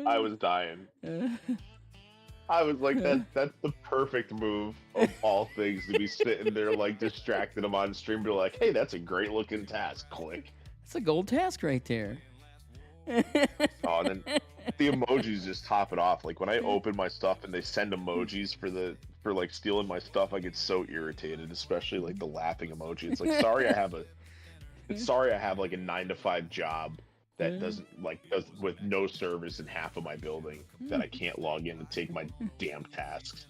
I was dying. I was like, that's the perfect move of all things, to be sitting there like distracting them on stream. Be like, hey, that's a great looking task. Click. It's a gold task right there. Oh, and then the emojis just top it off. Like when I open my stuff and they send emojis for like stealing my stuff, I get so irritated, especially like the laughing emoji. It's like, sorry I have like a 9-to-5 job that does with no service in half of my building, that I can't log in and take my damn tasks.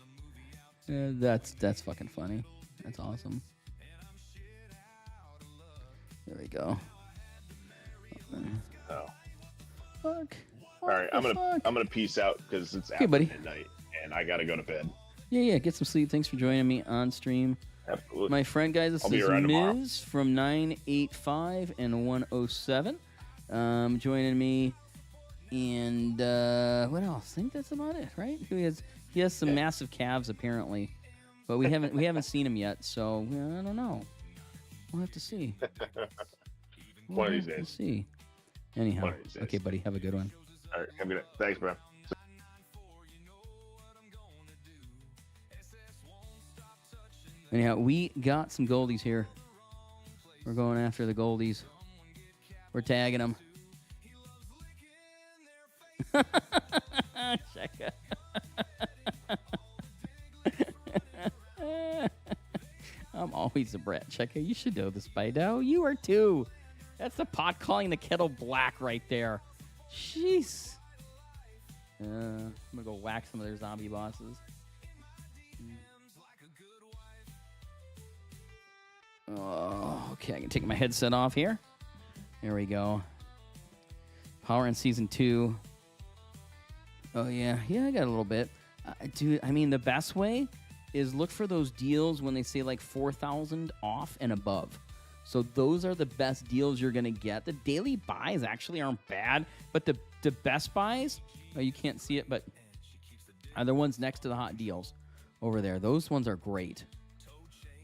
That's fucking funny. That's awesome. There we go. Oh. Fuck. All right, I'm gonna peace out because it's after midnight and I gotta go to bed. Yeah. Get some sleep. Thanks for joining me on stream. Absolutely. My friend, guys, this is tomorrow. Miz from 985 and 107. Joining me, and what else? I think that's about it, right? He has some massive calves apparently, but we haven't seen him yet, so I don't know. We'll have to see. One of these days. See. Anyhow, okay, buddy, have a good one. All right, have a good night. Thanks, bro. Anyhow, we got some goldies here. We're going after the goldies. We're tagging them. I'm always a brat. Checker, you should know this by now. You are too. That's the pot calling the kettle black right there. Jeez. I'm gonna go whack some of their zombie bosses. Oh, okay, I can take my headset off here. There we go. Power in Season 2. Oh, yeah, I got a little bit. Dude, I mean, the best way is look for those deals when they say like 4,000 off and above. So those are the best deals you're going to get. The daily buys actually aren't bad, but the best buys, oh, you can't see it, but are the ones next to the hot deals over there. Those ones are great.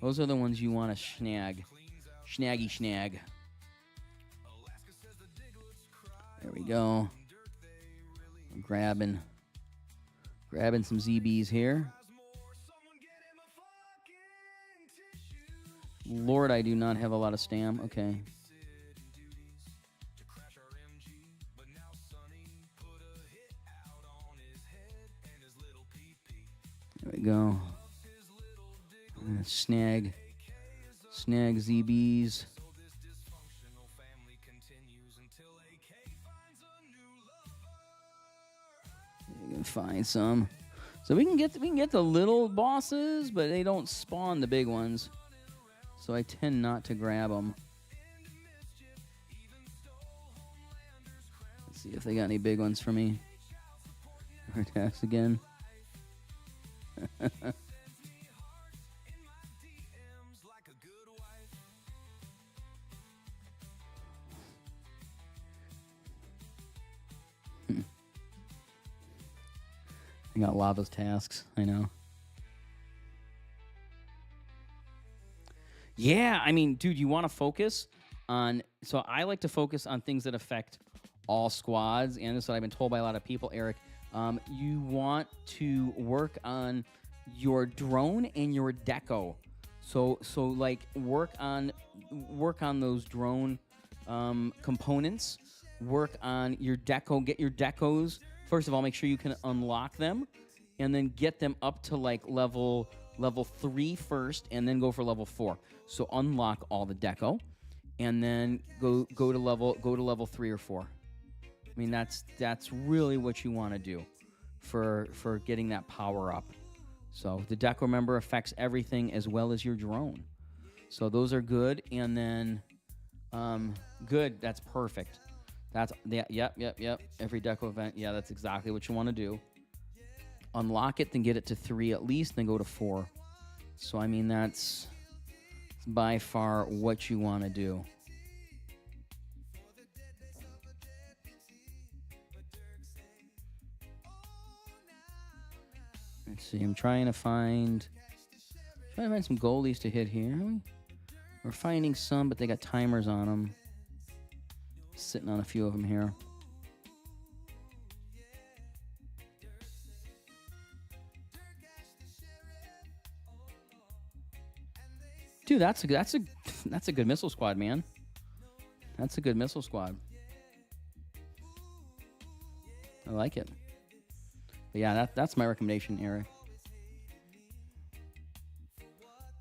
Those are the ones you want to snag. Snag. There we go. I'm grabbing some ZBs here. Lord, I do not have a lot of stam. Okay. There we go. I'm gonna snag ZBs. You can find some. So we can get the little bosses, but they don't spawn the big ones. So I tend not to grab them. Let's see if they got any big ones for me. Attacks again. I got lava's tasks, I know. Yeah, I mean, dude, you want to focus on... So I like to focus on things that affect all squads, and this is what I've been told by a lot of people, Eric. You want to work on your drone and your deco. So like, work on those drone components. Work on your deco. Get your decos. First of all, make sure you can unlock them, and then get them up to like level 3 first, and then go for level 4. So unlock all the deco, and then go to level 3 or 4. I mean, that's really what you want to do for getting that power up. So the deco, remember, affects everything as well as your drone. So those are good, and then good. That's perfect. That's yep. Every deco event. Yeah, that's exactly what you want to do. Unlock it, then get it to 3 at least, then go to 4. So I mean that's by far what you want to do. Let's see. I'm trying to find some goldies to hit here. We're finding some, but they got timers on them. Sitting on a few of them here. Dude, that's a good missile squad, man. That's a good missile squad. I like it. But yeah, that's my recommendation, Eric.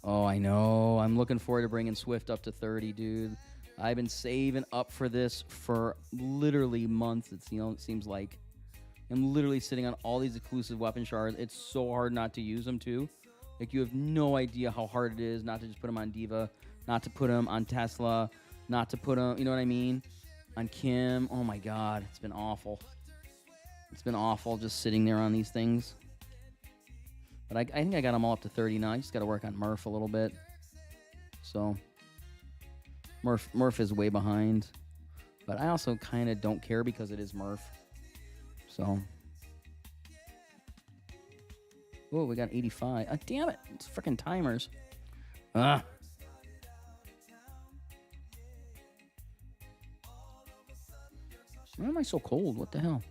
Oh, I know. I'm looking forward to bringing Swift up to 30, dude. I've been saving up for this for literally months. It seems like I'm literally sitting on all these exclusive weapon shards. It's so hard not to use them too. Like, you have no idea how hard it is not to just put them on Diva, not to put them on Tesla, not to put them, you know what I mean, on Kim. Oh my God, it's been awful. It's been awful just sitting there on these things. But I think I got them all up to 30 now. I just got to work on Murph a little bit. So Murph is way behind. But I also kind of don't care because it is Murph. So. Oh, we got 85. Oh, damn it. It's freaking timers. Ah. Why am I so cold? What the hell?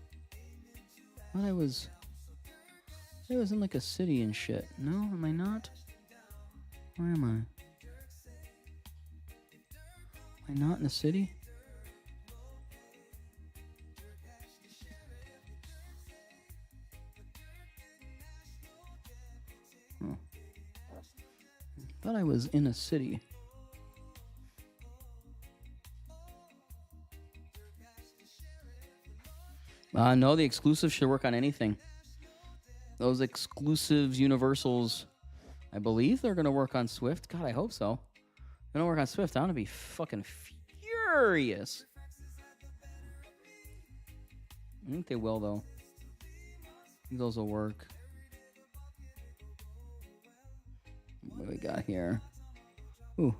I thought I was in like a city and shit. No, am I not? Where am I? Am I not in a city? Oh. Thought I was in a city. No, the exclusives should work on anything. Those exclusives, universals, I believe they're going to work on Swift. God, I hope so. If they don't work on Swift, I'm going to be fucking furious. I think they will, though. I think those will work. What do we got here? Ooh.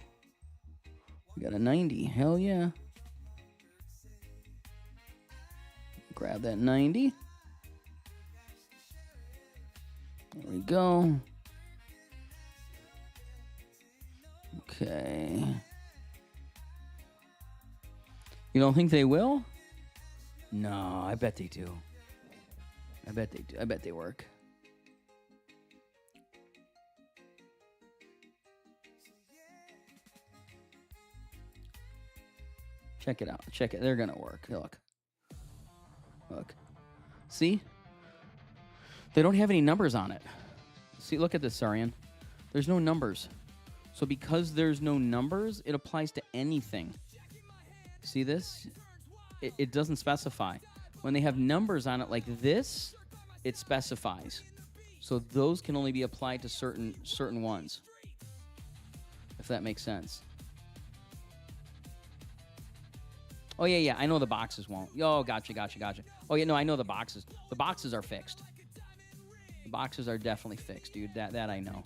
We got a 90. Hell yeah. Grab that 90. There we go. Okay. You don't think they will? No, I bet they do. I bet they do. I bet they work. Check it out. Check it. They're going to work. Look. Look. See? They don't have any numbers on it. See, look at this, Sarian. There's no numbers. So because there's no numbers, it applies to anything. See this? It doesn't specify. When they have numbers on it like this, it specifies. So those can only be applied to certain ones. If that makes sense. Oh, yeah. I know the boxes won't. Oh, gotcha. Oh, yeah, no, I know the boxes. The boxes are fixed. The boxes are definitely fixed, dude. That I know.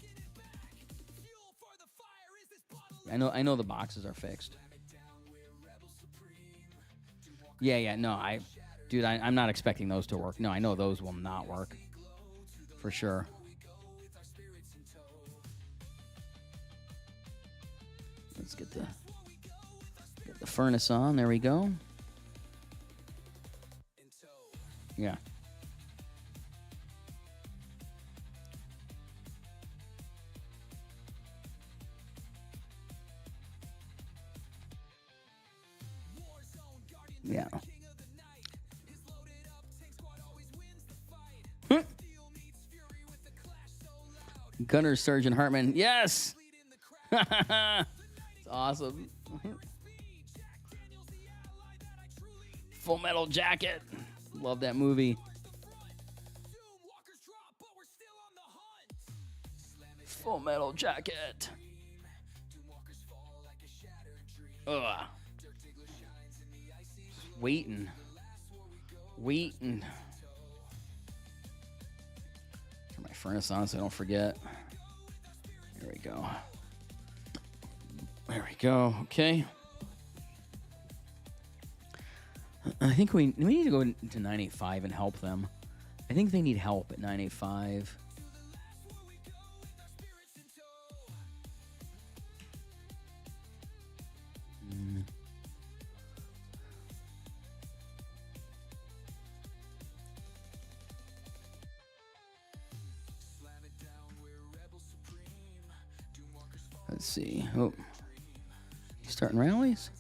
I know the boxes are fixed. Yeah, no, dude, I'm not expecting those to work. No, I know those will not work. For sure. Let's get the furnace on. There we go. Yeah. Yeah. Gunner Sergeant Hartman. Yes. It's awesome. Full Metal Jacket. Love that movie. Full Metal Jacket. Ugh. waiting. Turn my furnace on so I don't forget. There we go. Okay. I think we need to go to 985 and help them. I think they need help at 985. Let's see. Oh, you starting rallies?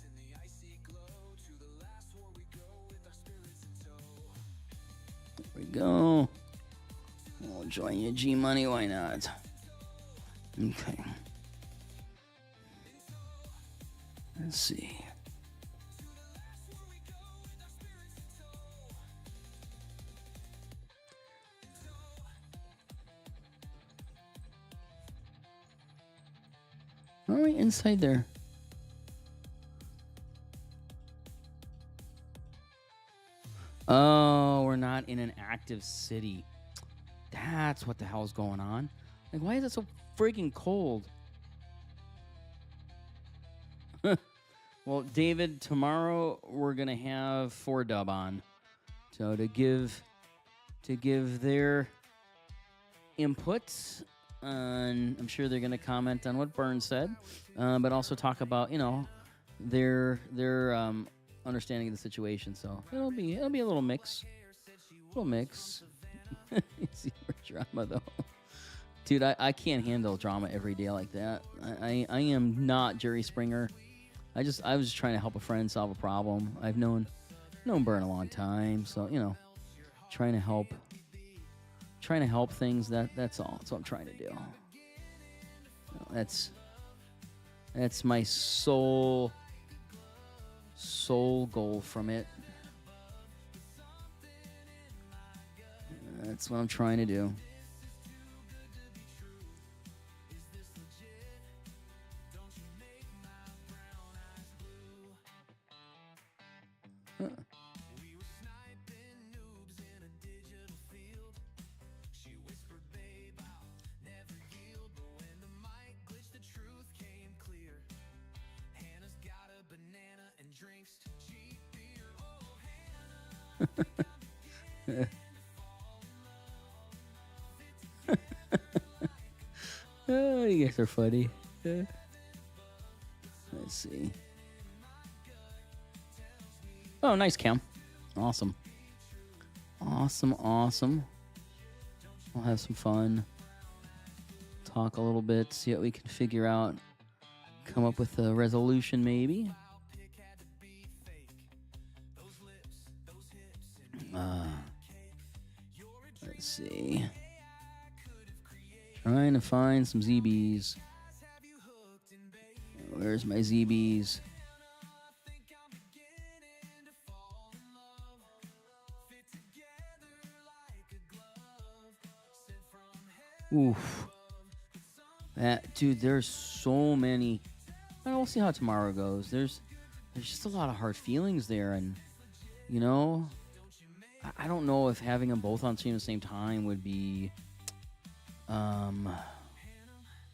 There we go. We'll join you, G Money. Why not? Okay. Let's see. All right, inside there. Oh, we're not in an active city. That's what the hell's going on. Like, why is it so freaking cold? Well, David, tomorrow we're gonna have 4Dub on, so to give their inputs. I'm sure they're gonna comment on what Burns said, but also talk about their understanding of the situation. So it'll be a little mix. See more drama though. Dude, I can't handle drama every day like that. I am not Jerry Springer. I was just trying to help a friend solve a problem. I've known Burn a long time, so trying to help things. That's all. That's what I'm trying to do. That's my sole goal from it. That's what I'm trying to do. Huh. Oh, you guys are funny. Let's see. Oh, nice, Cam. Awesome. We'll have some fun. Talk a little bit, see what we can figure out. Come up with a resolution, maybe. Let's see. Trying to find some ZBs. Where's my ZBs? Oof. Dude, there's so many. Well, we'll see how tomorrow goes. There's just a lot of hard feelings there, and I don't know if having them both on stream at the same time would be. I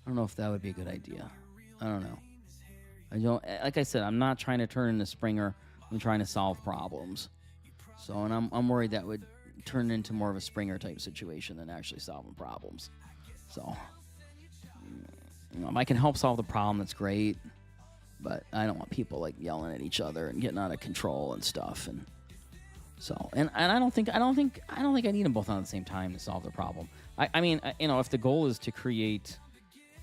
don't know if that would be a good idea. I don't know. Like I said, I'm not trying to turn into Springer. I'm trying to solve problems. So, and I'm worried that would turn into more of a Springer type situation than actually solving problems. So, if I can help solve the problem, that's great. But I don't want people like yelling at each other and getting out of control and stuff. And so, and I don't think I need them both on at the same time to solve the problem. I mean, if the goal is to create,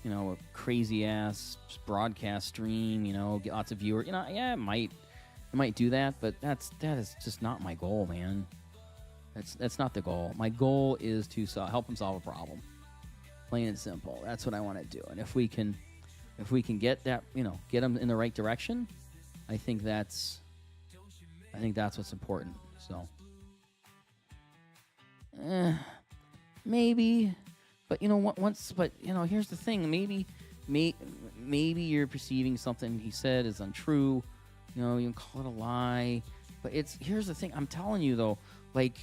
a crazy ass broadcast stream, get lots of viewers, yeah, it might do that, but that is just not my goal, man. That's not the goal. My goal is to help them solve a problem, plain and simple. That's what I want to do. And if we can get that, get them in the right direction, I think that's what's important. So, maybe, but here's the thing. Maybe you're perceiving something he said is untrue. You can call it a lie. But here's the thing. I'm telling you though, like,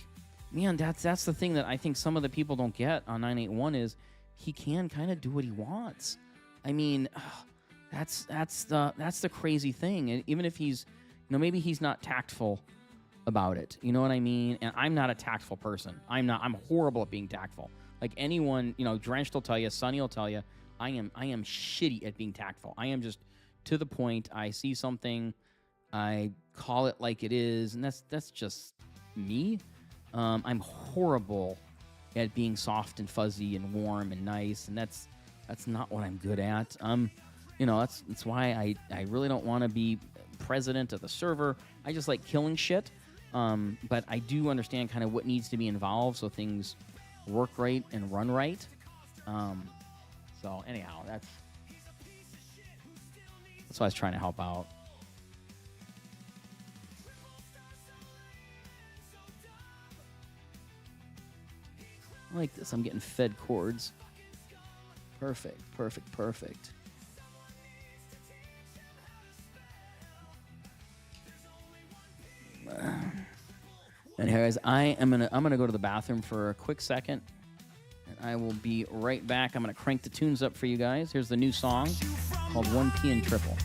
man, that's the thing that I think some of the people don't get on 981 is he can kind of do what he wants. I mean, that's the crazy thing. And even if he's, maybe he's not tactful about it. You know what I mean? And I'm not a tactful person. I'm horrible at being tactful. Like anyone, Drenched will tell you, Sonny will tell you, I am shitty at being tactful. I am just to the point. I see something, I call it like it is, and that's just me. I'm horrible at being soft and fuzzy and warm and nice, and that's not what I'm good at. That's why I really don't want to be president of the server. I just like killing shit. But I do understand kind of what needs to be involved so things work right and run right. So anyhow, that's why I was trying to help out. I like this. I'm getting fed chords. Perfect. And anyways, I'm gonna go to the bathroom for a quick second, and I will be right back. I'm gonna crank the tunes up for you guys. Here's the new song called 1P and Triple.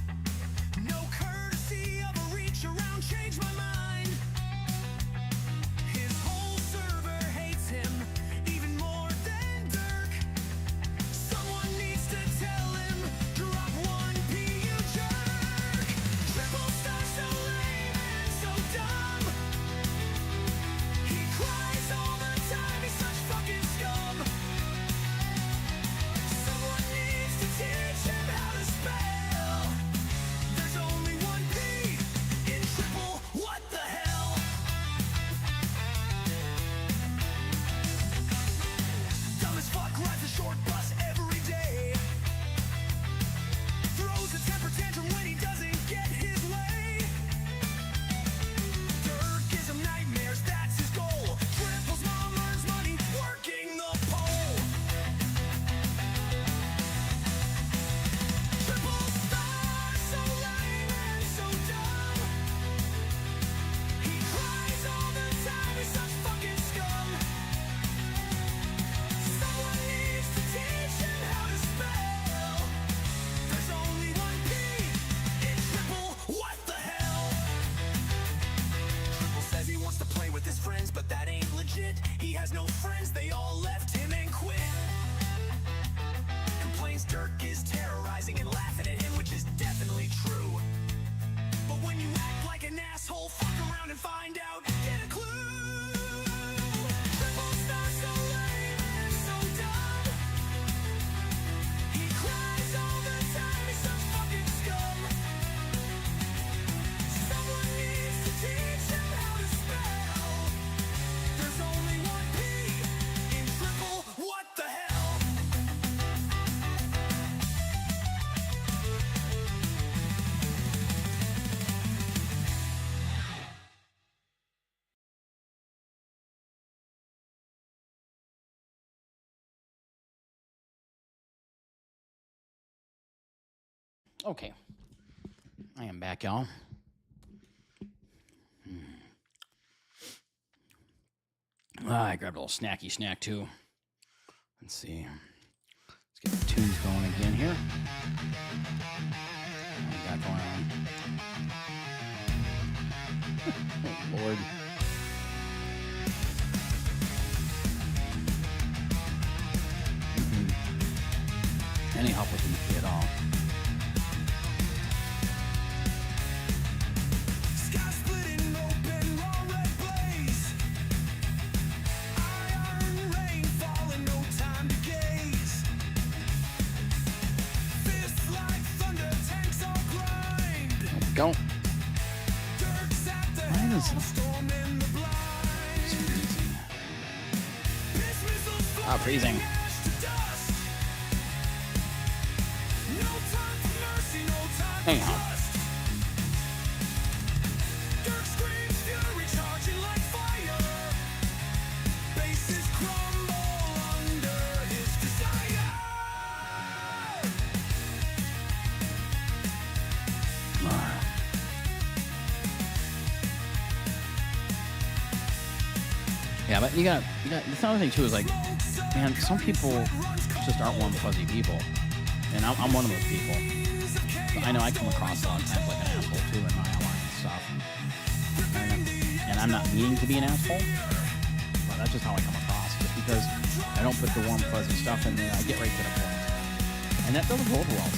He has no friends, they all left him and quit. Complains Dirk is terrorizing and laughing at him, which is definitely true. But when you act like an asshole, fuck around and find out. Get a clue. Triple star so lame and so dumb. He cries all the time, he's such fucking scum. Someone needs to teach him how to spell. There's only one P in triple. What the hell? Okay, I am back, y'all. I grabbed a little snacky snack too. Let's see. Let's get the tunes going again here. What we got going on? Oh, Lord. Any help with the EP at all? Sky splitting open, raw red blaze. Iron rain falling, no time to gaze. Fists like thunder, tanks all grind. Go. Dirk's at the Why is helm, it- storm in the blind. Piss missiles flying, freezing. ash to dust. No time for mercy, no time for Anyhow. trust. Dirk screams fury, charging like fire. Bases crumble under his desire. Yeah, but you got. That's another thing too. Is like, man, some people just aren't warm fuzzy people, and I'm one of those people. So I know I come across a lot of times like an asshole too in my line and stuff. And I'm not meaning to be an asshole, but that's just how I come across. Just because I don't put the warm fuzzy stuff in there, I get right to the point, and that doesn't go over well.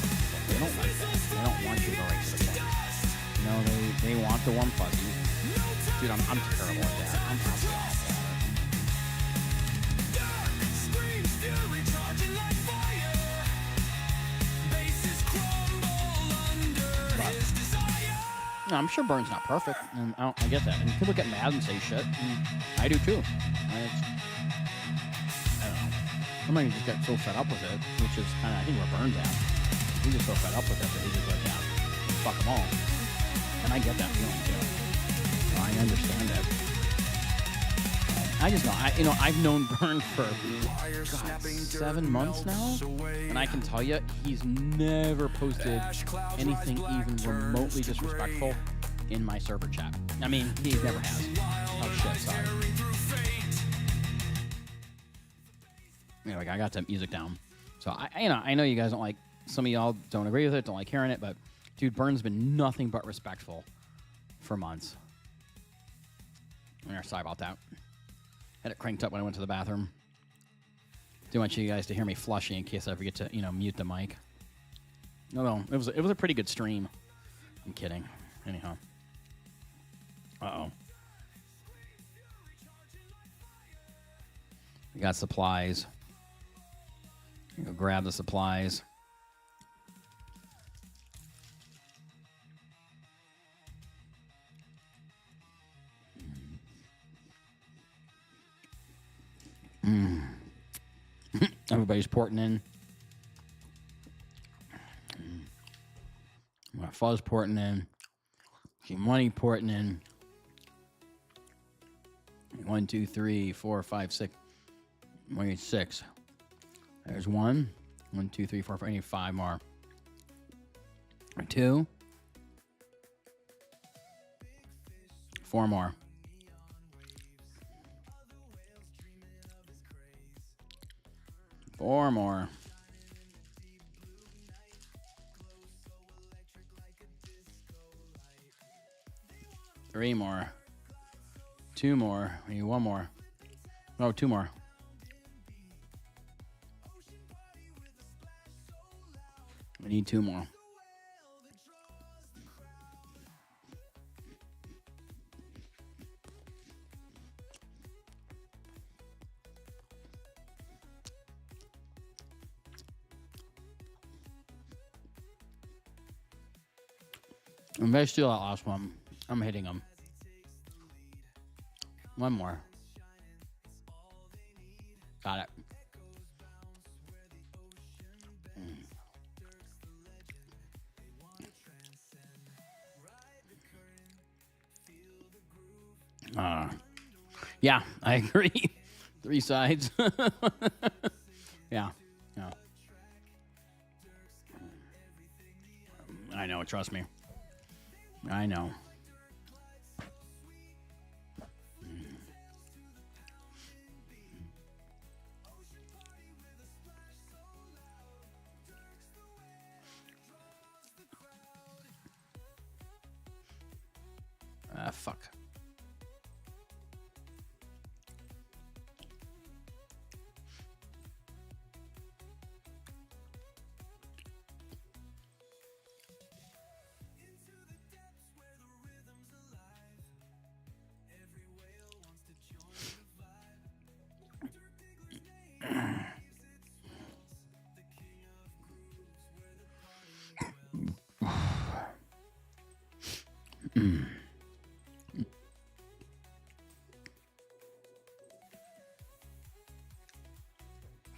They don't like that. They don't want you to go right to the point. You know, they want the warm fuzzy. Dude, I'm terrible at that. I'm absolutely awful at it. But, no, I'm sure Burns not perfect, and I get that. And people get mad and say shit, and I do too. I don't know. Somebody just get so fed up with it, which is kind of, I think, where Burns at. He's just so fed up with it that he's just like, yeah, fuck them all. And I get that feeling too. So I understand it. I just know, I've known Burns for, God, 7 months now, and I can tell you, he's never posted anything even remotely disrespectful in my server chat. I mean, he never has. Oh shit, sorry. Anyway, I got the music down. So I know you guys don't like, some of y'all don't agree with it, don't like hearing it, but dude, Burns been nothing but respectful for months. Sorry about that. Had it cranked up when I went to the bathroom. Do want you guys to hear me flushing in case I forget to, mute the mic. No, it was a pretty good stream. I'm kidding. Anyhow. Uh-oh. We got supplies. Go grab the supplies. Everybody's porting in. My fuzz porting in. Some money porting in. 1, 2, 3, 4, 5, 6. We need 6. There's 1. 1, 2, 3, 4, 5. I need 5 more. 2. 4 more. 4 more. 3 more. 2 more. We need 1 more. Oh, 2 more. We need 2 more. If I steal that last one, I'm hitting him. 1 more. Got it. Yeah, I agree. 3 sides. Yeah. I know, trust me. I know. Fuck.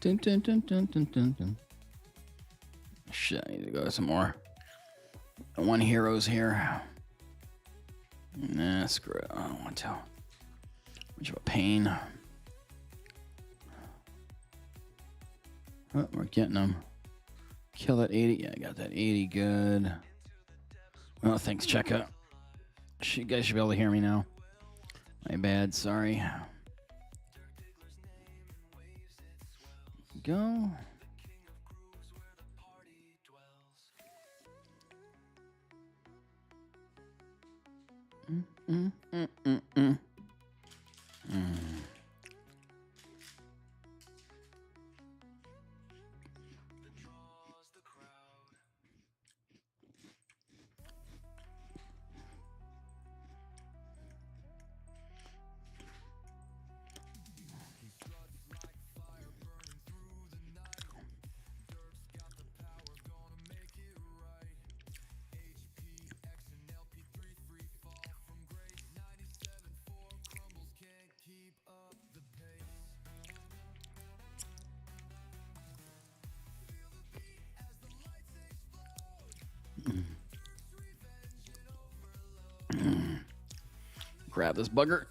Dun, dun, dun, dun, dun, dun, dun. Shit, I need to go some more. 1 heroes here. Nah, screw it. I don't want to. Much of a pain. Oh, we're getting them. Kill at 80. Yeah, I got that 80. Good. Oh, thanks, Checka. You guys should be able to hear me now. My bad. Sorry. go. Mm, mm, mm, mm. Mm. Grab this bugger.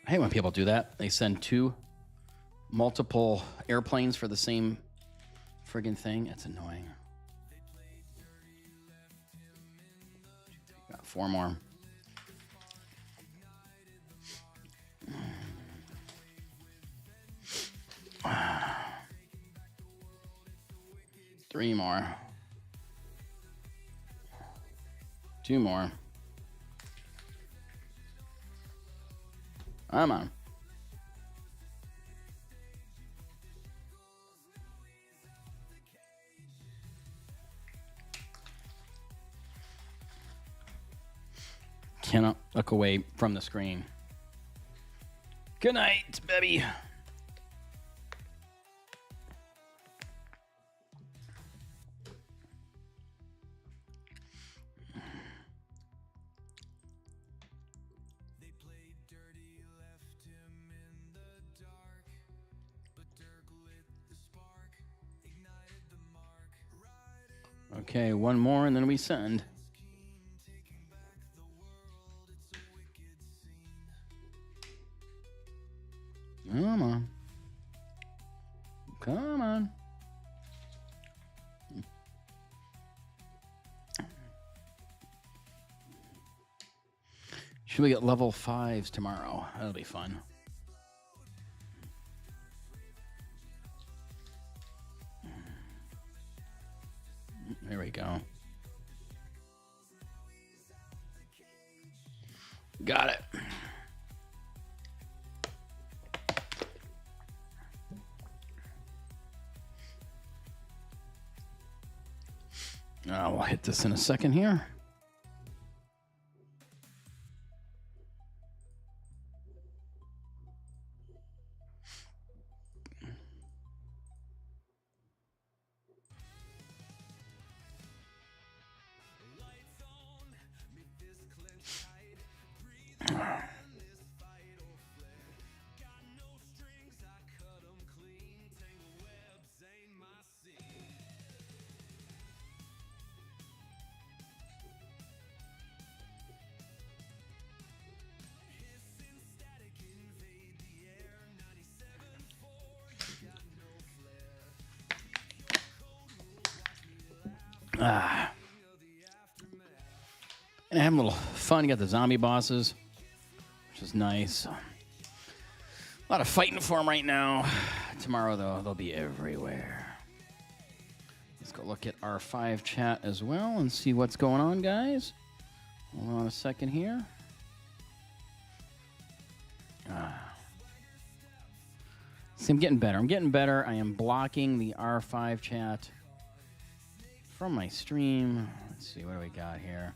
I hate when people do that. They send multiple airplanes for the same friggin' thing. It's annoying. Got 4 more. Three more. 2 more. Come on. Cannot look away from the screen. Good night, baby. They played dirty, left him in the dark. But Dirk lit the spark, ignited the mark. Right in Okay, 1 more and then we send. taking back the world, it's a wicked scene. Come on. Come on. Should we get level 5s tomorrow? That'll be fun. There we go. Got it. We'll hit this in a second here. Lights on, make this clench tight. Breathe in this fight or flare. Got no strings, I cut 'em clean. Tangle webs ain't my scene. Hissing static invade the air. 97.4, you got no flair. Your code will watch me laugh. And having a little fun. You got the zombie bosses, which is nice. A lot of fighting for them right now. Tomorrow, though, they'll be everywhere. Let's go look at our 5 chat as well and see what's going on, guys. Hold on a second here. See, I'm getting better. I'm getting better. I am blocking the R5 chat from my stream. Let's see, what do we got here?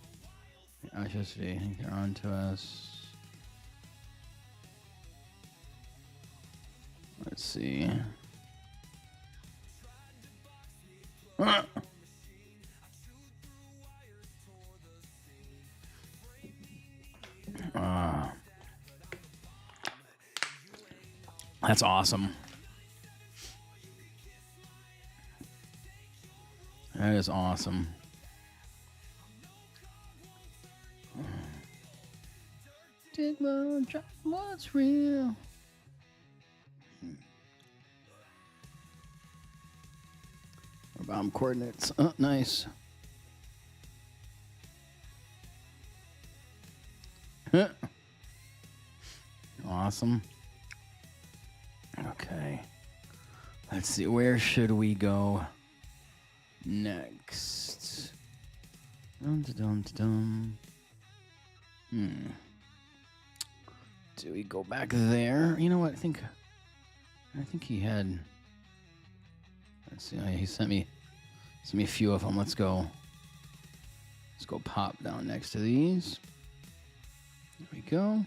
I should see. They're on to us. Let's see. That's awesome. That is awesome. Diggler, drop what's real. Bomb coordinates. Oh, nice. Awesome. Okay. Let's see. Where should we go next? Dum dum dum. Do we go back there? You know what? I think he had. Let's see. He sent me a few of them. Let's go pop down next to these. There we go.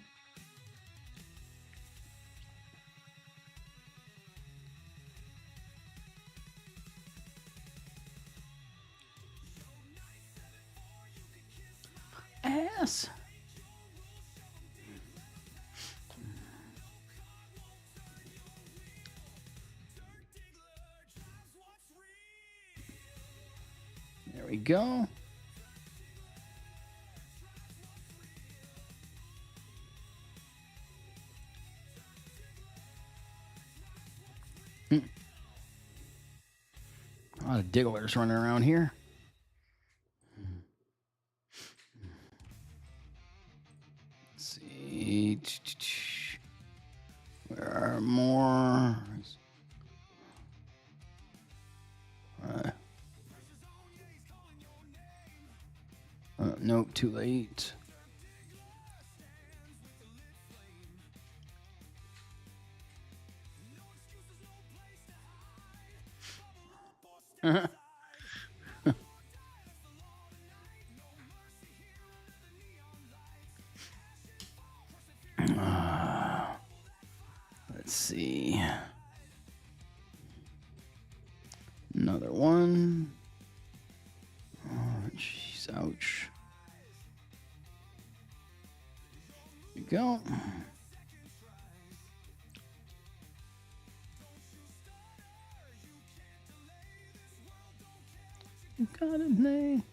Ass. There we go. A lot of Digglers running around here. Let's see. Where are more? Nope, too late. Let's see. Another one. Oh, jeez, ouch. There you go. You got it, name.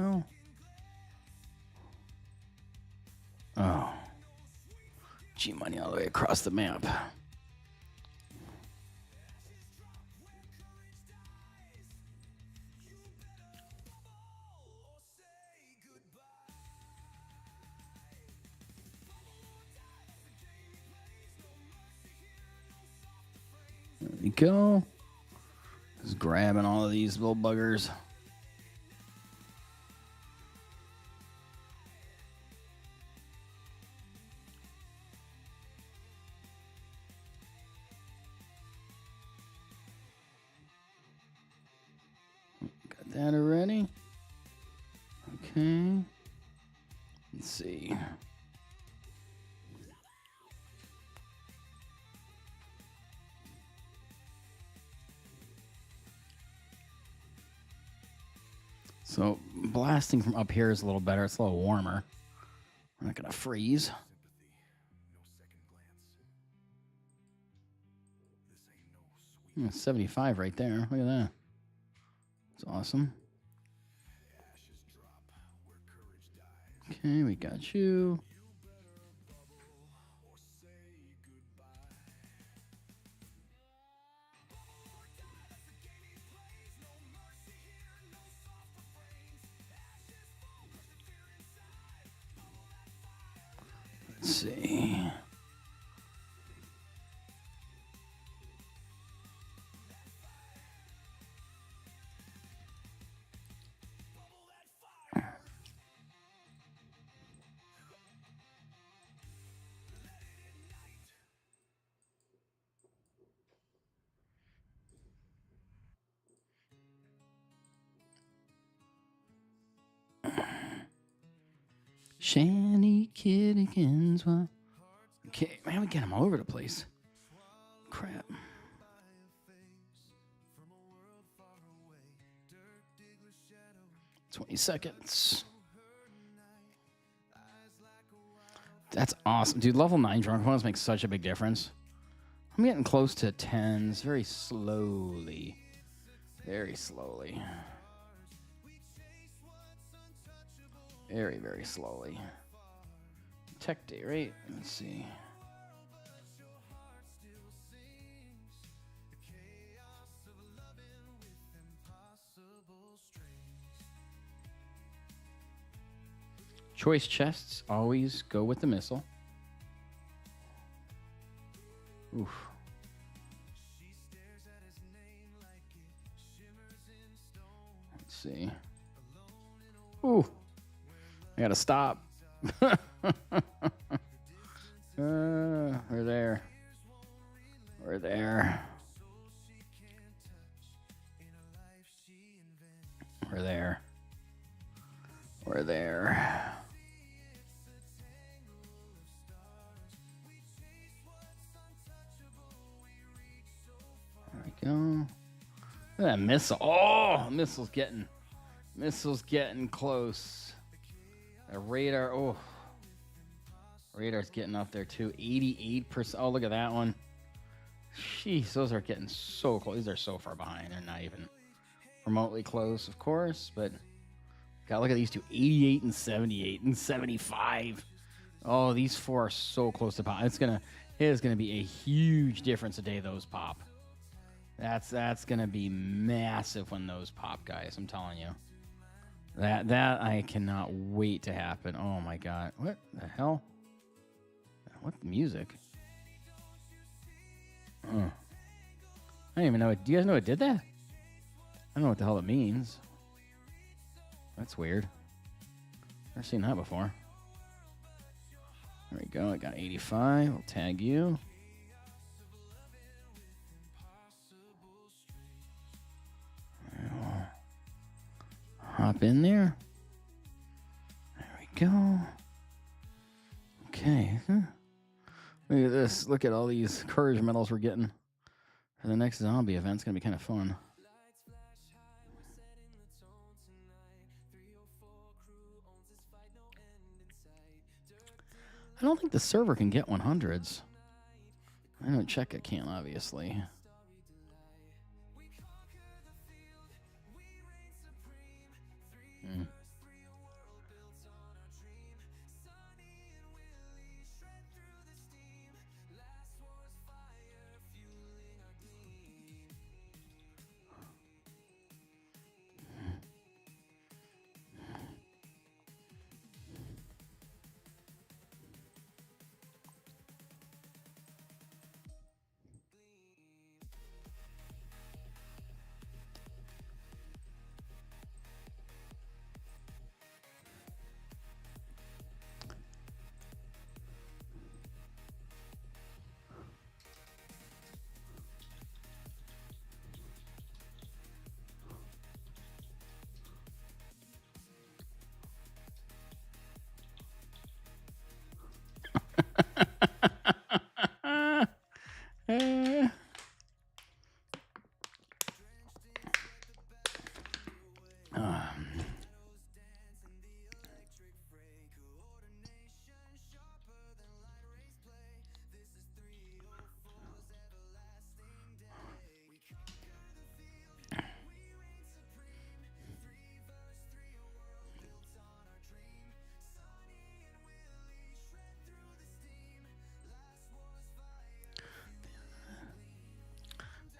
Oh. Oh. G-money all the way across the map. There we go. Just grabbing all of these little buggers. Got that already. Okay. Let's see. So blasting from up here is a little better. It's a little warmer. We're not gonna freeze. 75 right there. Look at that. It's awesome. Okay, we got you. Let's see. Shanny Kiddikins. Okay, man, we get him all over the place. Crap. 20 seconds. That's awesome. Dude, level 9 drunk ones make such a big difference. I'm getting close to 10s very slowly. Very slowly. Very, very slowly. Tech day, right? Let's see. Choice chests always go with the missile. Oof. Let's see. Ooh. I gotta stop. We're there. We're there. We're there. We're there. There we go. Look at that missile. Oh, missile's getting close. The radar. Oh, radar's getting up there too. 88%. Oh, look at that one. Jeez, those are getting so close. These are so far behind. They're not even remotely close, of course, but God, look at these two. 88 and 78 and 75. Oh, these four are so close to pop. It is gonna be a huge difference the day those pop. That's gonna be massive when those pop, guys. I'm telling you. That I cannot wait to happen. Oh my God. What the hell? What music? I don't even know. Do you guys know it did that? I don't know what the hell it means. That's weird. Never seen that before. There we go. I got 85. I'll tag you. I'll hop in there. There we go. Okay. Look at this. Look at all these courage medals we're getting for the next zombie event. It's going to be kind of fun. I don't think the server can get 100s. I don't check it can't, obviously.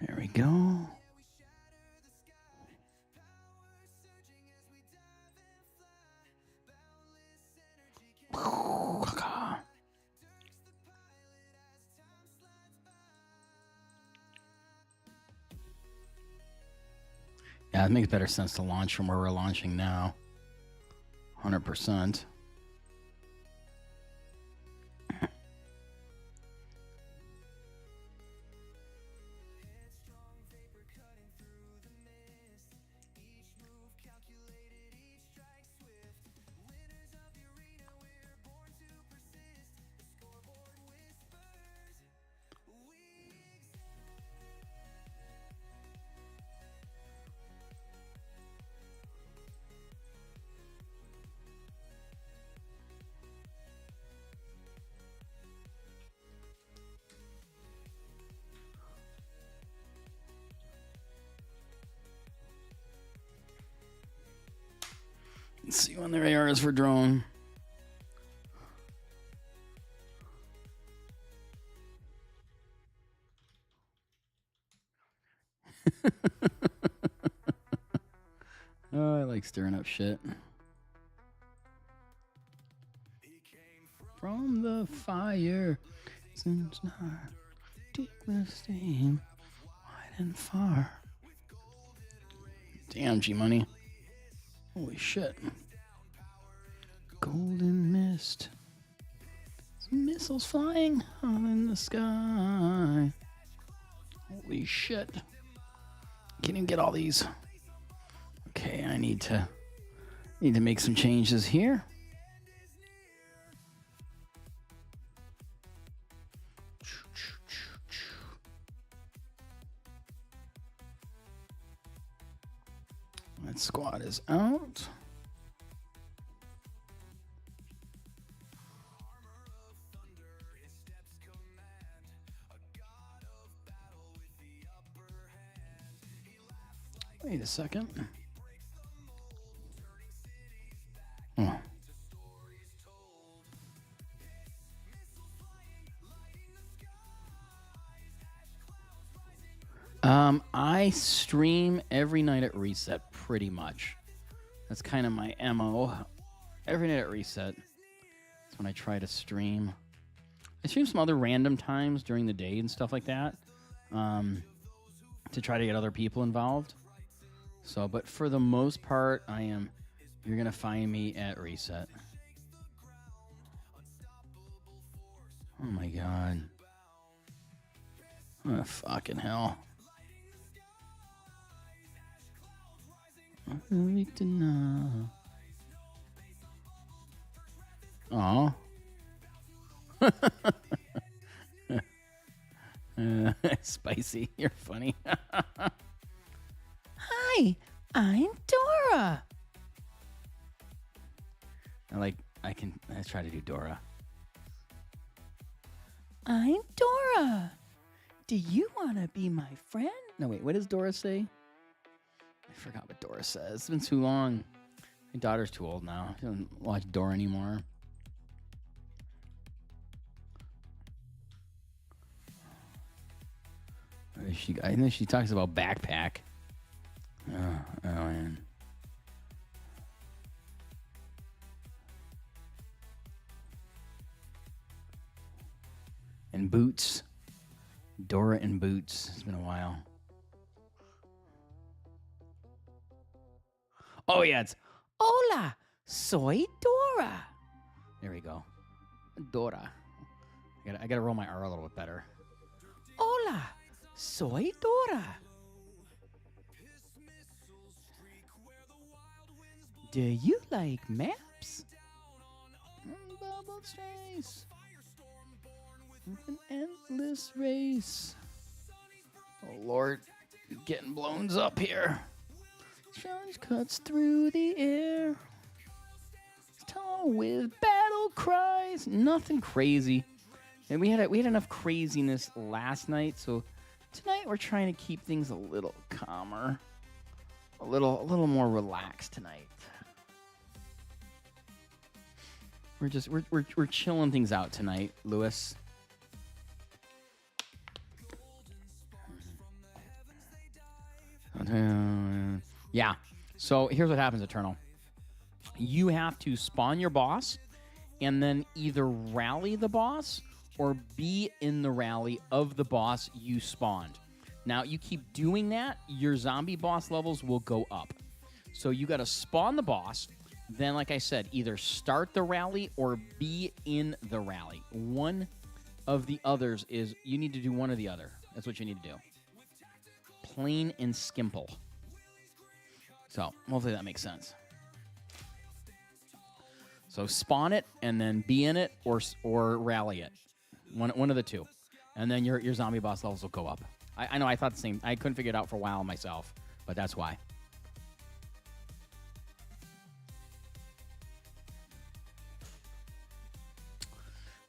There we go. Yeah, it makes better sense to launch from where we're launching now. 100%. Let's see when their AR is for drone. Oh, I like stirring up shit. From the fire, since not Diggler steam, wide and far. Damn, G-Money. Holy shit. Golden mist. Missiles flying high in the sky. Holy shit. Can't even get all these. Okay, I need to make some changes here. That squad is out. Wait a second. Oh. I stream every night at reset, pretty much. That's kind of my MO. Every night at reset. That's when I try to stream. I stream some other random times during the day and stuff like that, to try to get other people involved. So, but for the most part, you're gonna find me at reset. Oh my god. Oh, fucking hell. Oh. Spicy, you're funny. Hi, I'm Dora. Let's try to do Dora. I'm Dora. Do you want to be my friend? No, wait, what does Dora say? I forgot what Dora says. It's been too long. My daughter's too old now. She doesn't watch Dora anymore. I think she talks about backpack. Oh man. And boots. Dora and boots. It's been a while. Oh yeah, it's Hola, soy Dora. There we go. Dora. I gotta roll my R a little bit better. Hola, soy Dora. Do you like maps? Bubble chase. An endless race. Oh Lord, getting blown up here. Charge cuts through the air. Tall with battle cries. Nothing crazy. And we had enough craziness last night, so tonight we're trying to keep things a little calmer, a little more relaxed tonight. We're chilling things out tonight, Lewis. Yeah. So here's what happens, Eternal. You have to spawn your boss and then either rally the boss or be in the rally of the boss you spawned. Now, you keep doing that, your zombie boss levels will go up. So you got to spawn the boss. Then, like I said, either start the rally or be in the rally. One of the others is you need to do one or the other. That's what you need to do. Plain and skimple. So hopefully that makes sense. So spawn it and then be in it or rally it. One of the two. And then your zombie boss levels will go up. I know I thought the same. I couldn't figure it out for a while myself, but that's why.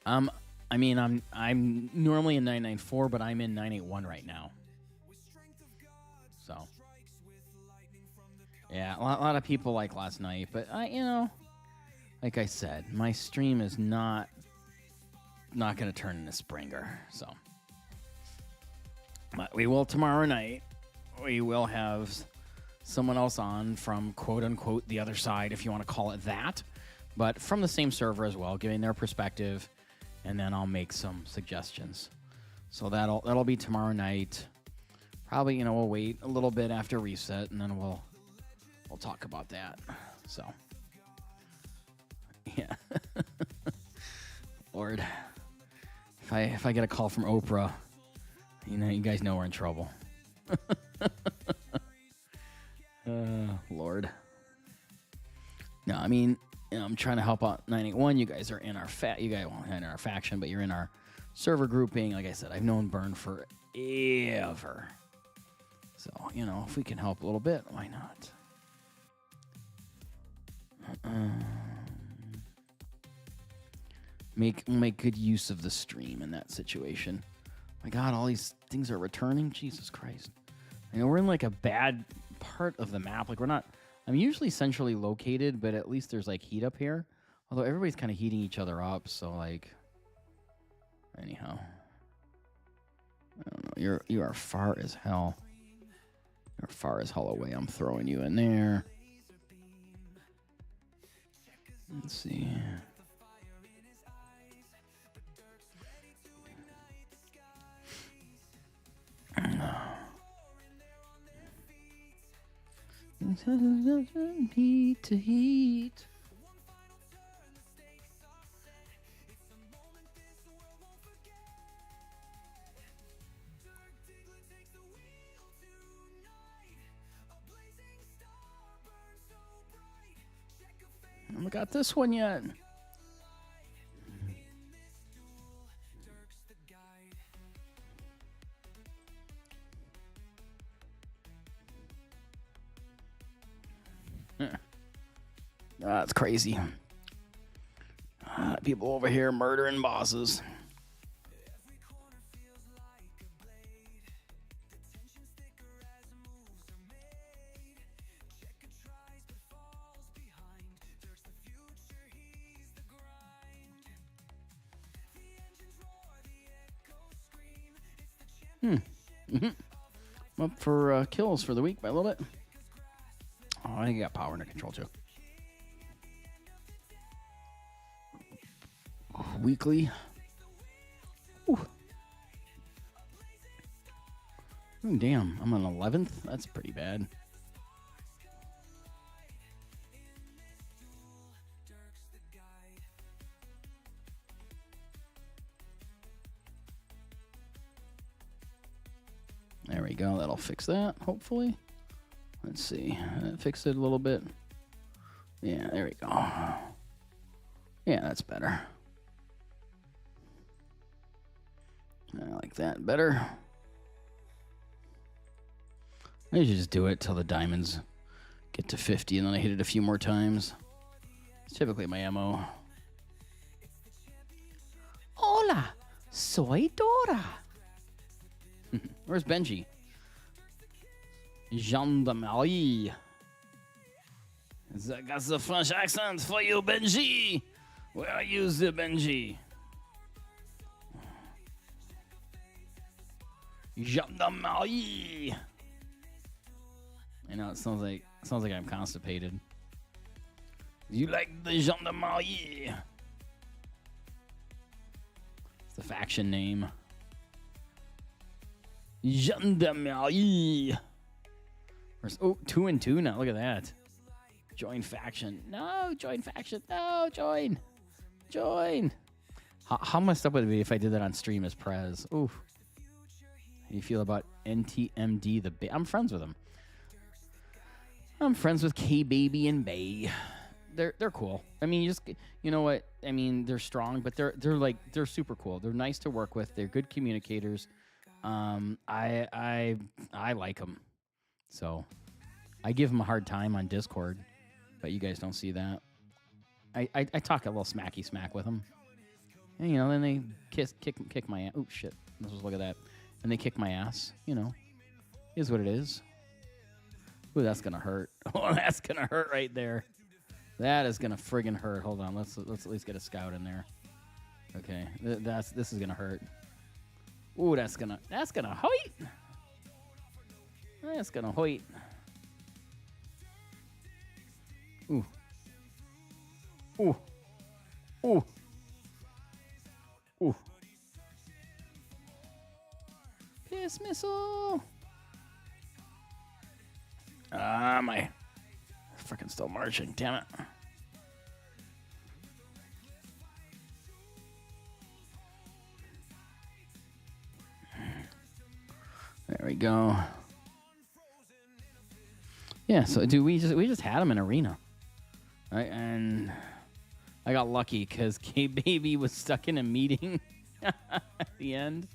I mean, I'm normally in 994, but I'm in 981 right now. So, Yeah, a lot of people like last night, but like I said, my stream is not going to turn into Springer. So, but we will tomorrow night. We will have someone else on from quote unquote the other side, if you want to call it that, but from the same server as well, giving their perspective, and then I'll make some suggestions. So that'll be tomorrow night. Probably, we'll wait a little bit after reset, and then we'll talk about that. So, yeah. Lord, if I get a call from Oprah, you guys know we're in trouble. Lord. No, I mean, I'm trying to help out 981. You guys are in our in our faction, but you're in our server grouping. Like I said, I've known Burn forever. So, if we can help a little bit, why not? Make good use of the stream in that situation. My God, all these things are returning. Jesus Christ. We're in like a bad part of the map. Like I'm usually centrally located, but at least there's like heat up here. Although everybody's kind of heating each other up. So anyhow, I don't know. You are far as hell. You're far as hell away. I'm throwing you in there. Let's see. Heat to heat. I haven't got this one yet. That's crazy. People over here murdering bosses. I'm up for kills for the week by a little bit. Oh, I think I got power under control too. Weekly. Ooh. Damn, I'm on 11th. That's pretty bad. There we go. That'll fix that, hopefully. Let's see. Fix it a little bit. Yeah, there we go. Yeah, that's better. I like that better. I usually just do it till the diamonds get to 50, and then I hit it a few more times. It's typically my MO. Hola, soy Dora. Where's Benji? Gendarmerie. I got the French accent for you, Benji. Where are you, the Benji? Gendarmerie. I know it sounds like I'm constipated. You like the Gendarmerie? It's the faction name. Gendarmerie. Oh, 2 and 2 now. Look at that. Join faction. No, join faction. No, join. Join. How messed up would it be if I did that on stream as Prez? Oof. How do you feel about NTMD? I'm friends with him. I'm friends with K Baby and Bay. They're cool. I mean, you know what? I mean, they're strong, but they're super cool. They're nice to work with. They're good communicators. I like them. So I give them a hard time on Discord, but you guys don't see that. I talk a little smacky smack with them. And, then they kick my ass. Oh, shit. Let's just look at that. And they kick my ass. Is what it is. Ooh, that's gonna hurt. Oh, that's gonna hurt right there. That is gonna friggin' hurt. Hold on, let's at least get a scout in there. Okay, this is gonna hurt. Ooh, that's gonna hoit. That's gonna hoit. Ooh. Ooh. Ooh. Ooh. Piss missile. My freaking still marching. Damn it. There we go. Yeah, so dude, we just had him in arena, right? And I got lucky because K-Baby was stuck in a meeting at the end,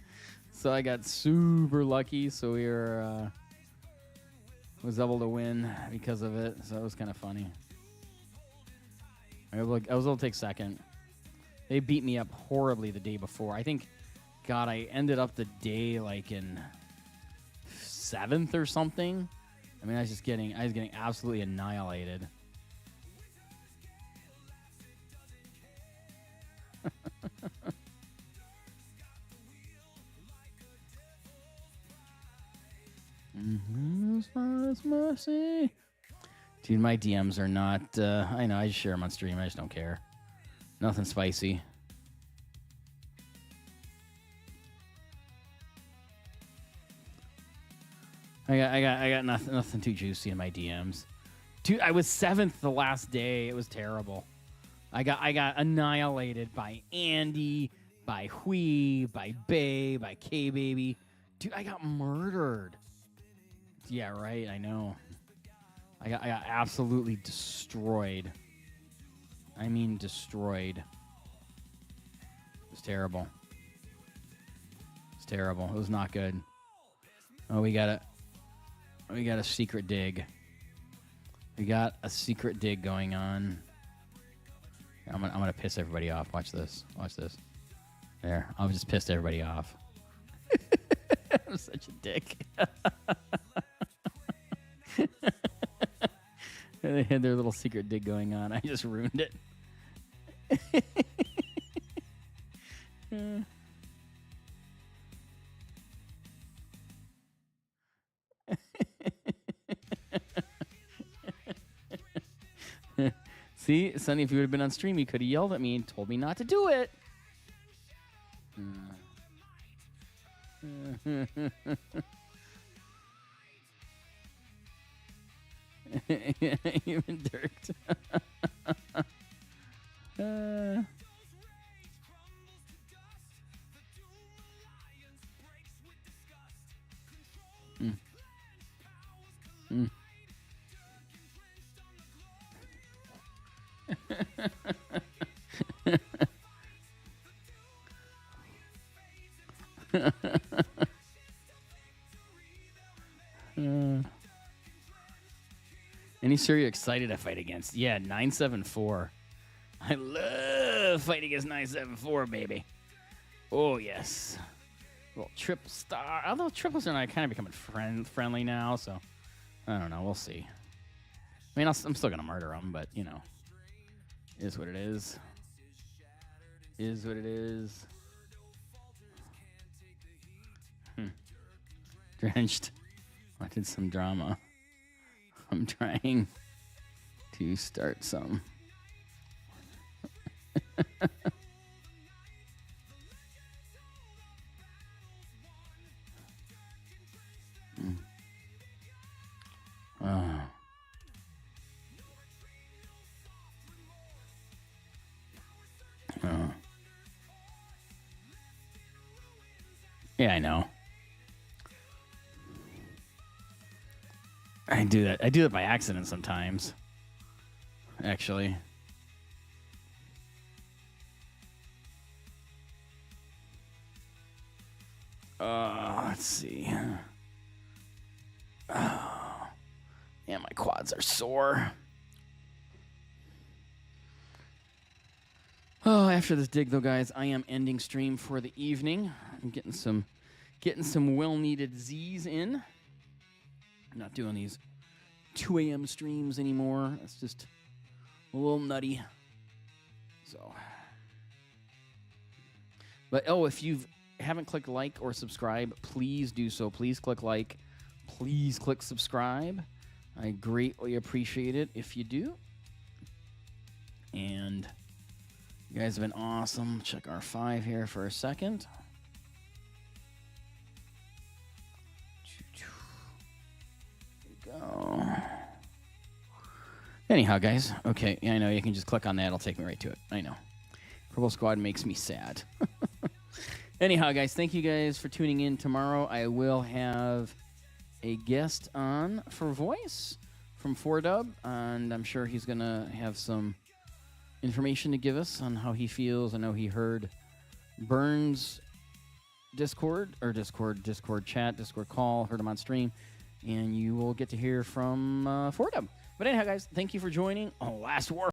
so I got super lucky. So we were was able to win because of it. So it was kind of funny. I was able to take second. They beat me up horribly the day before. I think, God, I ended up the day like in 7th or something. I mean, I was getting absolutely annihilated. Mercy. Dude, my DMs are not, I know, I just share them on stream. I just don't care. Nothing spicy. I got nothing too juicy in my DMs. Dude, I was 7th the last day. It was terrible. I got annihilated by Andy, by Hui, by Bay, by K-Baby. Dude, I got murdered. Yeah, right, I know. I got absolutely destroyed. I mean destroyed. It was terrible. It's terrible. It was not good. Oh, we got a secret dig. We got a secret dig going on. I'm gonna piss everybody off. Watch this. Watch this. There. I'll just piss everybody off. I'm such a dick. They had their little secret dig going on. I just ruined it. See, Sonny, if you would have been on stream, you could have yelled at me and told me not to do it. Even Dirk. Any sir you're excited to fight against? Yeah, 974. I love fighting against 974, baby. Oh, yes. Little triple star. Although triples and I kind of becoming friendly now, so I don't know. We'll see. I mean, I'm still going to murder them, but, you know, is what it is. Is what it is. Drenched. Wanted some drama. I'm trying to start some. Yeah, I know. I do that. I do that by accident sometimes. Actually. Let's see. Oh, yeah, my quads are sore. Oh, after this dig though, guys, I am ending stream for the evening. I'm getting some well-needed Z's in. I'm not doing these 2 a.m. streams anymore. It's just a little nutty. So, but if you haven't clicked like or subscribe, please do so. Please click like. Please click subscribe. I greatly appreciate it if you do. And you guys have been awesome. Check R5 here for a second. There we go. Anyhow, guys. Okay, yeah, I know you can just click on that. It'll take me right to it. I know. Purple Squad makes me sad. Anyhow, guys, thank you guys for tuning in. Tomorrow I will have a guest on for voice from 4Dub, and I'm sure he's going to have some information to give us on how he feels. I know he heard Burns' Discord chat, Discord call, heard him on stream, and you will get to hear from 4Dub. But anyhow, guys, thank you for joining. Last War.